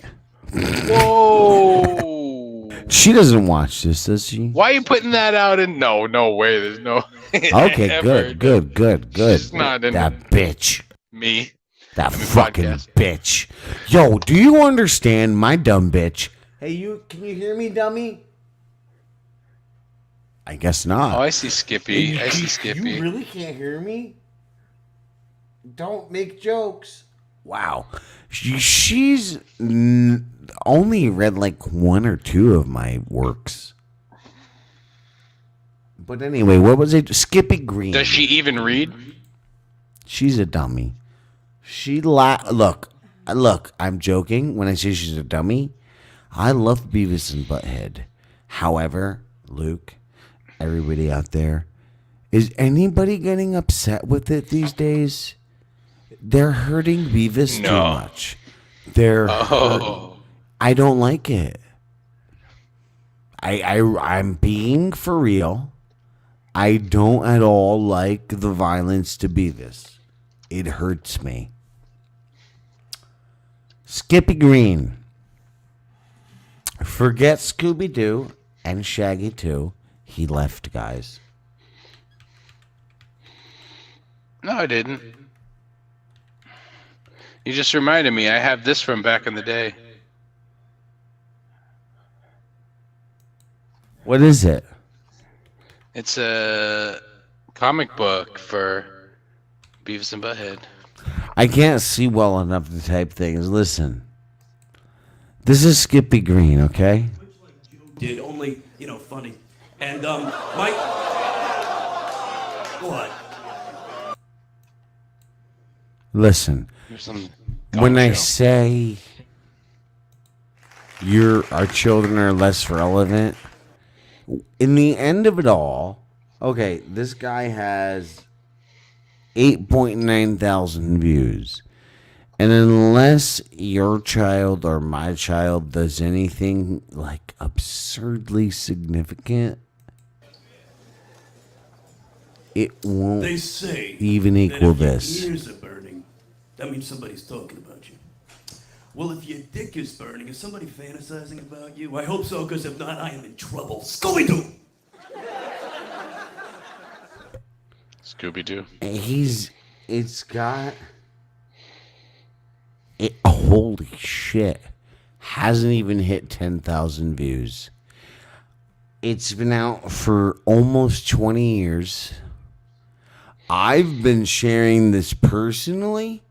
Whoa! She doesn't watch this, does she? Why are you putting that out? In no way. There's no. Okay, ever. good. She's not in That bitch. me. That I mean, fucking podcast. bitch. Yo, do you understand my dumb bitch? Hey, can you hear me, dummy? I guess not. Oh, I see Skippy. I see Skippy. You really can't hear me? Don't make jokes. Wow. She's only read like 1 or 2 of my works. But anyway, what was it? Skippy Green. Does she even read? She's a dummy. Look, I'm joking when I say she's a dummy. I love Beavis and Butthead. However, Luke, everybody out there, is anybody getting upset with it these days? They're hurting Beavis too No. much. They're Oh. I don't like it. I'm being for real. I don't at all like the violence to Beavis. It hurts me. Skippy Green. Forget Scooby-Doo and Shaggy too. He left, guys. No, I didn't. You just reminded me. I have this from back in the day. What is it? It's a comic book for Beavis and Butthead. I can't see well enough to type things. Listen. This is Skippy Green, okay? Did only, funny. And, Mike. What? Listen. Here's some When I show. say our children are less relevant, in the end of it all, okay, this guy has 8.9 thousand views. And unless your child or my child does anything like absurdly significant, it won't They say even that equal if your this. ears are burning, that means somebody's talking about you. Well, if your dick is burning, is somebody fantasizing about you? I hope so, because if not, I am in trouble. Scooby-Doo! Scooby-Doo. It's got it. Holy shit! Hasn't even hit 10,000 views. It's been out for almost 20 years. I've been sharing this personally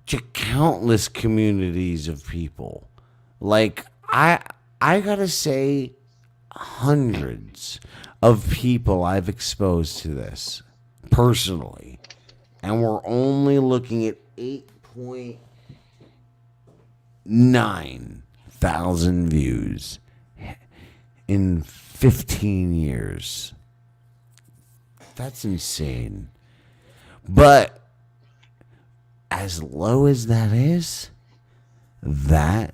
to countless communities of people. Like I gotta say, hundreds of people I've exposed to this personally, and we're only looking at 8.9 thousand views in 15 years. That's insane. But as low as that is, that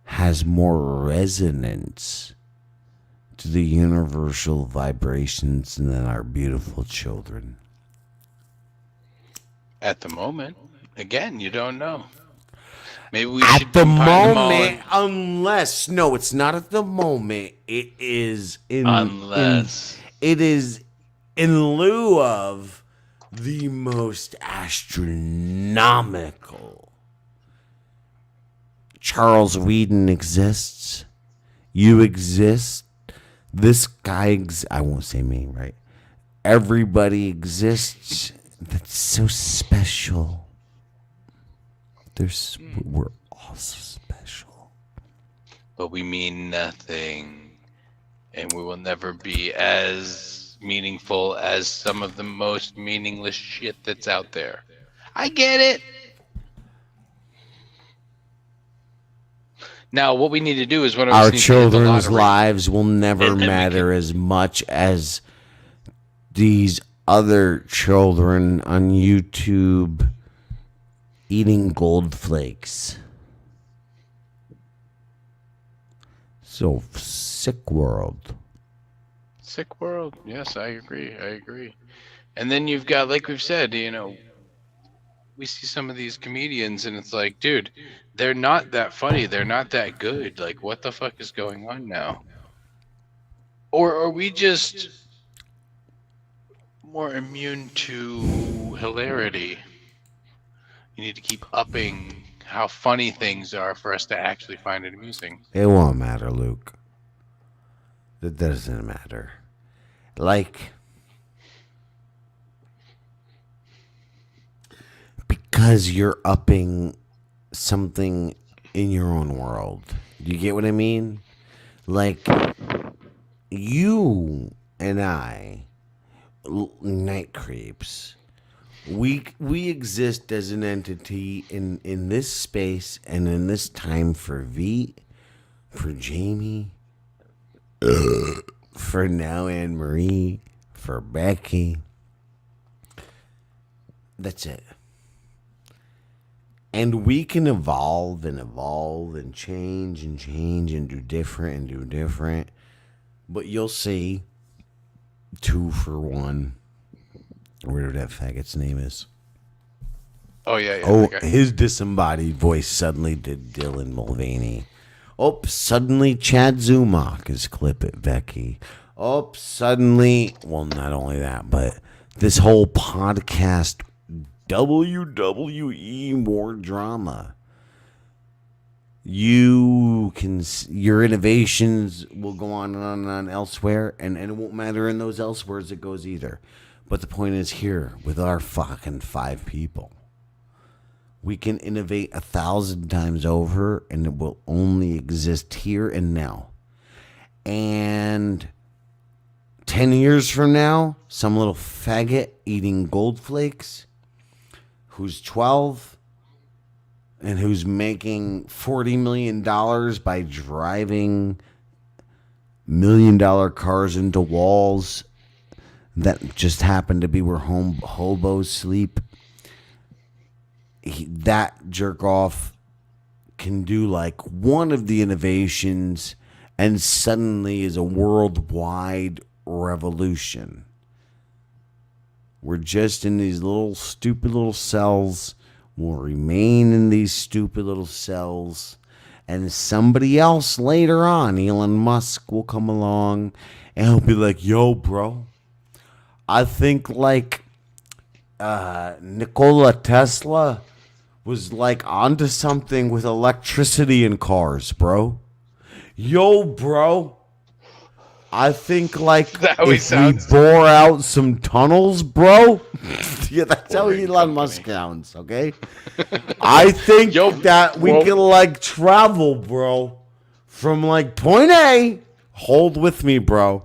has more resonance to the universal vibrations than our beautiful children. At the moment, again, you don't know. Maybe we At should the combine them all moment, unless no, it's not at the moment. It is unless it is in lieu of the most astronomical. Charles Whedon exists. You exist. This guy, I won't say me, right? Everybody exists. That's so special. We're Also special. But we mean nothing. And we will never be as meaningful as some of the most meaningless shit that's out there. I get it. Now, what we need to do is one of us Our needs to hit the children's lottery. lives will never And then we matter as much as these other children on YouTube eating gold flakes. So sick world. Sick world. Yes, I agree. And then you've got, like we've said, we see some of these comedians and it's like, dude, they're not that funny. They're not that good. Like, what the fuck is going on now? Or are we just more immune to hilarity? You need to keep upping how funny things are for us to actually find it amusing. It won't matter, Luke. It doesn't matter. Like, because you're upping something in your own world. Do you get what I mean? Like, you and I, night creeps, we exist as an entity in this space and in this time for V, for Jamie, for now Anne Marie, for Becky. That's it. And we can evolve and change and do different. But you'll see 2 for 1. Whatever that faggot's name is. Oh, yeah. Oh, okay. his disembodied voice suddenly did Dylan Mulvaney. Oh, suddenly Chad Zumach is clip it, Becky. Oh, suddenly, well, not only that, but this whole podcast, WWE more drama. Your innovations will go on and on elsewhere, and it won't matter in those elsewheres it goes either. But the point is here, with our fucking 5 people, we can innovate 1,000 times over, and it will only exist here and now. And 10 years from now, some little faggot eating gold flakes, who's 12, and who's making $40 million by driving $1 million cars into walls that just happen to be where hobos sleep. That jerk off can do like one of the innovations and suddenly is a worldwide revolution. We're just in these little stupid little cells. We'll remain in these stupid little cells. And somebody else later on, Elon Musk, will come along and he'll be like, yo, bro, I think like Nikola Tesla was like onto something with electricity in cars, bro. Yo, bro, I think like that how he if sounds? we bore out some tunnels, bro. Yeah, that's how Elon Musk sounds, okay? I think that we can like travel, bro, from like point A. Hold with me, bro.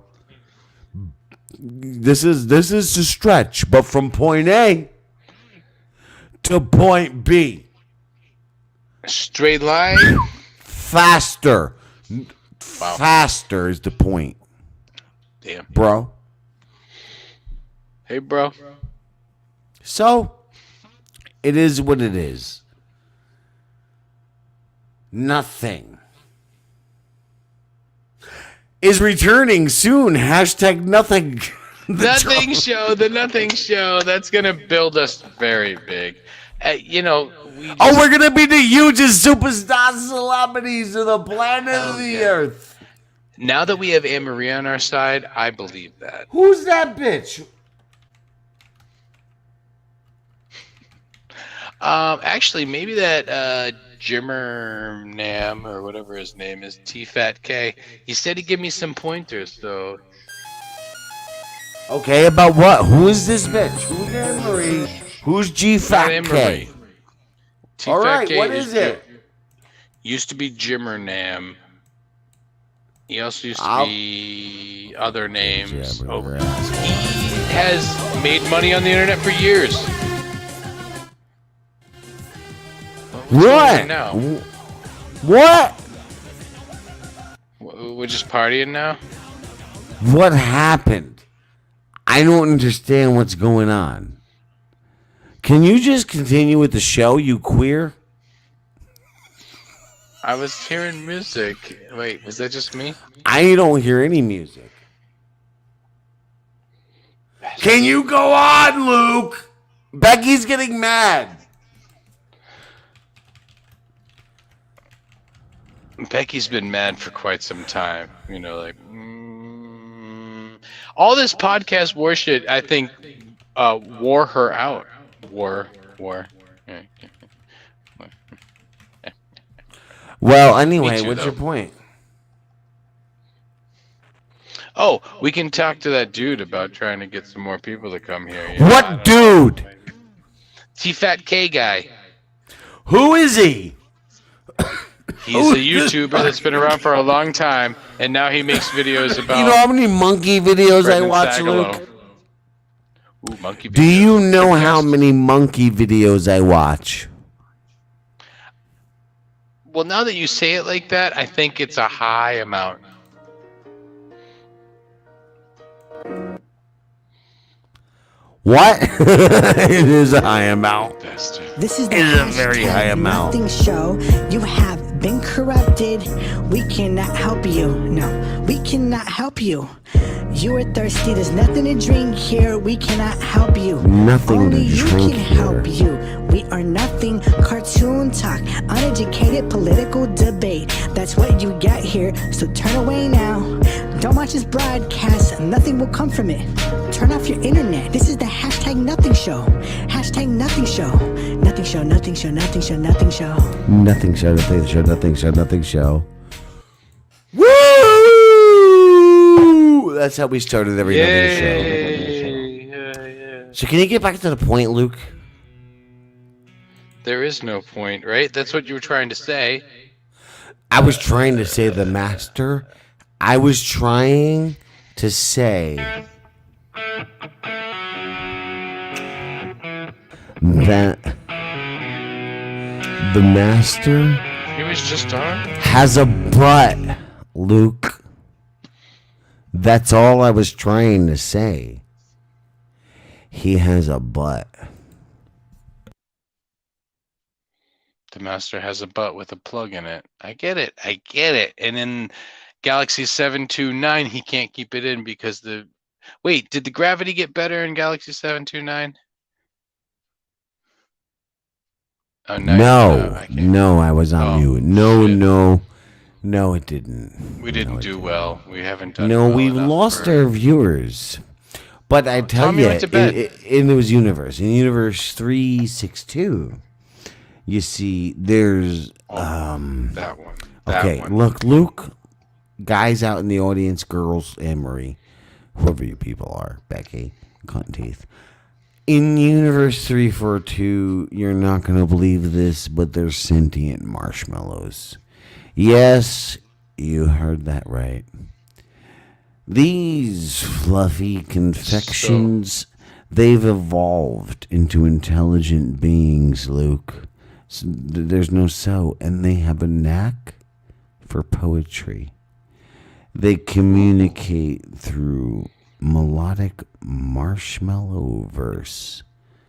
This is a stretch, but from point A to point B. Straight line? Faster. Wow. Faster is the point, Damn. bro. Hey, bro. So, it is what it is. Nothing is returning soon. Hashtag nothing. Nothing show, the nothing show. That's going to build us very big. We Oh, we're going to be the hugest superstar celebrities of the planet of the earth. now that we have Anne Marie on our side, I believe that. Who's that bitch? Actually, maybe that Jimmer Nam or whatever his name is, T-Fat K. He said he'd give me some pointers, so. Okay, about what? Who is this bitch? Who's Anne Marie? Who's G Not Fat Anne K? Marie. All T-Fat right, K what is it? used to be Jimmer Nam. He also used to I'll- be other names. Yeah, Oh, brother. he has made money on the internet for years. What's going What? on now? What? We're just partying now? What happened? I don't understand what's going on. Can you just continue with the show, you queer? I was hearing music. Wait, was that just me? I don't hear any music. Can you go on, Luke? Becky's getting mad. Becky's been mad for quite some time. You know, like all this podcast war shit. I think wore her out. War. Well, anyway, Me too, what's though. your point? Oh, we can talk to that dude about trying to get some more people to come here. you know? What dude? T-Fat K guy. Who is he? He's a YouTuber that's been around for a long time, and now he makes videos about. You know how many monkey videos I Brendan watch, Sagalow. Luke? Ooh, monkey Do videos. you know Good how guess. many monkey videos I watch? Well, now that you say it like that, I think it's a high amount. What? It is a high amount. Bastard. This is the It is a very hashtag high amount. Nothing show. You have been corrupted. We cannot help you. No, we cannot help you. You are thirsty. There's nothing to drink here. We cannot help you. Nothing to Only you drink can here. help you. We are nothing. Cartoon talk. Uneducated political debate. That's what you get here. So turn away now. Don't watch this broadcast. Nothing will come from it. Turn off your internet. This is the hashtag nothing show. Hashtag nothing show. Nothing show, nothing show, nothing show, nothing show. Nothing show, nothing show, nothing show, nothing show. Woo! That's how we started every nothing show. Yeah. So can you get back to the point, Luke? There is no point, right? That's what you were trying to say. I was trying to say the master. I was trying to say that the master He was just on. has a butt, Luke. That's all I was trying to say. He has a butt. The master has a butt with a plug in it. I get it. And in Galaxy 729, he can't keep it in because the. Wait, did the gravity get better in Galaxy 729? Oh, No, I can't. no, I was on Oh, mute. No, shit. no, it didn't. We didn't No, it do didn't. well. We haven't done. No, well we've enough lost for- our viewers. But I tell Tommy you, went to bed. in those universe, in universe 362, you see, there's That one. That okay. one. Look, Luke, guys out in the audience, girls, Anne Marie, whoever you people are, Becky, Cotton Teeth. In universe 342, you're not gonna believe this, but there's sentient marshmallows. Yes, you heard that right. These fluffy confections, they've evolved into intelligent beings, Luke. There's no so, and they have a knack for poetry. They communicate through melodic marshmallow verse.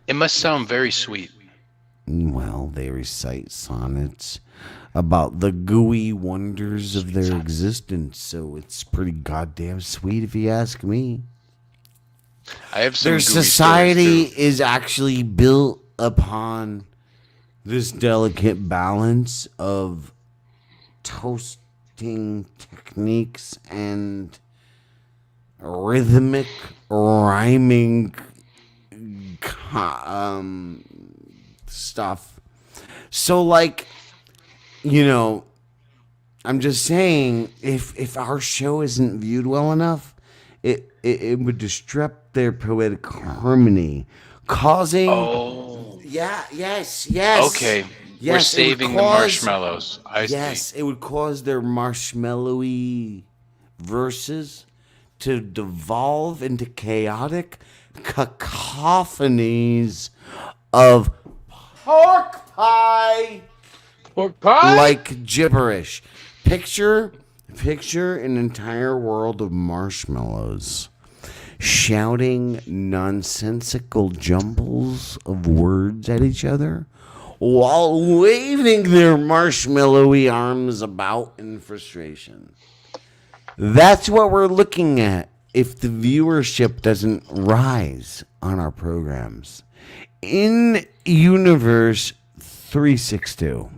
It must sound very sweet. Well, they recite sonnets about the gooey wonders of their existence, so it's pretty goddamn sweet if you ask me. I have some Their gooey stories, society too. is actually built upon this delicate balance of toasting techniques and rhythmic rhyming stuff. So, like, you know, I'm just saying, if our show isn't viewed well enough, it would disrupt their poetic harmony, causing. Oh. Yeah. Yes. Okay. Yes, We're it would saving the cause- marshmallows. I see. Yes, it would cause their marshmallowy verses to devolve into chaotic cacophonies of pork pie. Pork pie? Like gibberish. Picture an entire world of marshmallows shouting nonsensical jumbles of words at each other while waving their marshmallowy arms about in frustration. That's what we're looking at if the viewership doesn't rise on our programs. In Universe 362.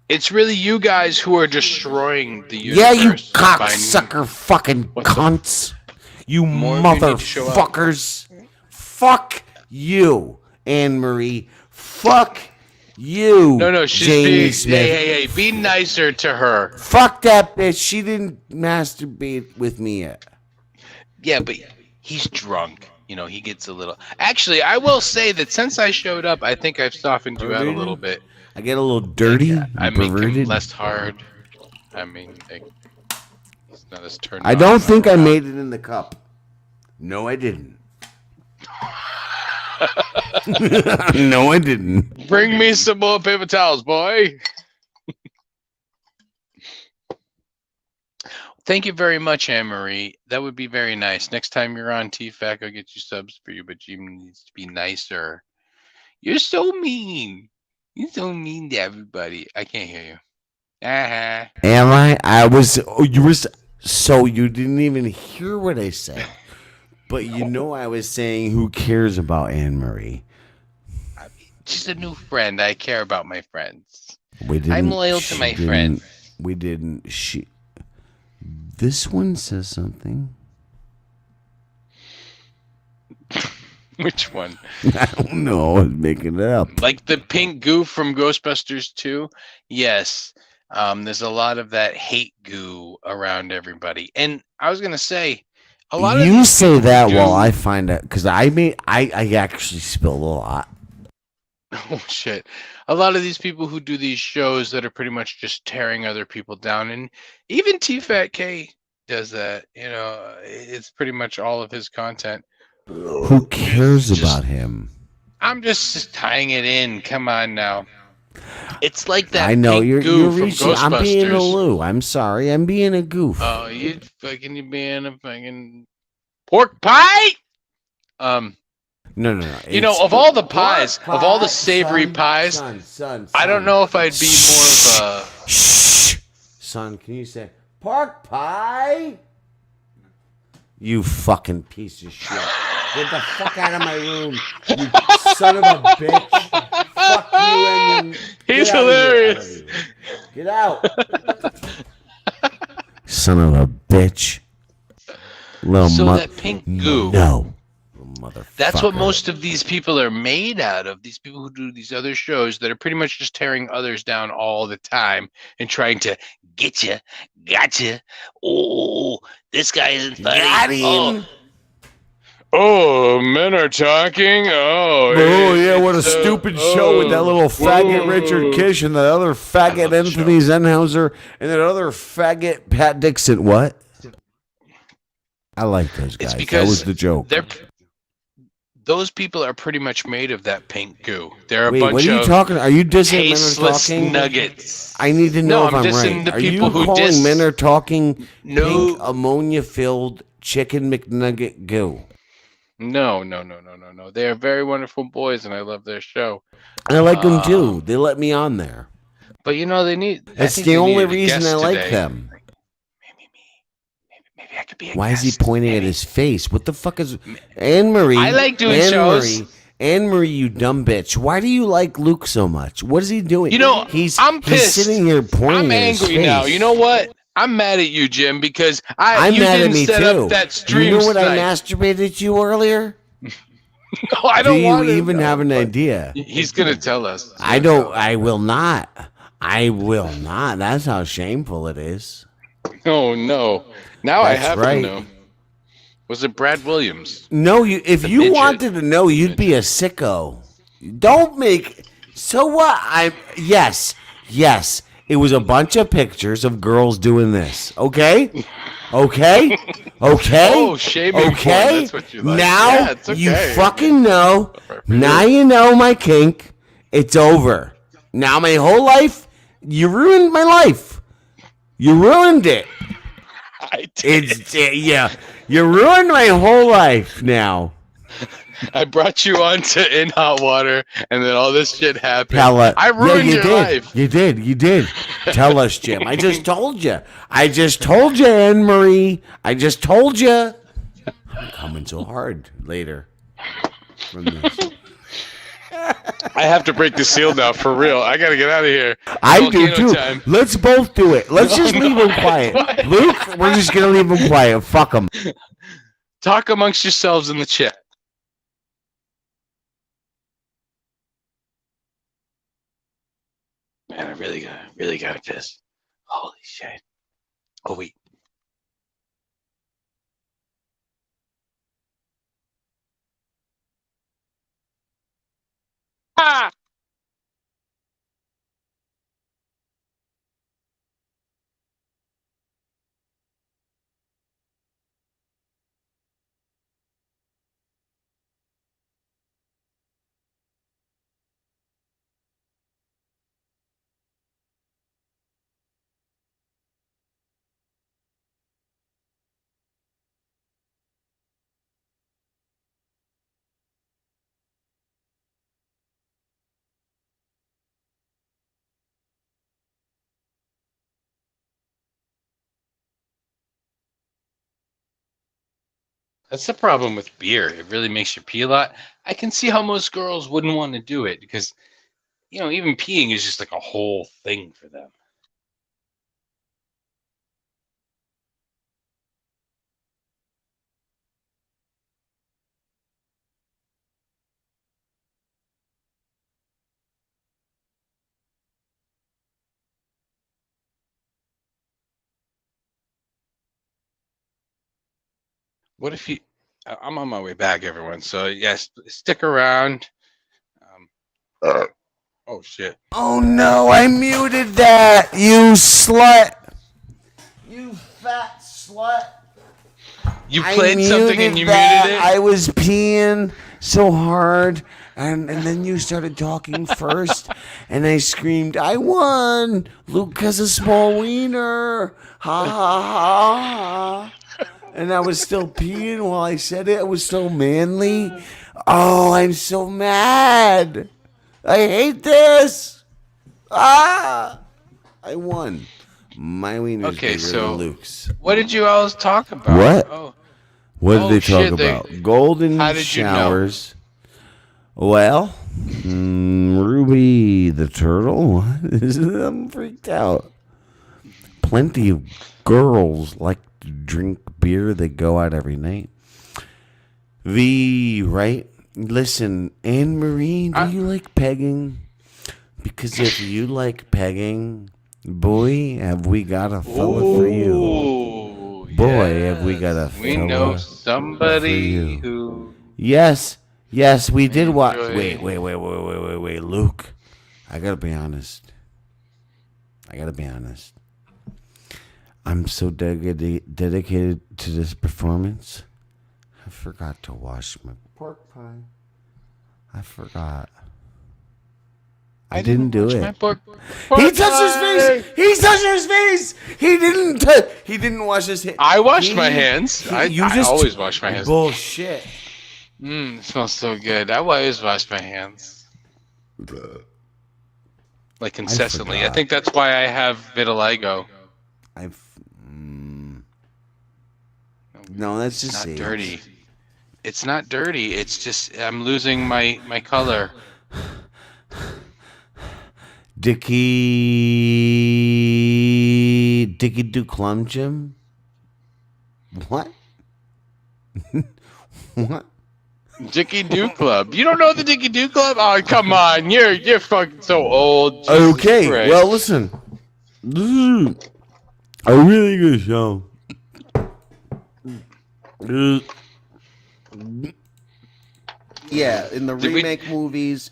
It's really you guys who are destroying the universe. Yeah, you by- cocksucker fucking What's up? cunts. You More of you need to show up. motherfuckers. Fuck you, Anne Marie. Fuck you, No, she's Jamie being. Smith. Hey, be nicer to her. Fuck that bitch. She didn't masturbate with me yet. Yeah, but he's drunk. You know, he gets a little. Actually, I will say that since I showed up, I think I've softened you out a little bit. I get a little dirty. I and make him perverted. less hard. I mean, he's not as turned I on. don't think I made it in the cup. No, I didn't. No, I didn't. Bring me some more paper towels, boy. Thank you very much, Anne Marie. That would be very nice. Next time you're on TFAC, I'll get you subs for you, but Jim needs to be nicer. You're so mean. You're so mean to everybody. I can't hear you. Uh-huh. Am I? I was. Oh, you were. So you didn't even hear what I said. But you know I was saying, who cares about Anne Marie? She's a new friend. I care about my friends. We didn't, I'm loyal to she my didn't- friends. We didn't. She. This one says something. Which one? I don't know. I'm making it up. Like the pink goo from Ghostbusters 2? Yes. There's a lot of that hate goo around everybody. And I was going to say, a lot of You these say people that do- while I find out, because I actually spilled a lot. Oh shit. A lot of these people who do these shows that are pretty much just tearing other people down, and even T-Fat K does that, you know, it's pretty much all of his content. Who cares Just- about him? I'm just tying it in. Come on now. It's like that I know pink you're goo from reaching. I'm being a Ghostbusters. loo. I'm sorry. I'm being a goof. Oh, you being a fucking pork pie? No. You know, it's- of all the pies, Pork of all the pie, savory son, pies, son, I don't know if I'd be more of a. Shh, son. Can you say pork pie? You fucking piece of shit! Get the fuck out of my room, you son of a bitch! Fuck you and your. He's Get out of here, hilarious. Get out! Son of a bitch! Little So that pink goo. No, motherfucker. That's what most of these people are made out of. These people who do these other shows that are pretty much just tearing others down all the time and trying to get you, gotcha. Oh, this guy isn't funny. Got him. Oh, men are talking. Oh, Oh yeah, what a stupid show with that little faggot Richard Kish and the other faggot Anthony Zenhauser and that other faggot Pat Dixon. What? I like those guys. It's That because was the joke. those people are pretty much made of that pink goo. They're a Wait, bunch what are you of talking? Are you dissing men are tasteless talking? nuggets. I need to know No, if I'm I'm dissing right. the Are people you who calling diss- men are talking No. pink ammonia-filled chicken McNugget goo? No. They are very wonderful boys, and I love their show. I like them too. They let me on there. But you know, they need. I That's think the they only needed a reason guest I like today. them. Maybe I could be a Why is he guest. pointing at his face? What the fuck is Anne Marie? I like doing shows. Anne Marie, you dumb bitch. Why do you like Luke so much? What is he doing? You know, he's I'm he's pissed. sitting here pointing I'm at his angry face. now. You know what? I'm mad at you, Jim, because I'm you mad didn't at me set too. up that stream. You know what I tonight. masturbated you earlier? No, I don't do you want to even know, have an but idea? He's gonna tell us. I don't. I will not. I will not. That's how shameful it is. Oh no! Now I That's have right. to know. Was it Brad Williams? No, you. If The you midget. wanted to know, you'd be a sicko. Don't make. So what? Yes. It was a bunch of pictures of girls doing this. Okay. Oh, shaming porn, Okay. that's what you like. Now Yeah, it's you okay. fucking know. Now you know my kink. It's over. Now my whole life. You ruined my life. You ruined it. I did. Yeah. You ruined my whole life now. I brought you on to In Hot Water, and then all this shit happened. Pella. I ruined your life. You did. Tell us, Jim. I just told you. Anne Marie. I just told you. I'm coming so hard later from this. I have to break the seal now, for real. I gotta get out of here. I do Volcano too. time. Let's both do it. Let's just leave him quiet. What? Luke, we're just gonna leave him quiet. Fuck him. Talk amongst yourselves in the chat. Man, I really gotta piss. Holy shit. Oh wait. Ah! That's the problem with beer. It really makes you pee a lot. I can see how most girls wouldn't want to do it because, even peeing is just like a whole thing for them. What if you? I'm on my way back, everyone. So yes, stick around. Oh shit! Oh no, I muted that. You slut. You fat slut. You played something and you that. muted it. I was peeing so hard, and then you started talking first, and I screamed, "I won! Luke has a small wiener! Ha ha ha!" And I was still peeing while I said it. It was so manly. Oh, I'm so mad. I hate this. I won. My wiener's Okay, bigger so than Luke's. what did you all talk about? What? Oh, What Oh, did they talk shit, they- about? Golden How did you know? showers. Well, Ruby the turtle. I'm freaked out. Plenty of girls like to drink beer. They go out every night. Right? Listen, Anne Marie, do you like pegging? Because if you like pegging, boy, have we got a fella for you. Ooh, Boy, have we got a We fella know for somebody you. who. Yes, we did watch. enjoy- Wait, Luke. I gotta be honest. I'm so dedicated to this performance. I forgot to wash my pork pie. I forgot. I didn't do watch it. my pork He touched pie. his face. He didn't. He didn't wash his hands. I washed my hands. I just always wash my hands. Bullshit. It smells so good. I always wash my hands. Like incessantly. I forgot. think that's why I have vitiligo. No, that's It's just not age. dirty. It's not dirty. It's just I'm losing my color. Dickie Duclum Jim? What? What? Dickie Doo Club. You don't know the Dickie Doo Club? Oh, come on. You're fucking so old. Jesus Okay, Christ. well, listen. This is a really good show. Yeah, in the Did we- remake movies,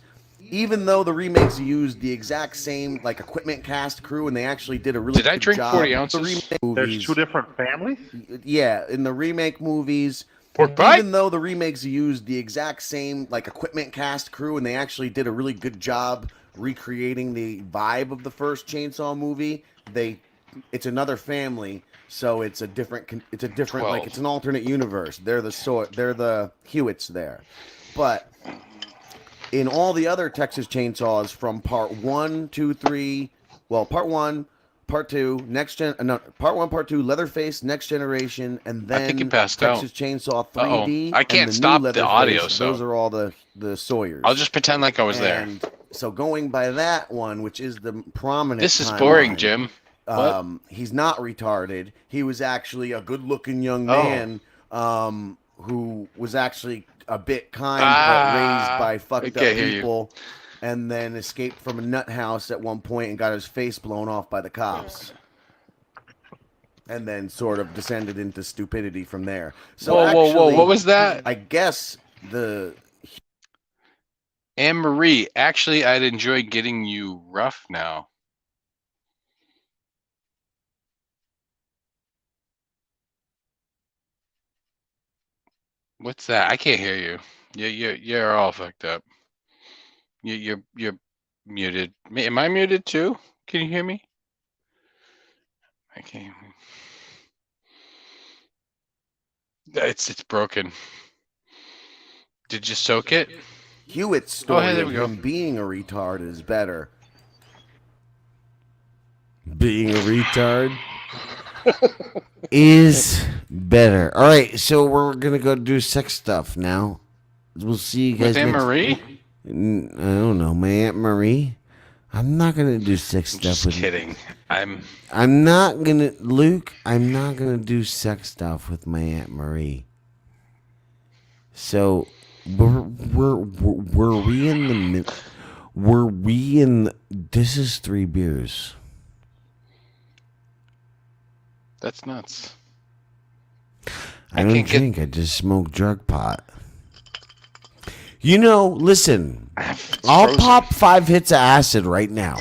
even though the remakes used the exact same like equipment, cast, crew, and they actually did a really Did I good drink job. 40 The ounces? remake There's movies, two different families? yeah, in the remake movies, Pork pie? even though the remakes used the exact same like equipment, cast, crew, and they actually did a really good job recreating the vibe of the first Chainsaw movie, it's another family, so it's a different like 12. it's an alternate universe. They're the Hewitts there, but in all the other Texas Chainsaws from part 1, 2, 3, well, part 1, part 2, part 1, part 2, Leatherface, Next Generation, and I think then you passed Texas out. Chainsaw Uh-oh. 3D. I and can't the new stop the Leatherface, audio, so- those are all the Sawyers. I'll just pretend like I was there. And so going by that one, which is the prominent, This is boring, timeline, Jim. What? He's not retarded. He was actually a good-looking young Oh. man who was actually a bit kind, but raised by I fucked up can't hear you. people, and then escaped from a nut house at one point and got his face blown off by the cops. And then sort of descended into stupidity from there. So Whoa, whoa, actually, what was that? I guess Anne Marie, actually, I'd enjoy getting you rough now. What's that? I can't hear you. You're all fucked up. You're muted. Am I muted too? Can you hear me? I can't. It's broken. Did you soak it? Hewitt's story hey, there of we go. him being a retard is better. Being a retard is better. All right, so we're gonna go do sex stuff now. We'll see you guys With Anne next. Marie? I don't know, my Aunt Marie. I'm not gonna do sex stuff Just with. kidding. I'm not gonna, Luke. I'm not gonna do sex stuff with my Aunt Marie. So, were we in the mid? Were we in? This is 3 beers. That's nuts. I don't can't get- drink. I just smoke drug pot. You know, listen. It's I'll frozen. pop 5 hits of acid right now.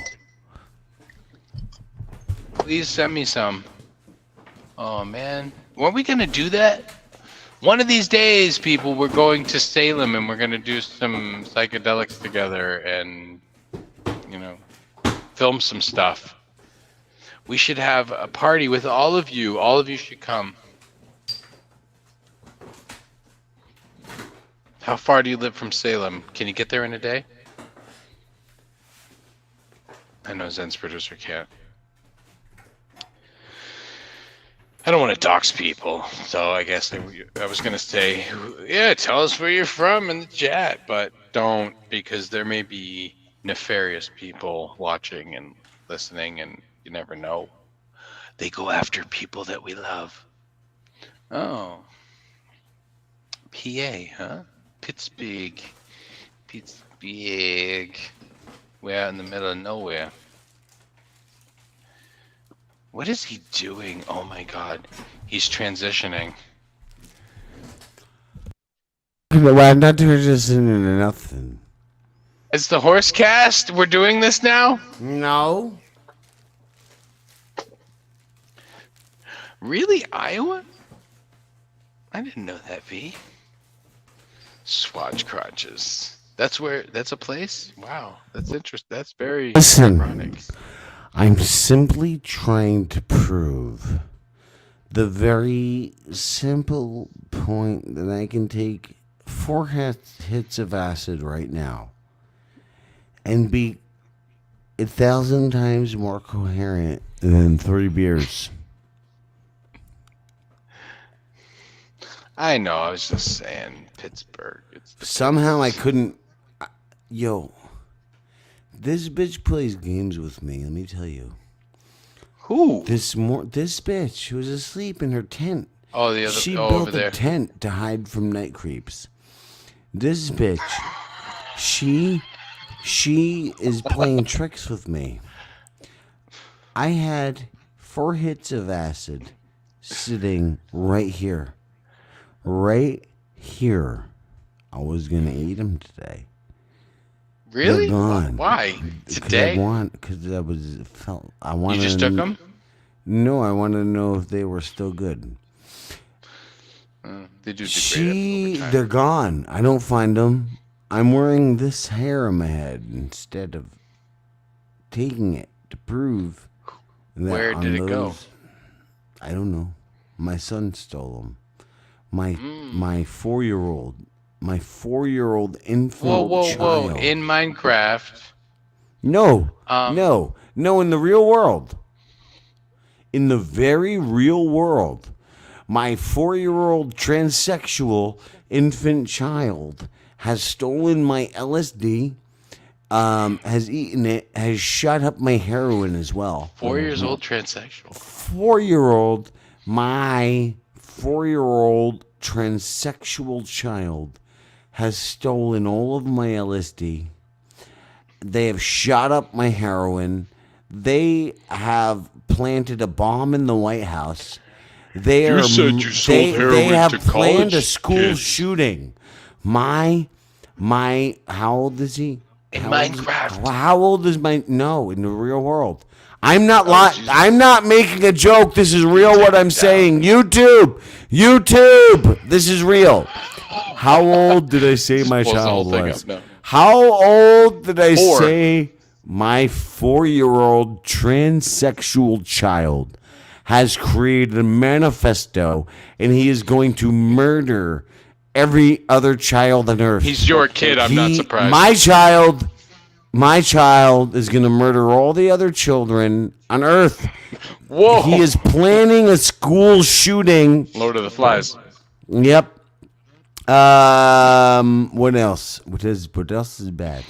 Please send me some. Oh man, weren't we gonna do that? One of these days, people, we're going to Salem and we're gonna do some psychedelics together and, you know, film some stuff. We should have a party with all of you. All of you should come. How far do you live from Salem? Can you get there in a day? I know Zen's producer can't. I don't want to dox people, so I guess I was gonna say, yeah, tell us where you're from in the chat, but don't, because there may be nefarious people watching and listening, and you never know. They go after people that we love. Oh, PA, huh? Pittsburgh, we're out in the middle of nowhere. What is he doing? Oh my god. He's transitioning. I'm not transitioning to nothing. It's the horse cast? We're doing this now? No. Really? Iowa? I didn't know that, V. Swatch crotches. That's a place? Wow. That's interesting. That's very Listen. ironic. I'm simply trying to prove the very simple point that I can take 4 hits of acid right now and be 1,000 times more coherent than 3 beers. I know, I was just saying Pittsburgh. Somehow I couldn't. Yo, this bitch plays games with me. Let me tell you. Who? This bitch was asleep in her tent. Oh, the other. She oh, built over there. a tent to hide from night creeps. This bitch, she is playing tricks with me. I had 4 hits of acid sitting right here. Right here. I was going to eat them today. Really? They're gone. Why? 'Cause Today? I wanted. You just took them? No, I wanted to know if they were still good. They do degrade after They're gone. I don't find them. I'm wearing this hair on my head instead of taking it to prove that Where on did it go? those- I don't know. My son stole them. My 4-year-old, infant Whoa! child. In Minecraft. No, Um, no, in the real world. In the very real world, my 4-year-old transsexual infant child has stolen my LSD, has eaten it, has shot up my heroin as well. 4 years old, transsexual. 4-year-old, my 4-year-old transsexual child has stolen all of my LSD. They have shot up my heroin. They have planted a bomb in the White House. They You are. said you sold they heroin have to planned college a school kids. shooting. My. How old is he? In How old is- Minecraft. How old is my? No, in the real world. I'm not lying. I'm not making a joke. This is real. What I'm saying. YouTube. This is real. How old did I say my Pulls the whole child thing was? up now. How old did I 4. say my 4-year-old transsexual child has created a manifesto and he is going to murder every other child on earth? He's your kid. I'm not surprised. My child is going to murder all the other children on earth. Whoa! He is planning a school shooting. Lord of the Flies. Yep. What else? What else is bad?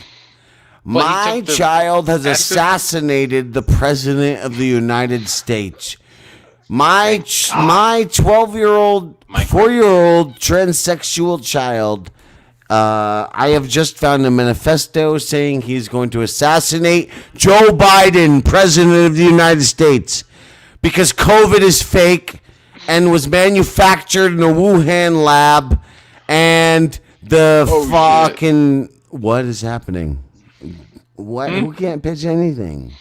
Well, he My took the child has acid- assassinated the president of the United States. My 12-year-old, 4-year-old transsexual child. I have just found a manifesto saying he's going to assassinate Joe Biden, president of the United States, because COVID is fake and was manufactured in a Wuhan lab, and the fucking what is happening? What? Who can't pitch anything?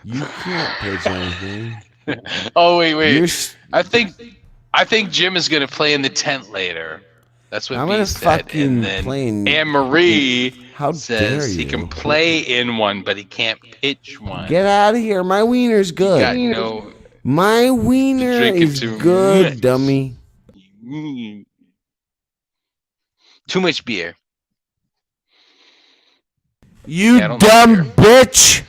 You can't pitch anything. Oh wait. You're s- I think Jim is gonna play in the tent later. That's what I'm B gonna said. fucking And then play in- Anne Marie How says dare he you. can play in one, but he can't pitch one. Get out of here! My wiener's good. Got no. My wiener Drink it is too good, much. dummy. Too much beer. You Yeah, I don't like dumb beer. bitch.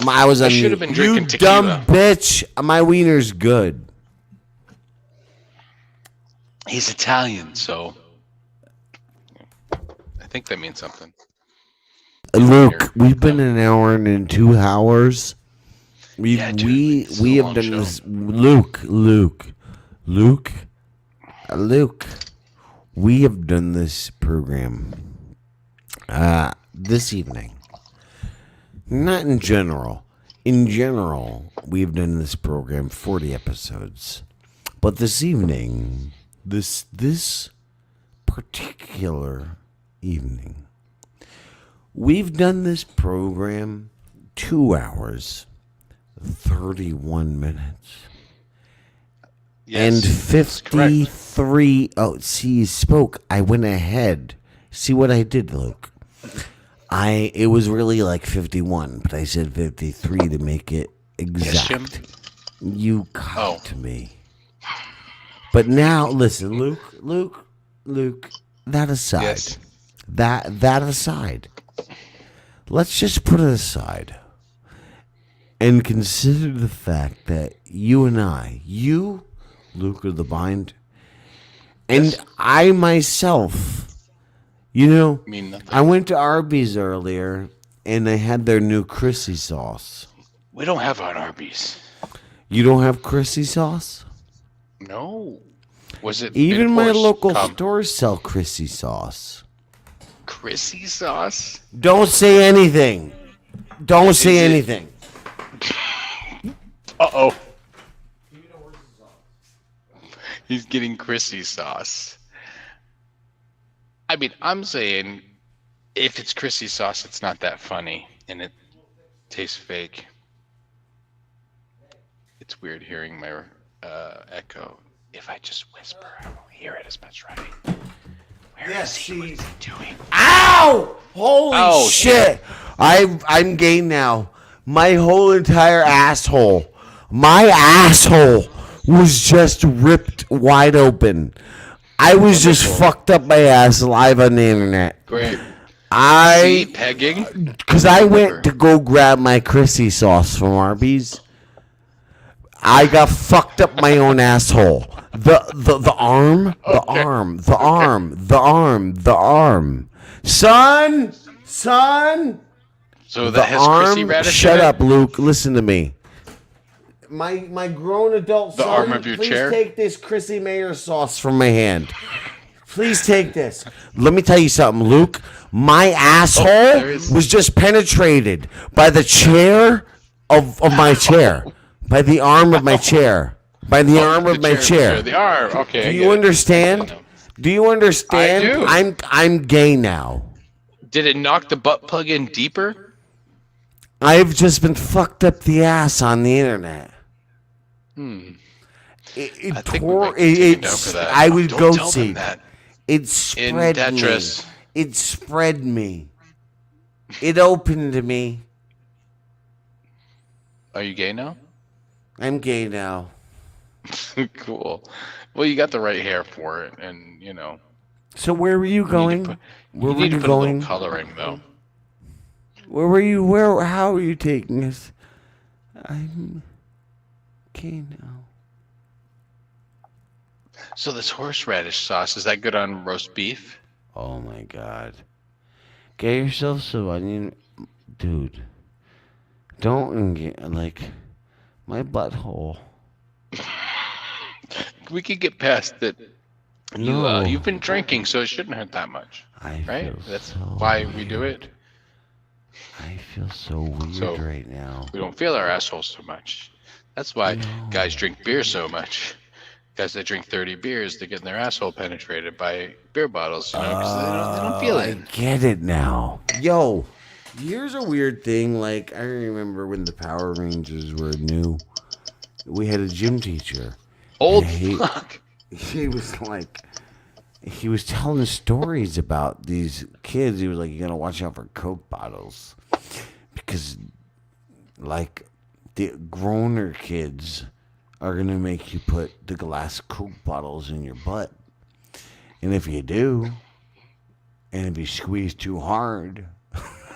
I was on should mute. have been drinking You tequila. dumb bitch. My wiener's good. He's Italian, so I think that means something. Luke, we've been an hour and 2 hours. We Yeah, dude, we it's we a have long done show. this. Luke. We have done this program this evening. Not in general. In general, we've done this program 40 episodes. But this evening, this particular evening, we've done this program 2 hours, 31 minutes. Yes, And that's correct. 53. Oh, see, you spoke. I went ahead. See what I did, Luke? It was really like 51, but I said 53 to make it exact. Jim? You cut to me. But now, listen, Luke, that aside. Yes. That aside. Let's just put it aside and consider the fact that you and I, you, Luke of the Bind, and I myself, Mean nothing. I went to Arby's earlier and they had their new Chrissy sauce. We don't have our Arby's. You don't have Chrissy sauce? No. Was it Even my enforced local com- stores sell Chrissy sauce. Chrissy sauce? Don't say anything. Don't say Is it- anything. Uh-oh. He's getting Chrissy sauce. I mean, I'm saying If it's Chrissy sauce, it's not that funny, and it tastes fake. It's weird hearing my echo. If I just whisper, I won't hear it as much, right? Where is he? What is he doing? Ow! Holy Oh, shit! I'm gay now. My whole entire asshole, my asshole was just ripped wide open. I was just fucked up my ass live on the internet. Great. I, See, pegging. because I went to go grab my Chrissy sauce from Arby's. I got fucked up my own asshole. The arm. Son. So The that has Chrissy arm. radish. Shut in it? up, Luke. Listen to me. My grown adult The son. arm of your please chair? take this Chrissy Mayer sauce from my hand. Please take this. Let me tell you something, Luke. My asshole there is- was just penetrated by the chair of my chair. By the arm of my chair. By the arm of my chair. The arm. Okay. I Do get you it. understand? Do you understand? I do. I'm gay now. Did it knock the butt plug in deeper? I've just been fucked up the ass on the internet. It I think we tore. might be taken down It's. for that. I would Don't go tell them see. that. It spread me. Tetris. It spread me. It opened me. Are you gay now? I'm gay now. Cool. Well, you got the right hair for it, and you know. So where were you going? Where You were need to you put a going? little coloring though. Where were you? Where? How are you taking us? I'm gay now. So this horseradish sauce, is that good on roast beef? Oh my god. Get yourself some onion, dude. Don't get like my butthole. We could get past that. No. You've been drinking, so it shouldn't hurt that much, I right? feel That's so why we do it. I feel so weird So- right now. We don't feel our assholes so much. That's why guys drink beer so much. Guys that drink 30 beers, they're getting their asshole penetrated by beer bottles, you know, because they don't feel I it. get it now. Yo, here's a weird thing. Like, I remember when the Power Rangers were new, we had a gym teacher. Old He- fuck. He was like, he was telling us stories about these kids. He was like, you gotta watch out for Coke bottles. Because, like, the growner kids are gonna make you put the glass Coke bottles in your butt. And if you do, and if you squeeze too hard,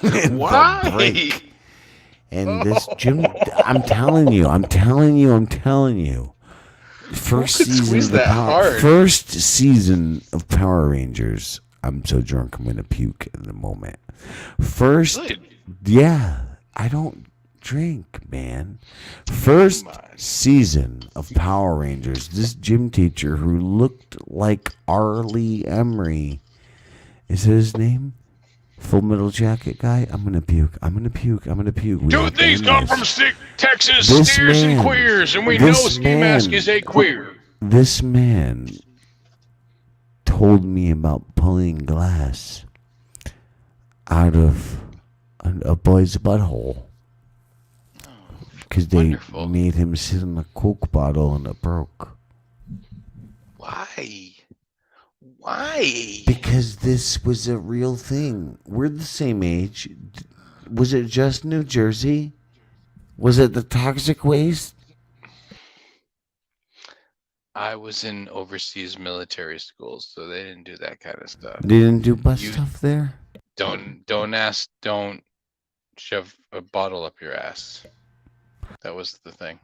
they'll Why? break. And this gym, I'm telling you. First could season, squeeze of the that hard? First season of Power Rangers. I'm so drunk, I'm gonna puke in a moment. First, Good. yeah, I don't drink, man. First season of Power Rangers. This gym teacher who looked like Arlie Emery. Is that his name? Full Metal Jacket guy. I'm gonna puke. We Two have to things end come this. from Texas, This steers and man- queers, and we know this Ski Mask man- is a queer. This man told me about pulling glass out of a boy's butthole because they wonderful. made him sit in a Coke bottle and it broke. Why? Why? Because this was a real thing. We're the same age. Was it just New Jersey? Was it the toxic waste? I was in overseas military schools, so they didn't do that kind of stuff. They didn't do bus You- stuff there? Don't shove a bottle up your ass. That was the thing.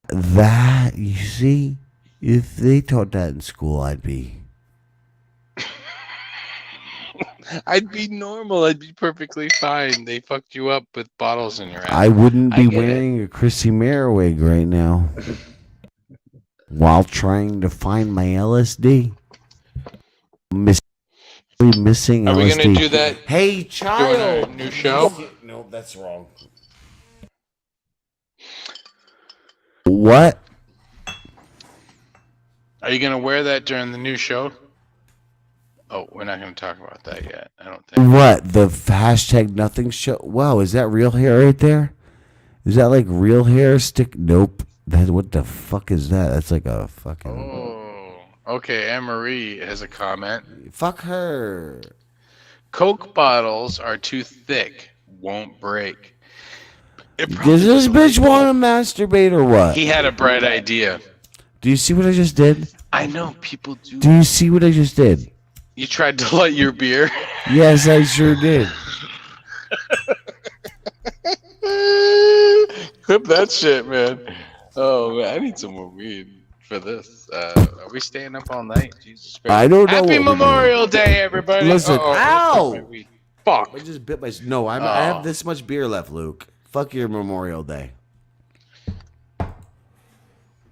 That, you see, if they taught that in school, I'd be. I'd be normal. I'd be perfectly fine. They fucked you up with bottles in your ass. I wouldn't I be get it. wearing a Chrissy Mayer wig right now while trying to find my LSD. Missing Are we LSD. gonna do that? Hey, Doing child! a new show? No, that's wrong. What? Are you gonna wear that during the new show? Oh, we're not going to talk about that yet. I don't think. What? The hashtag nothing show? Wow, is that real hair right there? Is that like real hair? Stick? Nope. What the fuck is that? That's like a fucking. Oh, okay. Anne Marie has a comment. Fuck her. Coke bottles are too thick, won't break. Does this bitch want to masturbate or what? He had a bright idea. Do you see what I just did? I know people do. Do you see what I just did? You tried to light your beer. Yes, I sure did. Clip that shit, man. Oh man, I need some more weed for this. Are we staying up all night? Jesus Christ. I don't know. Happy what we're Memorial Day, everybody. Listen. Uh-oh. Ow! Fuck. I just bit my. No, I have this much beer left, Luke. Fuck your Memorial Day.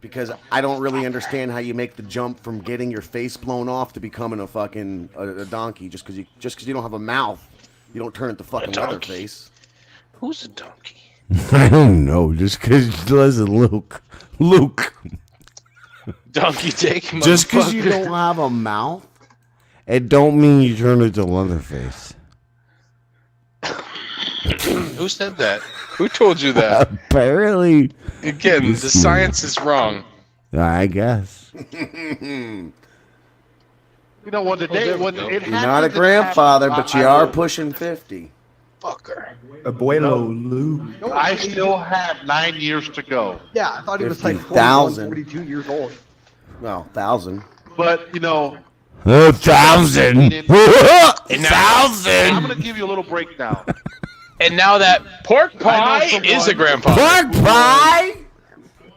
Because I don't really understand how you make the jump from getting your face blown off to becoming a fucking a donkey. Just because you don't have a mouth, you don't turn into fucking Leatherface. Who's a donkey? I don't know. Just because, listen, Luke. Donkey dick. Just because you motherfucker. don't have a mouth, it don't mean you turn into Leatherface. Who said that? Who told you that? Apparently. Again, the science is wrong. I guess. You know, when the day when it You're not a grandfather, but you are pushing 50. Fucker. Abuelo Lou. I still have 9 years to go. Yeah, I thought he was like 50,000. 42 years old. Well, 1,000. But, you know, 1,000. I'm 1,000. going to give you a little breakdown. And now that pork I pie know someone- is a grandpa. Pork pie.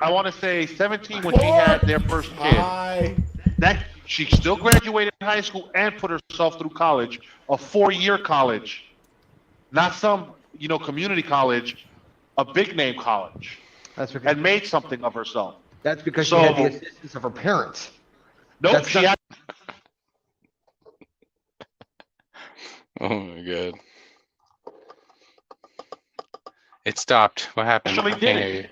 I want to say 17 when she had their first kid. That she still graduated high school and put herself through college, a 4-year college, not some community college, a big name college, That's because, and made something of herself. that's because So- she had the assistance of her parents. Nope, That's she not- had, Oh my god. It stopped. What happened? Actually I can't did hear it. you.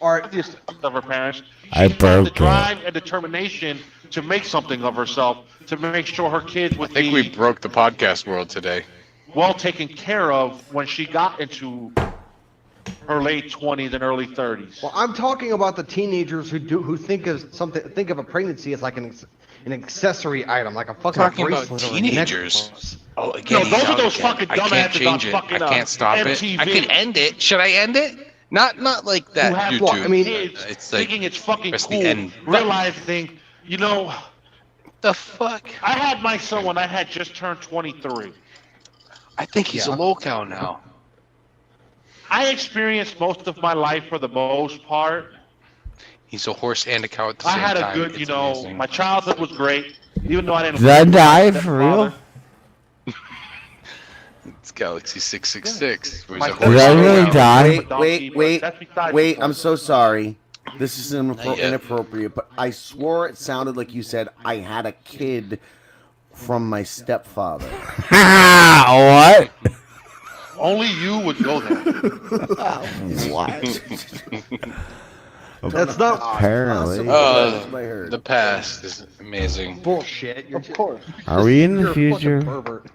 Or the assistance of her parents. She I had the broke it. drive and determination to make something of herself, to make sure her kids would I think be we broke the podcast world today. well taken care of when she got into her late 20s and early 30s. well, I'm talking about the teenagers who think of a pregnancy as like an accessory item, like a fucking Talking about bracelet or a teenagers. necklace. Oh, again, No, those he's are out those again. fucking I can't dumbasses change on it. fucking, I can't stop MTV. it. I can end it. Should I end it? Not like that. Who have YouTube. well, I mean, kids it's like thinking it's fucking press the cool, end. realizing, the fuck. I had my son when I had just turned 23. I think he's a local now. I experienced most of my life for the most part. He's a horse and a cow at the I same had a time. good, It's amazing. my childhood was great, even though I didn't. Did I die for real? It's Galaxy 666. Where My he's a dad- horse Did I and a really cow. die? Wait. I'm so sorry. This is Not yet. inappropriate, but I swore it sounded like you said I had a kid from my stepfather. What? Only you would go there. What? That's not Apparently. That's what I heard. The past is amazing. bullshit. Of course. Are we in the You're a fucking future? pervert.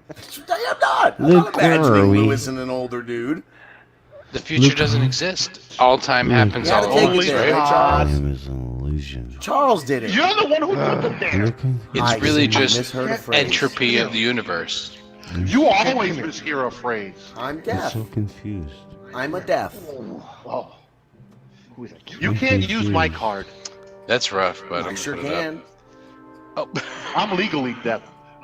I am not. I'm Luke, not where are imagining we? Lewis and an older dude. The future doesn't exist. All time happens You gotta all take always, it there, right? right, Charles? Time is an illusion. Charles did it. You're the one who put them there. It's I really just misheard a phrase. entropy of the universe. You always mishear a phrase. I'm I'm deaf. so confused. I'm a deaf. Oh. You can't use my card. That's rough, but I I'm sure gonna put it can. up. Oh. I'm legally deaf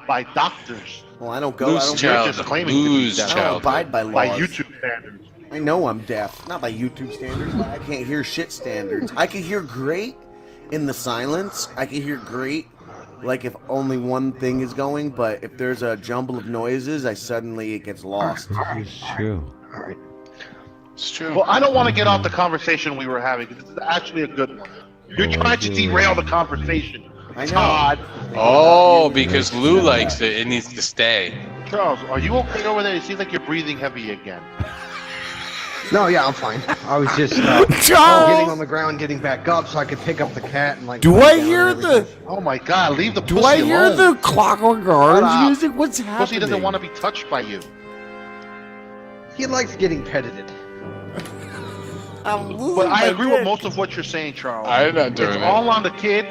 by doctors. Well, I don't go. I Loose don't, You're child. just claiming to be Lose deaf. I don't child. abide by laws. By YouTube standards. I know I'm deaf. Not by YouTube standards, but I can't hear shit standards. I can hear great in the silence. I can hear great, like if only one thing is going. But if there's a jumble of noises, it gets lost. It's true. It's true. Well, I don't want to get off the conversation we were having. This is actually a good one. You're trying to derail the conversation. I know. Todd. Oh, because Lou likes it. It needs to stay. Charles, are you okay over there? It seems like you're breathing heavy again. No, yeah, I'm fine. I was just Charles! getting on the ground, getting back up, so I could pick up the cat and like. Do put it I down hear and the? everything. Oh my God! Leave the Do pussy I hear alone. the Clockwork Orange up. music? What's happening? Pussy doesn't want to be touched by you. He likes getting petted. But I agree with most of what you're saying, Charles. I'm not doing It's it. all on the kid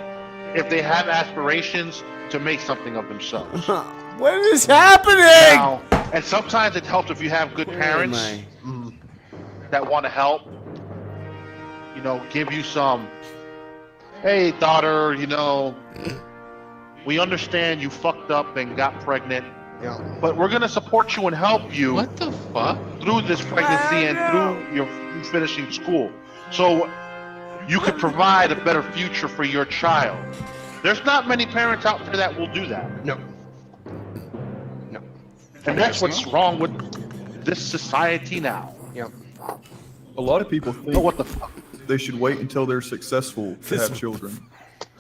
if they have aspirations to make something of themselves. What is happening? Now, and sometimes it helps if you have good Where am parents I? that want to help. You know, give you some. Hey, daughter. You know, we understand you fucked up and got pregnant, Yeah. but we're gonna support you and help you What the fuck? through this pregnancy and through your finishing school, so you could provide a better future for your child. There's not many parents out there that will do that, No. and that's what's wrong with this society now. Yeah. A lot of people think Oh, what the fuck? they should wait until they're successful to have children.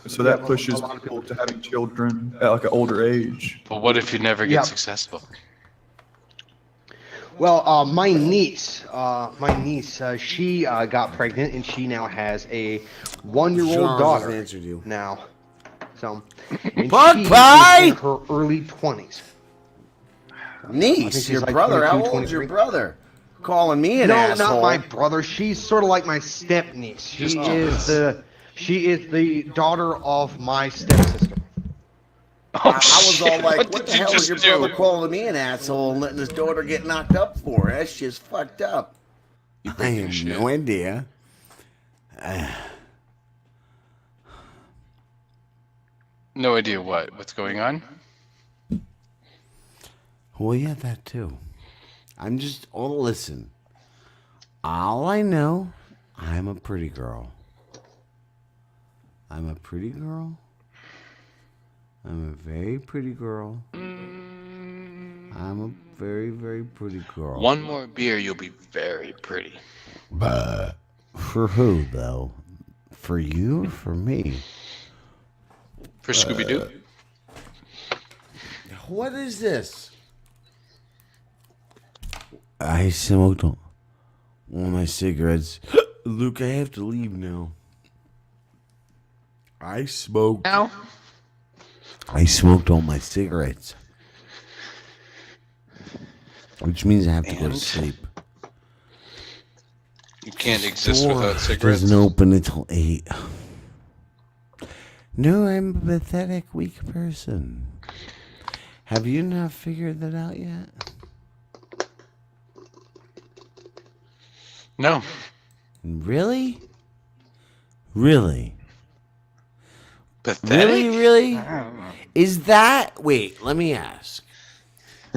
So that pushes people to having children at like an older age. But what if you never get Yeah. successful? Well, my niece, she got pregnant and she now has a 1-year-old Charles daughter has answered you. now. So, and Bug she pie! is in her early 20s. I think Niece, she's your like brother. How 22, old's your 23. brother? Calling me an No, asshole. not my brother. She's sort of like my step niece. She is the daughter of my stepsister. I was all like, What what did the you hell is just your brother do? calling me an asshole and letting his daughter get knocked up for? That's just fucked up. I have no idea. No idea what? What's going on? Well, yeah, that too. I'm just. Oh, listen. All I know, I'm a pretty girl. I'm a pretty girl. I'm a very pretty girl. I'm a very, very pretty girl. One more beer, you'll be very pretty. But for who, though? For you or for me? For Scooby Doo? What is this? I smoked one of my cigarettes. Luke, I have to leave now. I smoked Now? all my cigarettes. Which means I have to go to And? sleep. You can't exist Store without cigarettes. doesn't open until 8. No, I'm a pathetic, weak person. Have you not figured that out yet? No. Really? Really? Pathetic? Really? Is that... Wait, let me ask.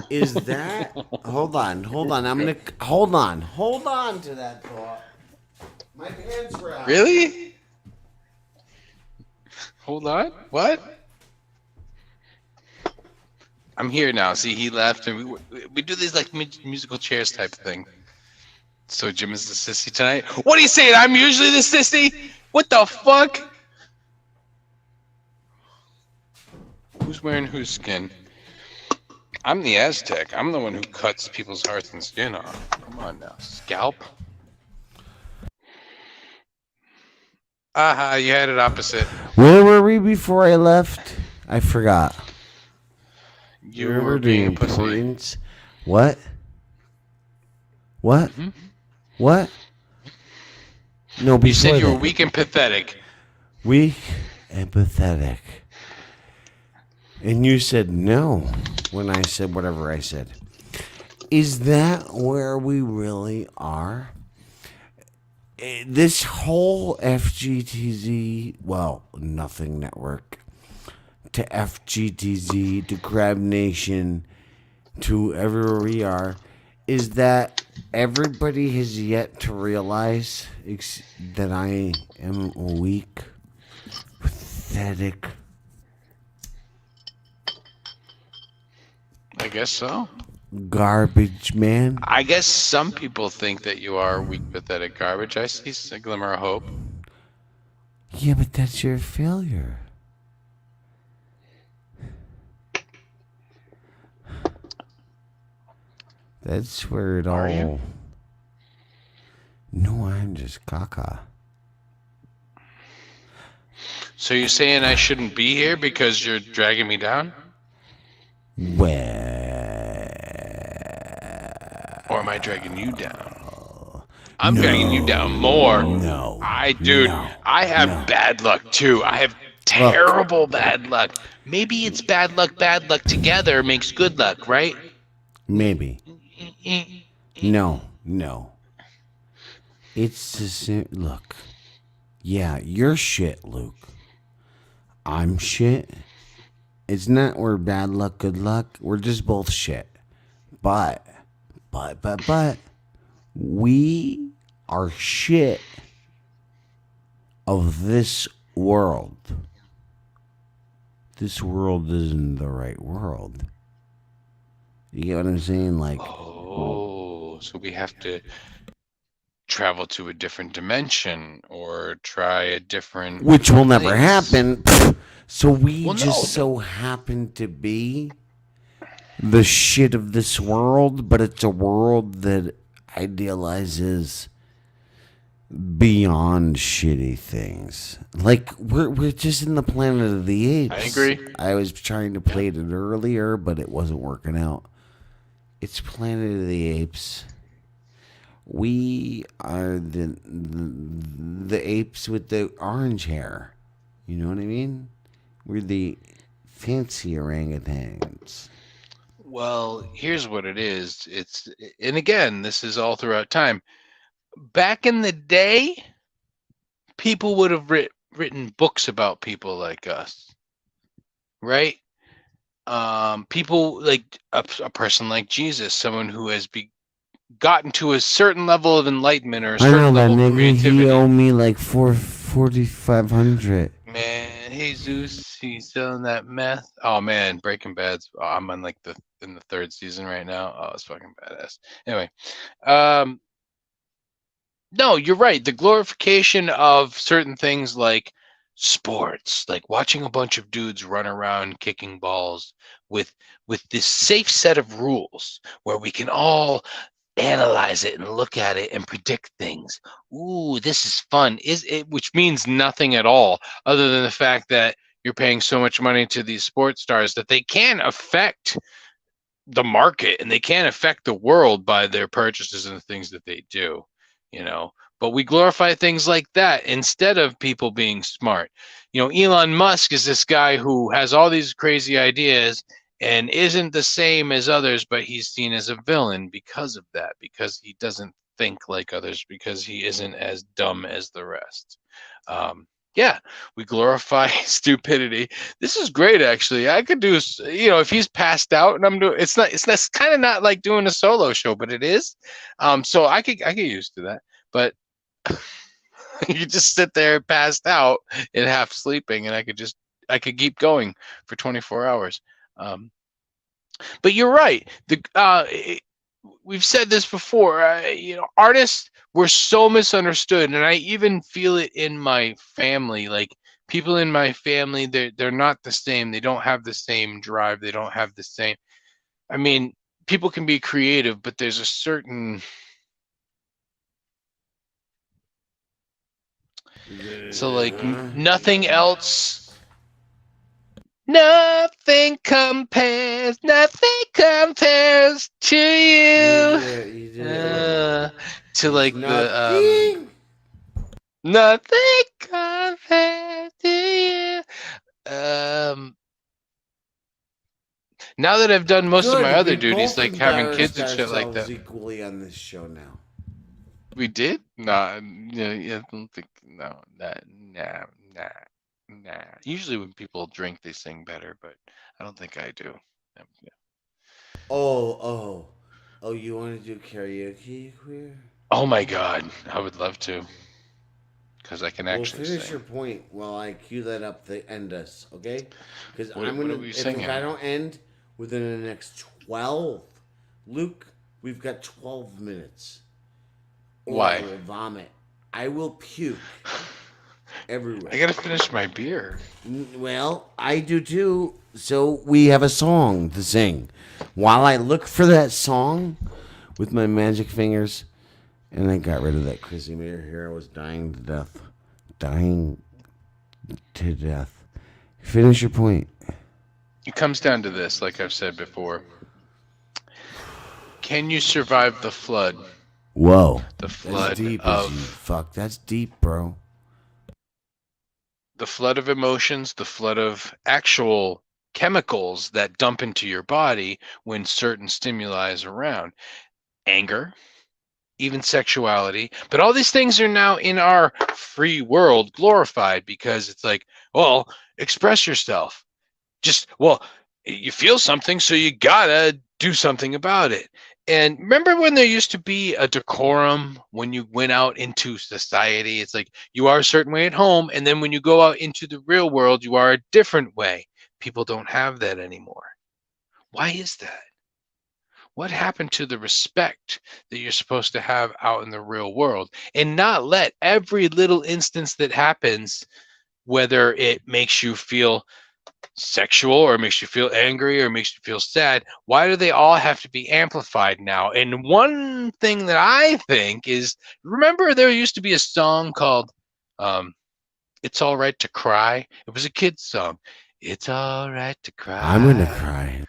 Is that... Hold on. I'm gonna... Hold on to that thought. My pants were out. Really? Hold on. What? I'm here now. See, he left, and we do these like musical chairs type of thing. So Jim is the sissy tonight. What are you saying? I'm usually the sissy? What the fuck? Who's wearing whose skin? I'm the Aztec. I'm the one who cuts people's hearts and skin off. Come on now. Scalp? Aha, you had it opposite. Where were we before I left? I forgot. You Where were the being pussy. importance... What? What? Mhm. What? No, before You said you were that. weak and pathetic. Weak and pathetic. And you said no when I said whatever I said. Is that where we really are? This whole FGTZ, well, Nothing Network, to FGTZ, to Crab Nation, to everywhere we are, is that everybody has yet to realize that I am weak, pathetic. I guess so. Garbage man. I guess some people think that you are weak, pathetic garbage. I see a glimmer of hope. Yeah, but that's your failure. That's where it Are all. you? No, I'm just caca. So you're saying I shouldn't be here because you're dragging me down? Well, Or am I dragging you down? I'm dragging you down more. no. Dude, no, I have no. bad luck too. I have terrible bad luck. Maybe it's bad luck together makes good luck, right? Maybe. No. It's the same. Look. Yeah, you're shit, Luke. I'm shit. It's not we're bad luck, good luck. We're just both shit. But, we are shit of this world. This world isn't the right world. You get what I'm saying? Like, Oh, so we have to travel to a different dimension or try a different which will never place. happen. So we Well, just no. so happen to be the shit of this world, but it's a world that idealizes beyond shitty things. Like we're just in the planet of the apes. I agree. I was trying to play it earlier, but it wasn't working out. It's Planet of the Apes. We are the apes with the orange hair. You know what I mean? We're the fancy orangutans. Well, here's what it is. And again, this is all throughout time. Back in the day, people would have written books about people like us, right? People like a person like Jesus, someone who has gotten to a certain level of enlightenment or a I certain know that level of nigga. creativity. He owe me like 4,500. Man, Jesus, he's selling that meth. Oh man, Breaking Bad's. Oh, I'm on like in the third season right now. Oh, it's fucking badass. Anyway, no, you're right. The glorification of certain things like sports, like watching a bunch of dudes run around kicking balls with this safe set of rules where we can all analyze it and look at it and predict things. Ooh, this is fun. Which means nothing at all other than the fact that you're paying so much money to these sports stars that they can affect the market and they can affect the world by their purchases and the things that they do, but we glorify things like that instead of people being smart. Elon Musk is this guy who has all these crazy ideas and isn't the same as others, but he's seen as a villain because of that, because he doesn't think like others, because he isn't as dumb as the rest. Yeah, we glorify stupidity. This is great, actually. I could do, if he's passed out and I'm doing, it's kind of not like doing a solo show, but it is. So I could get used to that, but you just sit there passed out and half sleeping, and I could keep going for 24 hours. But you're right. We've said this before. Artists were so misunderstood, and I even feel it in my family. Like people in my family, they're not the same. They don't have the same drive. They don't have the same. I mean, people can be creative, but there's a certain. So like nothing else. Nothing compares to you. To like the nothing compares to you. Now that I've done most of my other duties, like having kids and shit like that. Equally on this show now. We did? No, I don't think. No, nah. Usually when people drink, they sing better, but I don't think I do. Yeah. Oh, you want to do karaoke, queer? Oh my God, I would love to, because I can actually finish sing. your point while I cue that up to end us, okay? Because What are we singing? If I don't end within the next 12, Luke, we've got 12 minutes. Why? I will vomit. I will puke everywhere. I gotta finish my beer. Well, I do too. So we have a song to sing. While I look for that song with my magic fingers, And I got rid of that Chrissy Mayer here. I was dying to death. Dying to death. Finish your point. It comes down to this, like I've said before. Can you survive the flood? Whoa. The flood That's deep of as you fuck. That's deep, bro. the flood of emotions, the flood of actual chemicals that dump into your body when certain stimuli is around. Anger, even sexuality. But all these things are now in our free world glorified because it's like, well, express yourself. Just, well, you feel something, so you gotta do something about it. And remember when there used to be a decorum when you went out into society? It's like you are a certain way at home, and then when you go out into the real world, you are a different way. People don't have that anymore. Why is that? What happened to the respect that you're supposed to have out in the real world? And not let every little instance that happens, whether it makes you feel sexual or makes you feel angry or makes you feel sad, why do they all have to be amplified now? And one thing that I think is, remember there used to be a song called It's All Right to Cry? It was a kid's song. It's all right to cry. I'm going to cry.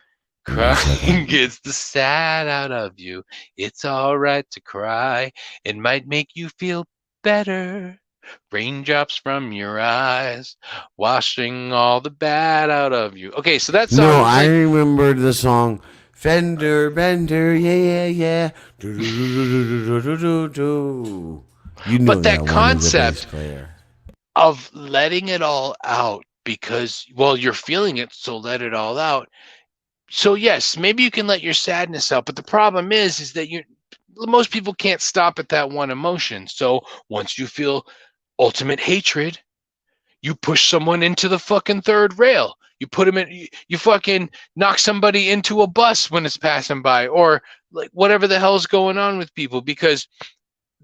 Crying gets the sad out of you. It's all right to cry. It might make you feel better. Raindrops from your eyes, washing all the bad out of you. Okay, so that song. No, was I like, remember the song Fender Bender, yeah, yeah, yeah. Do, do, do, do, do, do, do. You know But that one as a concept bass player. of letting it all out because, well, you're feeling it, so let it all out. So yes, maybe you can let your sadness out, but the problem is that most people can't stop at that one emotion. So once you feel ultimate hatred, you push someone into the fucking third rail. You put them in, you fucking knock somebody into a bus when it's passing by, or like whatever the hell's going on with people, because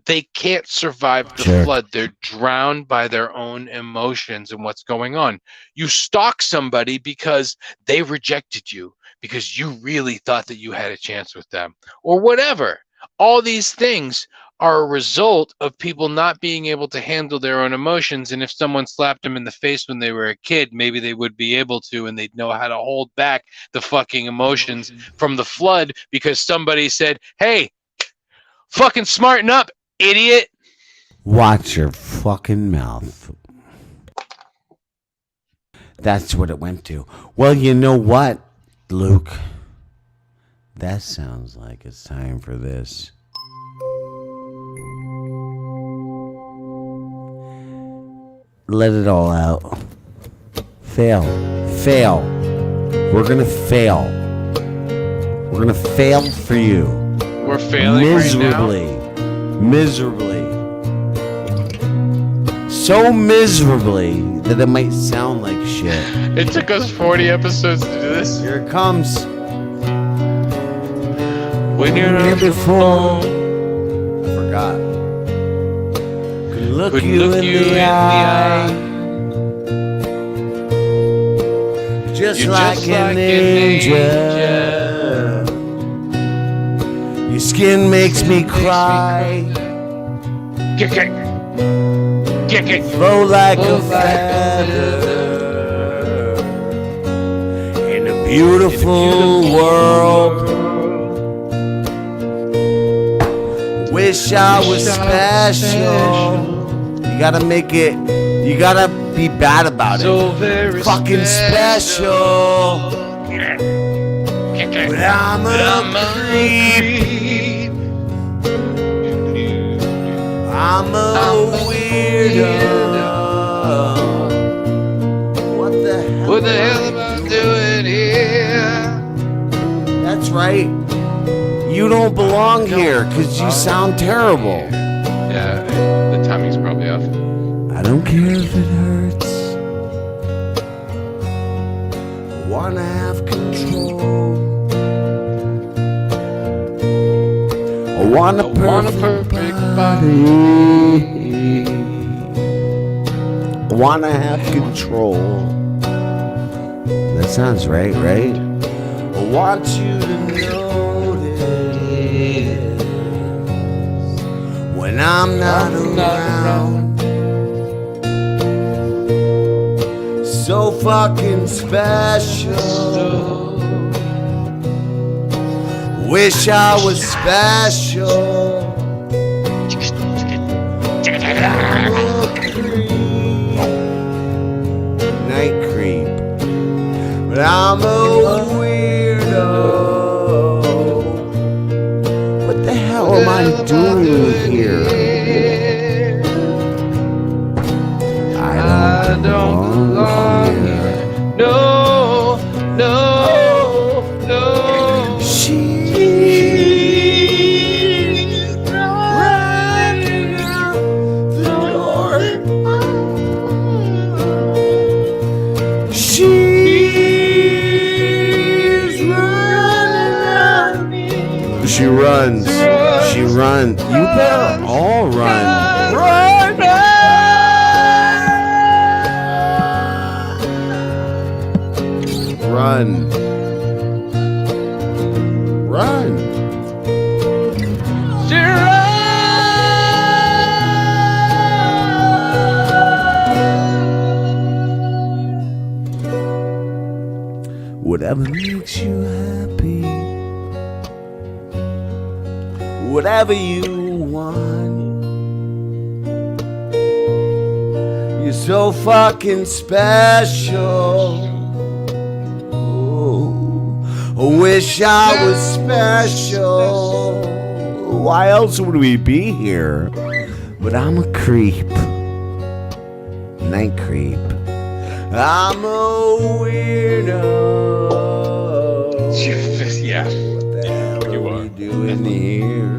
they can't survive the flood. They're drowned by their own emotions and what's going on. You stalk somebody because they rejected you, because you really thought that you had a chance with them, or whatever. All these things are a result of people not being able to handle their own emotions. And if someone slapped them in the face when they were a kid, maybe they would be able to, and they'd know how to hold back the fucking emotions from the flood because somebody said, hey, fucking smarten up, idiot. Watch your fucking mouth. That's what it went to. Well, you know what, Luke? That sounds like it's time for this. Let it all out. Fail. Fail. We're gonna fail. We're gonna fail for you. We're failing miserably. right now. Miserably. So miserably that it might sound like shit. It took us 40 episodes to do this. Here it comes. When you're Here on the before. phone, I forgot. Could look could you look in you the eye. Just like an angel. Your skin makes me cry. Kick it. Kick it. Flow like a feather in a beautiful world. Wish I was special. You gotta make it. You gotta be bad about So it. very Fucking special. Kick it. But I'm a creep. I'm a weirdo. What the hell? What the hell am I doing here? That's right. You don't belong here because you sound terrible. Yeah, the timing's probably off. I don't care if it hurts. I wanna have control. I want a perfect body. I wanna have control. That sounds right, right? I want you to notice when I'm not around. So fucking special. Wish I was special. Night creep. But I'm a weirdo. What the hell am I doing here? I don't belong here. No, no, no. She's running out the door. She's running out. She runs. She runs. You better all run. Run! Run. Run. Whatever makes you happy, whatever you want. You're so fucking special. Oh, I wish I was special. Why else would we be here? But I'm a creep. Night creep. I'm a weirdo. Yeah. What the hell You are are. we doing here?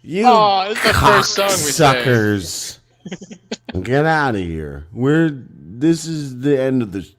You Oh, it's the first song we sang. suckers. Get out of here. This is the end of the